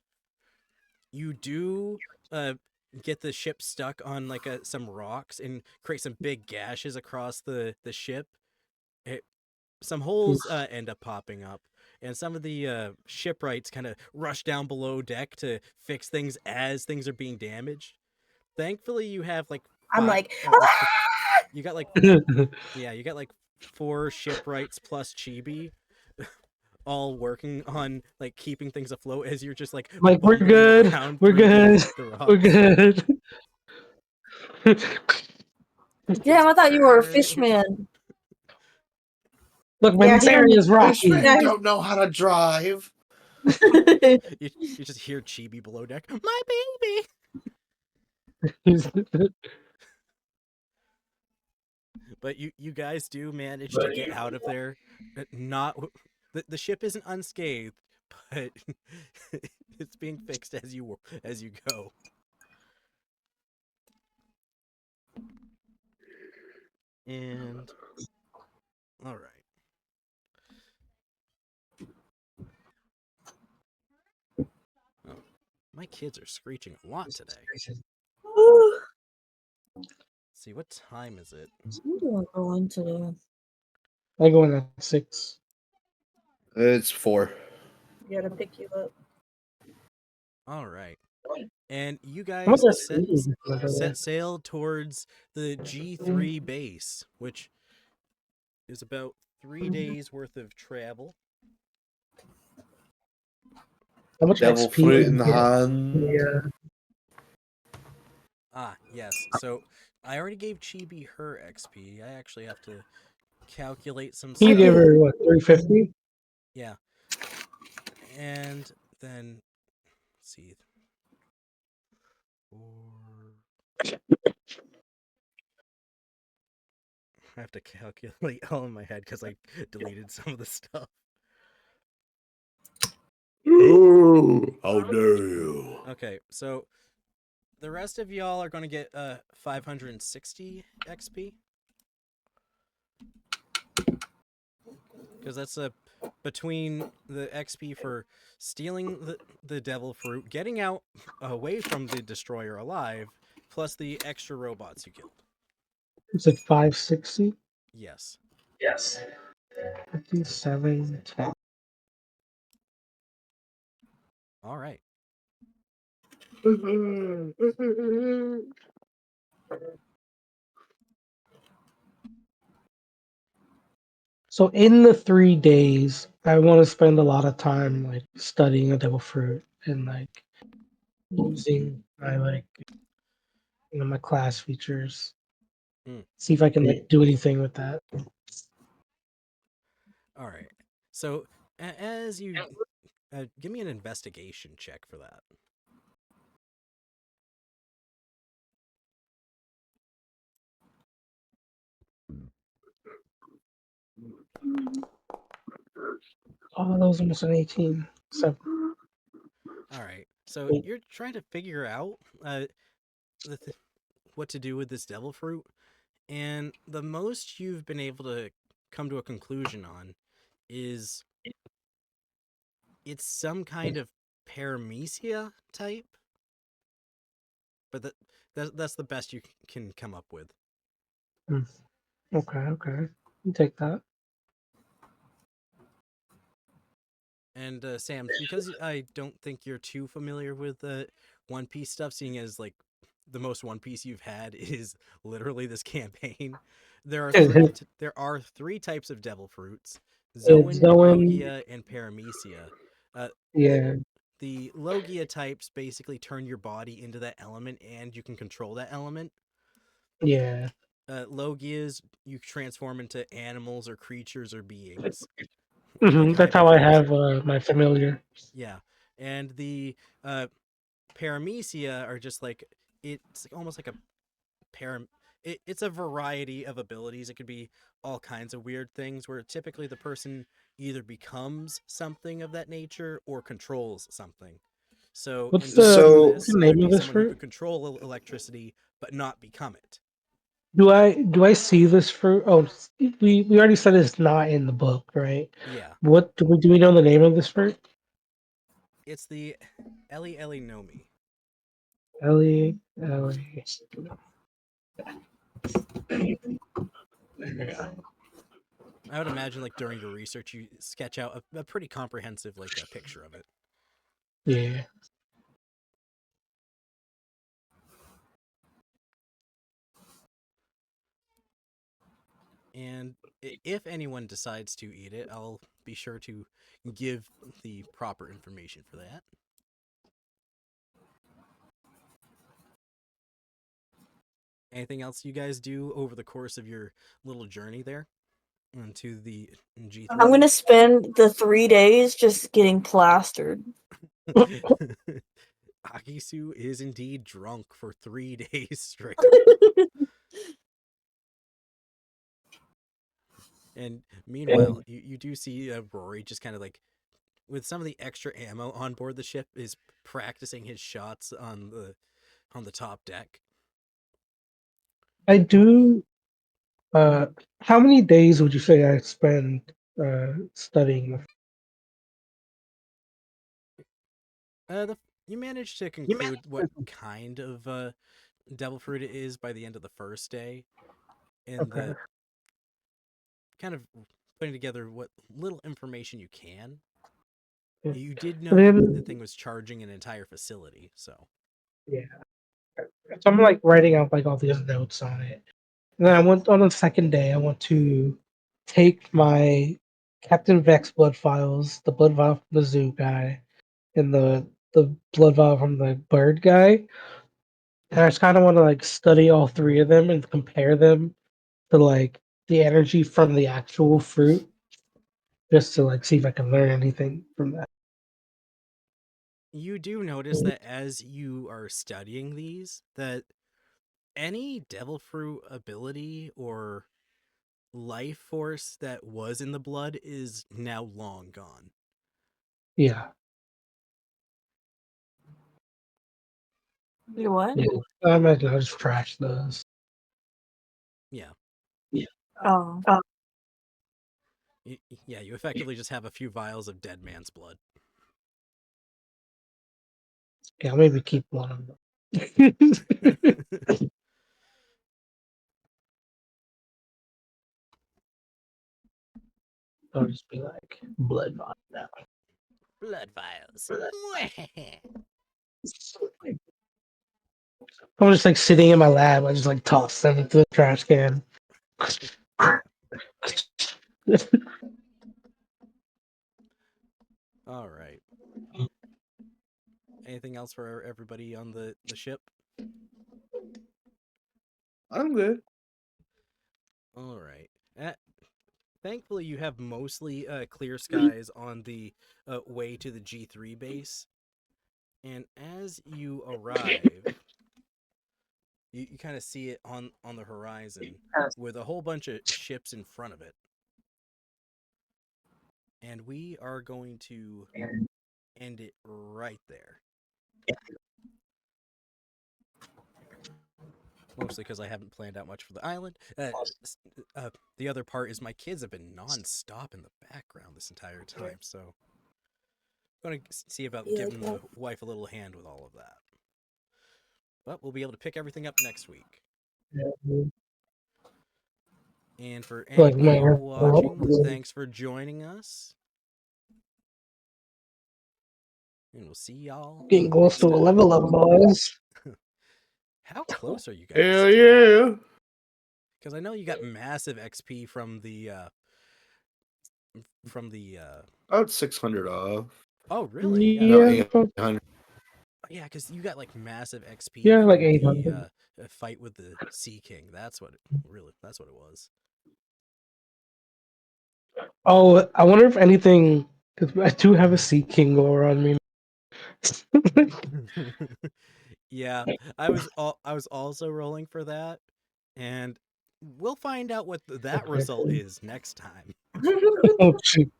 you do get the ship stuck on like some rocks and create some big gashes across the ship. Some holes end up popping up, and some of the shipwrights kind of rush down below deck to fix things as things are being damaged. Thankfully, you have like I'm like, you got like you got like 4 shipwrights plus Chibi, all working on like keeping things afloat as you're just like we're bumbling good. around We're through good. the rocks. We're good. Damn, I thought you were a fishman. Look, man, this area is rocky. You don't know how to drive. You just hear Chibi below deck. My baby. But you guys do manage to get out of there. Not the ship isn't unscathed, but it's being fixed as you go. And all right. Oh, my kids are screeching a lot today. Let's see, what time is it? Where do I go into the... I go in at 6. It's 4. Gotta pick you up. All right. And you How much guys SP is this, by the way? set sail towards the G3 base, which is about 3 days worth of travel. How much Devil XP fruit do in you the get? hand. Yeah. Ah, yes. So I already gave Chibi her XP. I actually have to calculate some You stuff. gave her what, 350? Yeah. And then let's see. I have to calculate all in my head because I deleted some of the stuff. Oh, how dare you! Okay, so the rest of y'all are going to get 560 XP. Because that's between the XP for stealing the devil fruit, getting out away from the destroyer alive, plus the extra robots you killed. It's like 560? Yes. Yes. 57, 10. All right. So in the 3 days, I want to spend a lot of time like studying a devil fruit and like using my my class features. Mm. See if I can like do anything with that. All right. So as you give me an investigation check for that. Oh, that was almost an 18. So All right. So you're trying to figure out what to do with this devil fruit, and the most you've been able to come to a conclusion on is it's some kind of paramecia type, but that's the best you can come up with. okay. You take that. And Sam, because I don't think you're too familiar with the One Piece stuff, seeing as like the most One Piece you've had is literally this campaign. There are three types of devil fruits: Zoan, Zoan. Logia, and Paramecia. Yeah. The Logia types basically turn your body into that element, and you can control that element. Yeah. Logias you transform into animals or creatures or beings. That's how I have my familiar. Yeah, and the Paramecia are just like, it's almost like a it's a variety of abilities. It could be all kinds of weird things where typically the person either becomes something of that nature or controls something. So What's instead the of this, name there'd be of this someone who fruit? could control electricity but not become it. Do I see this fruit? Oh, we already said it's not in the book, right? Yeah, What do we know the name of this fruit? it's the Eli Eli Nomi. Ellie. I would imagine like during your research you sketch out a pretty comprehensive like a picture of it. Yeah. And if anyone decides to eat it, I'll be sure to give the proper information for that. Anything else you guys do over the course of your little journey there into the G3? I'm gonna spend the 3 days just getting plastered. Akisu is indeed drunk for 3 days straight. And meanwhile, you do see Rory just kind of like with some of the extra ammo on board the ship, is practicing his shots on the top deck. I do. How many days would you say I spend studying? You managed to conclude what kind of devil fruit it is by the end of the first day, and Okay. the kind of putting together what little information you can. Yeah. You did And know that then, the thing was charging an entire facility, so yeah. So I'm like writing out like all these notes on it. And then I want on the second day, I want to take my Captain Vex blood files, the blood vial from the zoo guy, and the blood vial from the bird guy. And I just kind of want to like study all three of them and compare them to like the energy from the actual fruit, just to like see if I can learn anything from that. you do notice that as you are studying these, that any devil fruit ability or life force that was in the blood is now long gone. Yeah. You what? Yeah. I imagine I'll just trash those. Yeah. Oh. Yeah, you effectively just have a few vials of dead man's blood. Yeah, I'll maybe keep one of them. I'll just be like blood vial now. Blood vials. I'm just like sitting in my lab. I just like toss them into the trash can. All right. Anything else for everybody on the ship? I'm good. All right. Thankfully, you have mostly clear skies on the way to the G3 base. And as you arrive, you kind of see it on the horizon with a whole bunch of ships in front of it. And we are going to end it right there. Mostly because I haven't planned out much for the island. The other part is my kids have been non-stop in the background this entire time, so I'm going to see about giving the wife a little hand with all of that. But we'll be able to pick everything up next week. And for Like, anybody man, watching, thanks for joining us. And we'll see y'all getting close next to a time. level up, boys. How close are you guys? Hell yeah. Because I know you got massive XP from the About 600 off. Oh, really? Yeah. No, Yeah, 800. Yeah, because you got like massive XP yeah, from like the 800. fight with the Sea King. That's what it was. Oh, I wonder if anything, because I do have a Sea King lore on me. Yeah, I was also rolling for that, and we'll find out what that result is next time. Oh, shoot.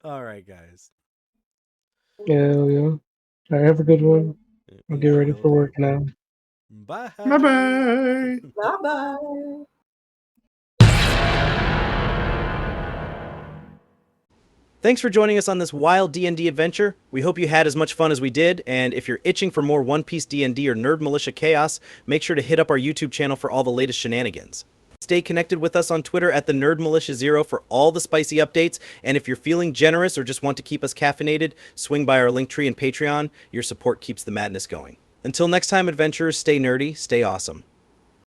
All right, guys. Yeah, yeah. All right, have a good one. I'll get ready Will for work do. now. Bye. Bye-bye. Bye bye. Thanks for joining us on this wild D&D adventure. We hope you had as much fun as we did, and if you're itching for more One Piece D&D or Nerd Militia chaos, make sure to hit up our YouTube channel for all the latest shenanigans. Stay connected with us on Twitter at TheNerdMilitia0 for all the spicy updates, and if you're feeling generous or just want to keep us caffeinated, swing by our Linktree and Patreon. Your support keeps the madness going. Until next time, adventurers, stay nerdy, stay awesome.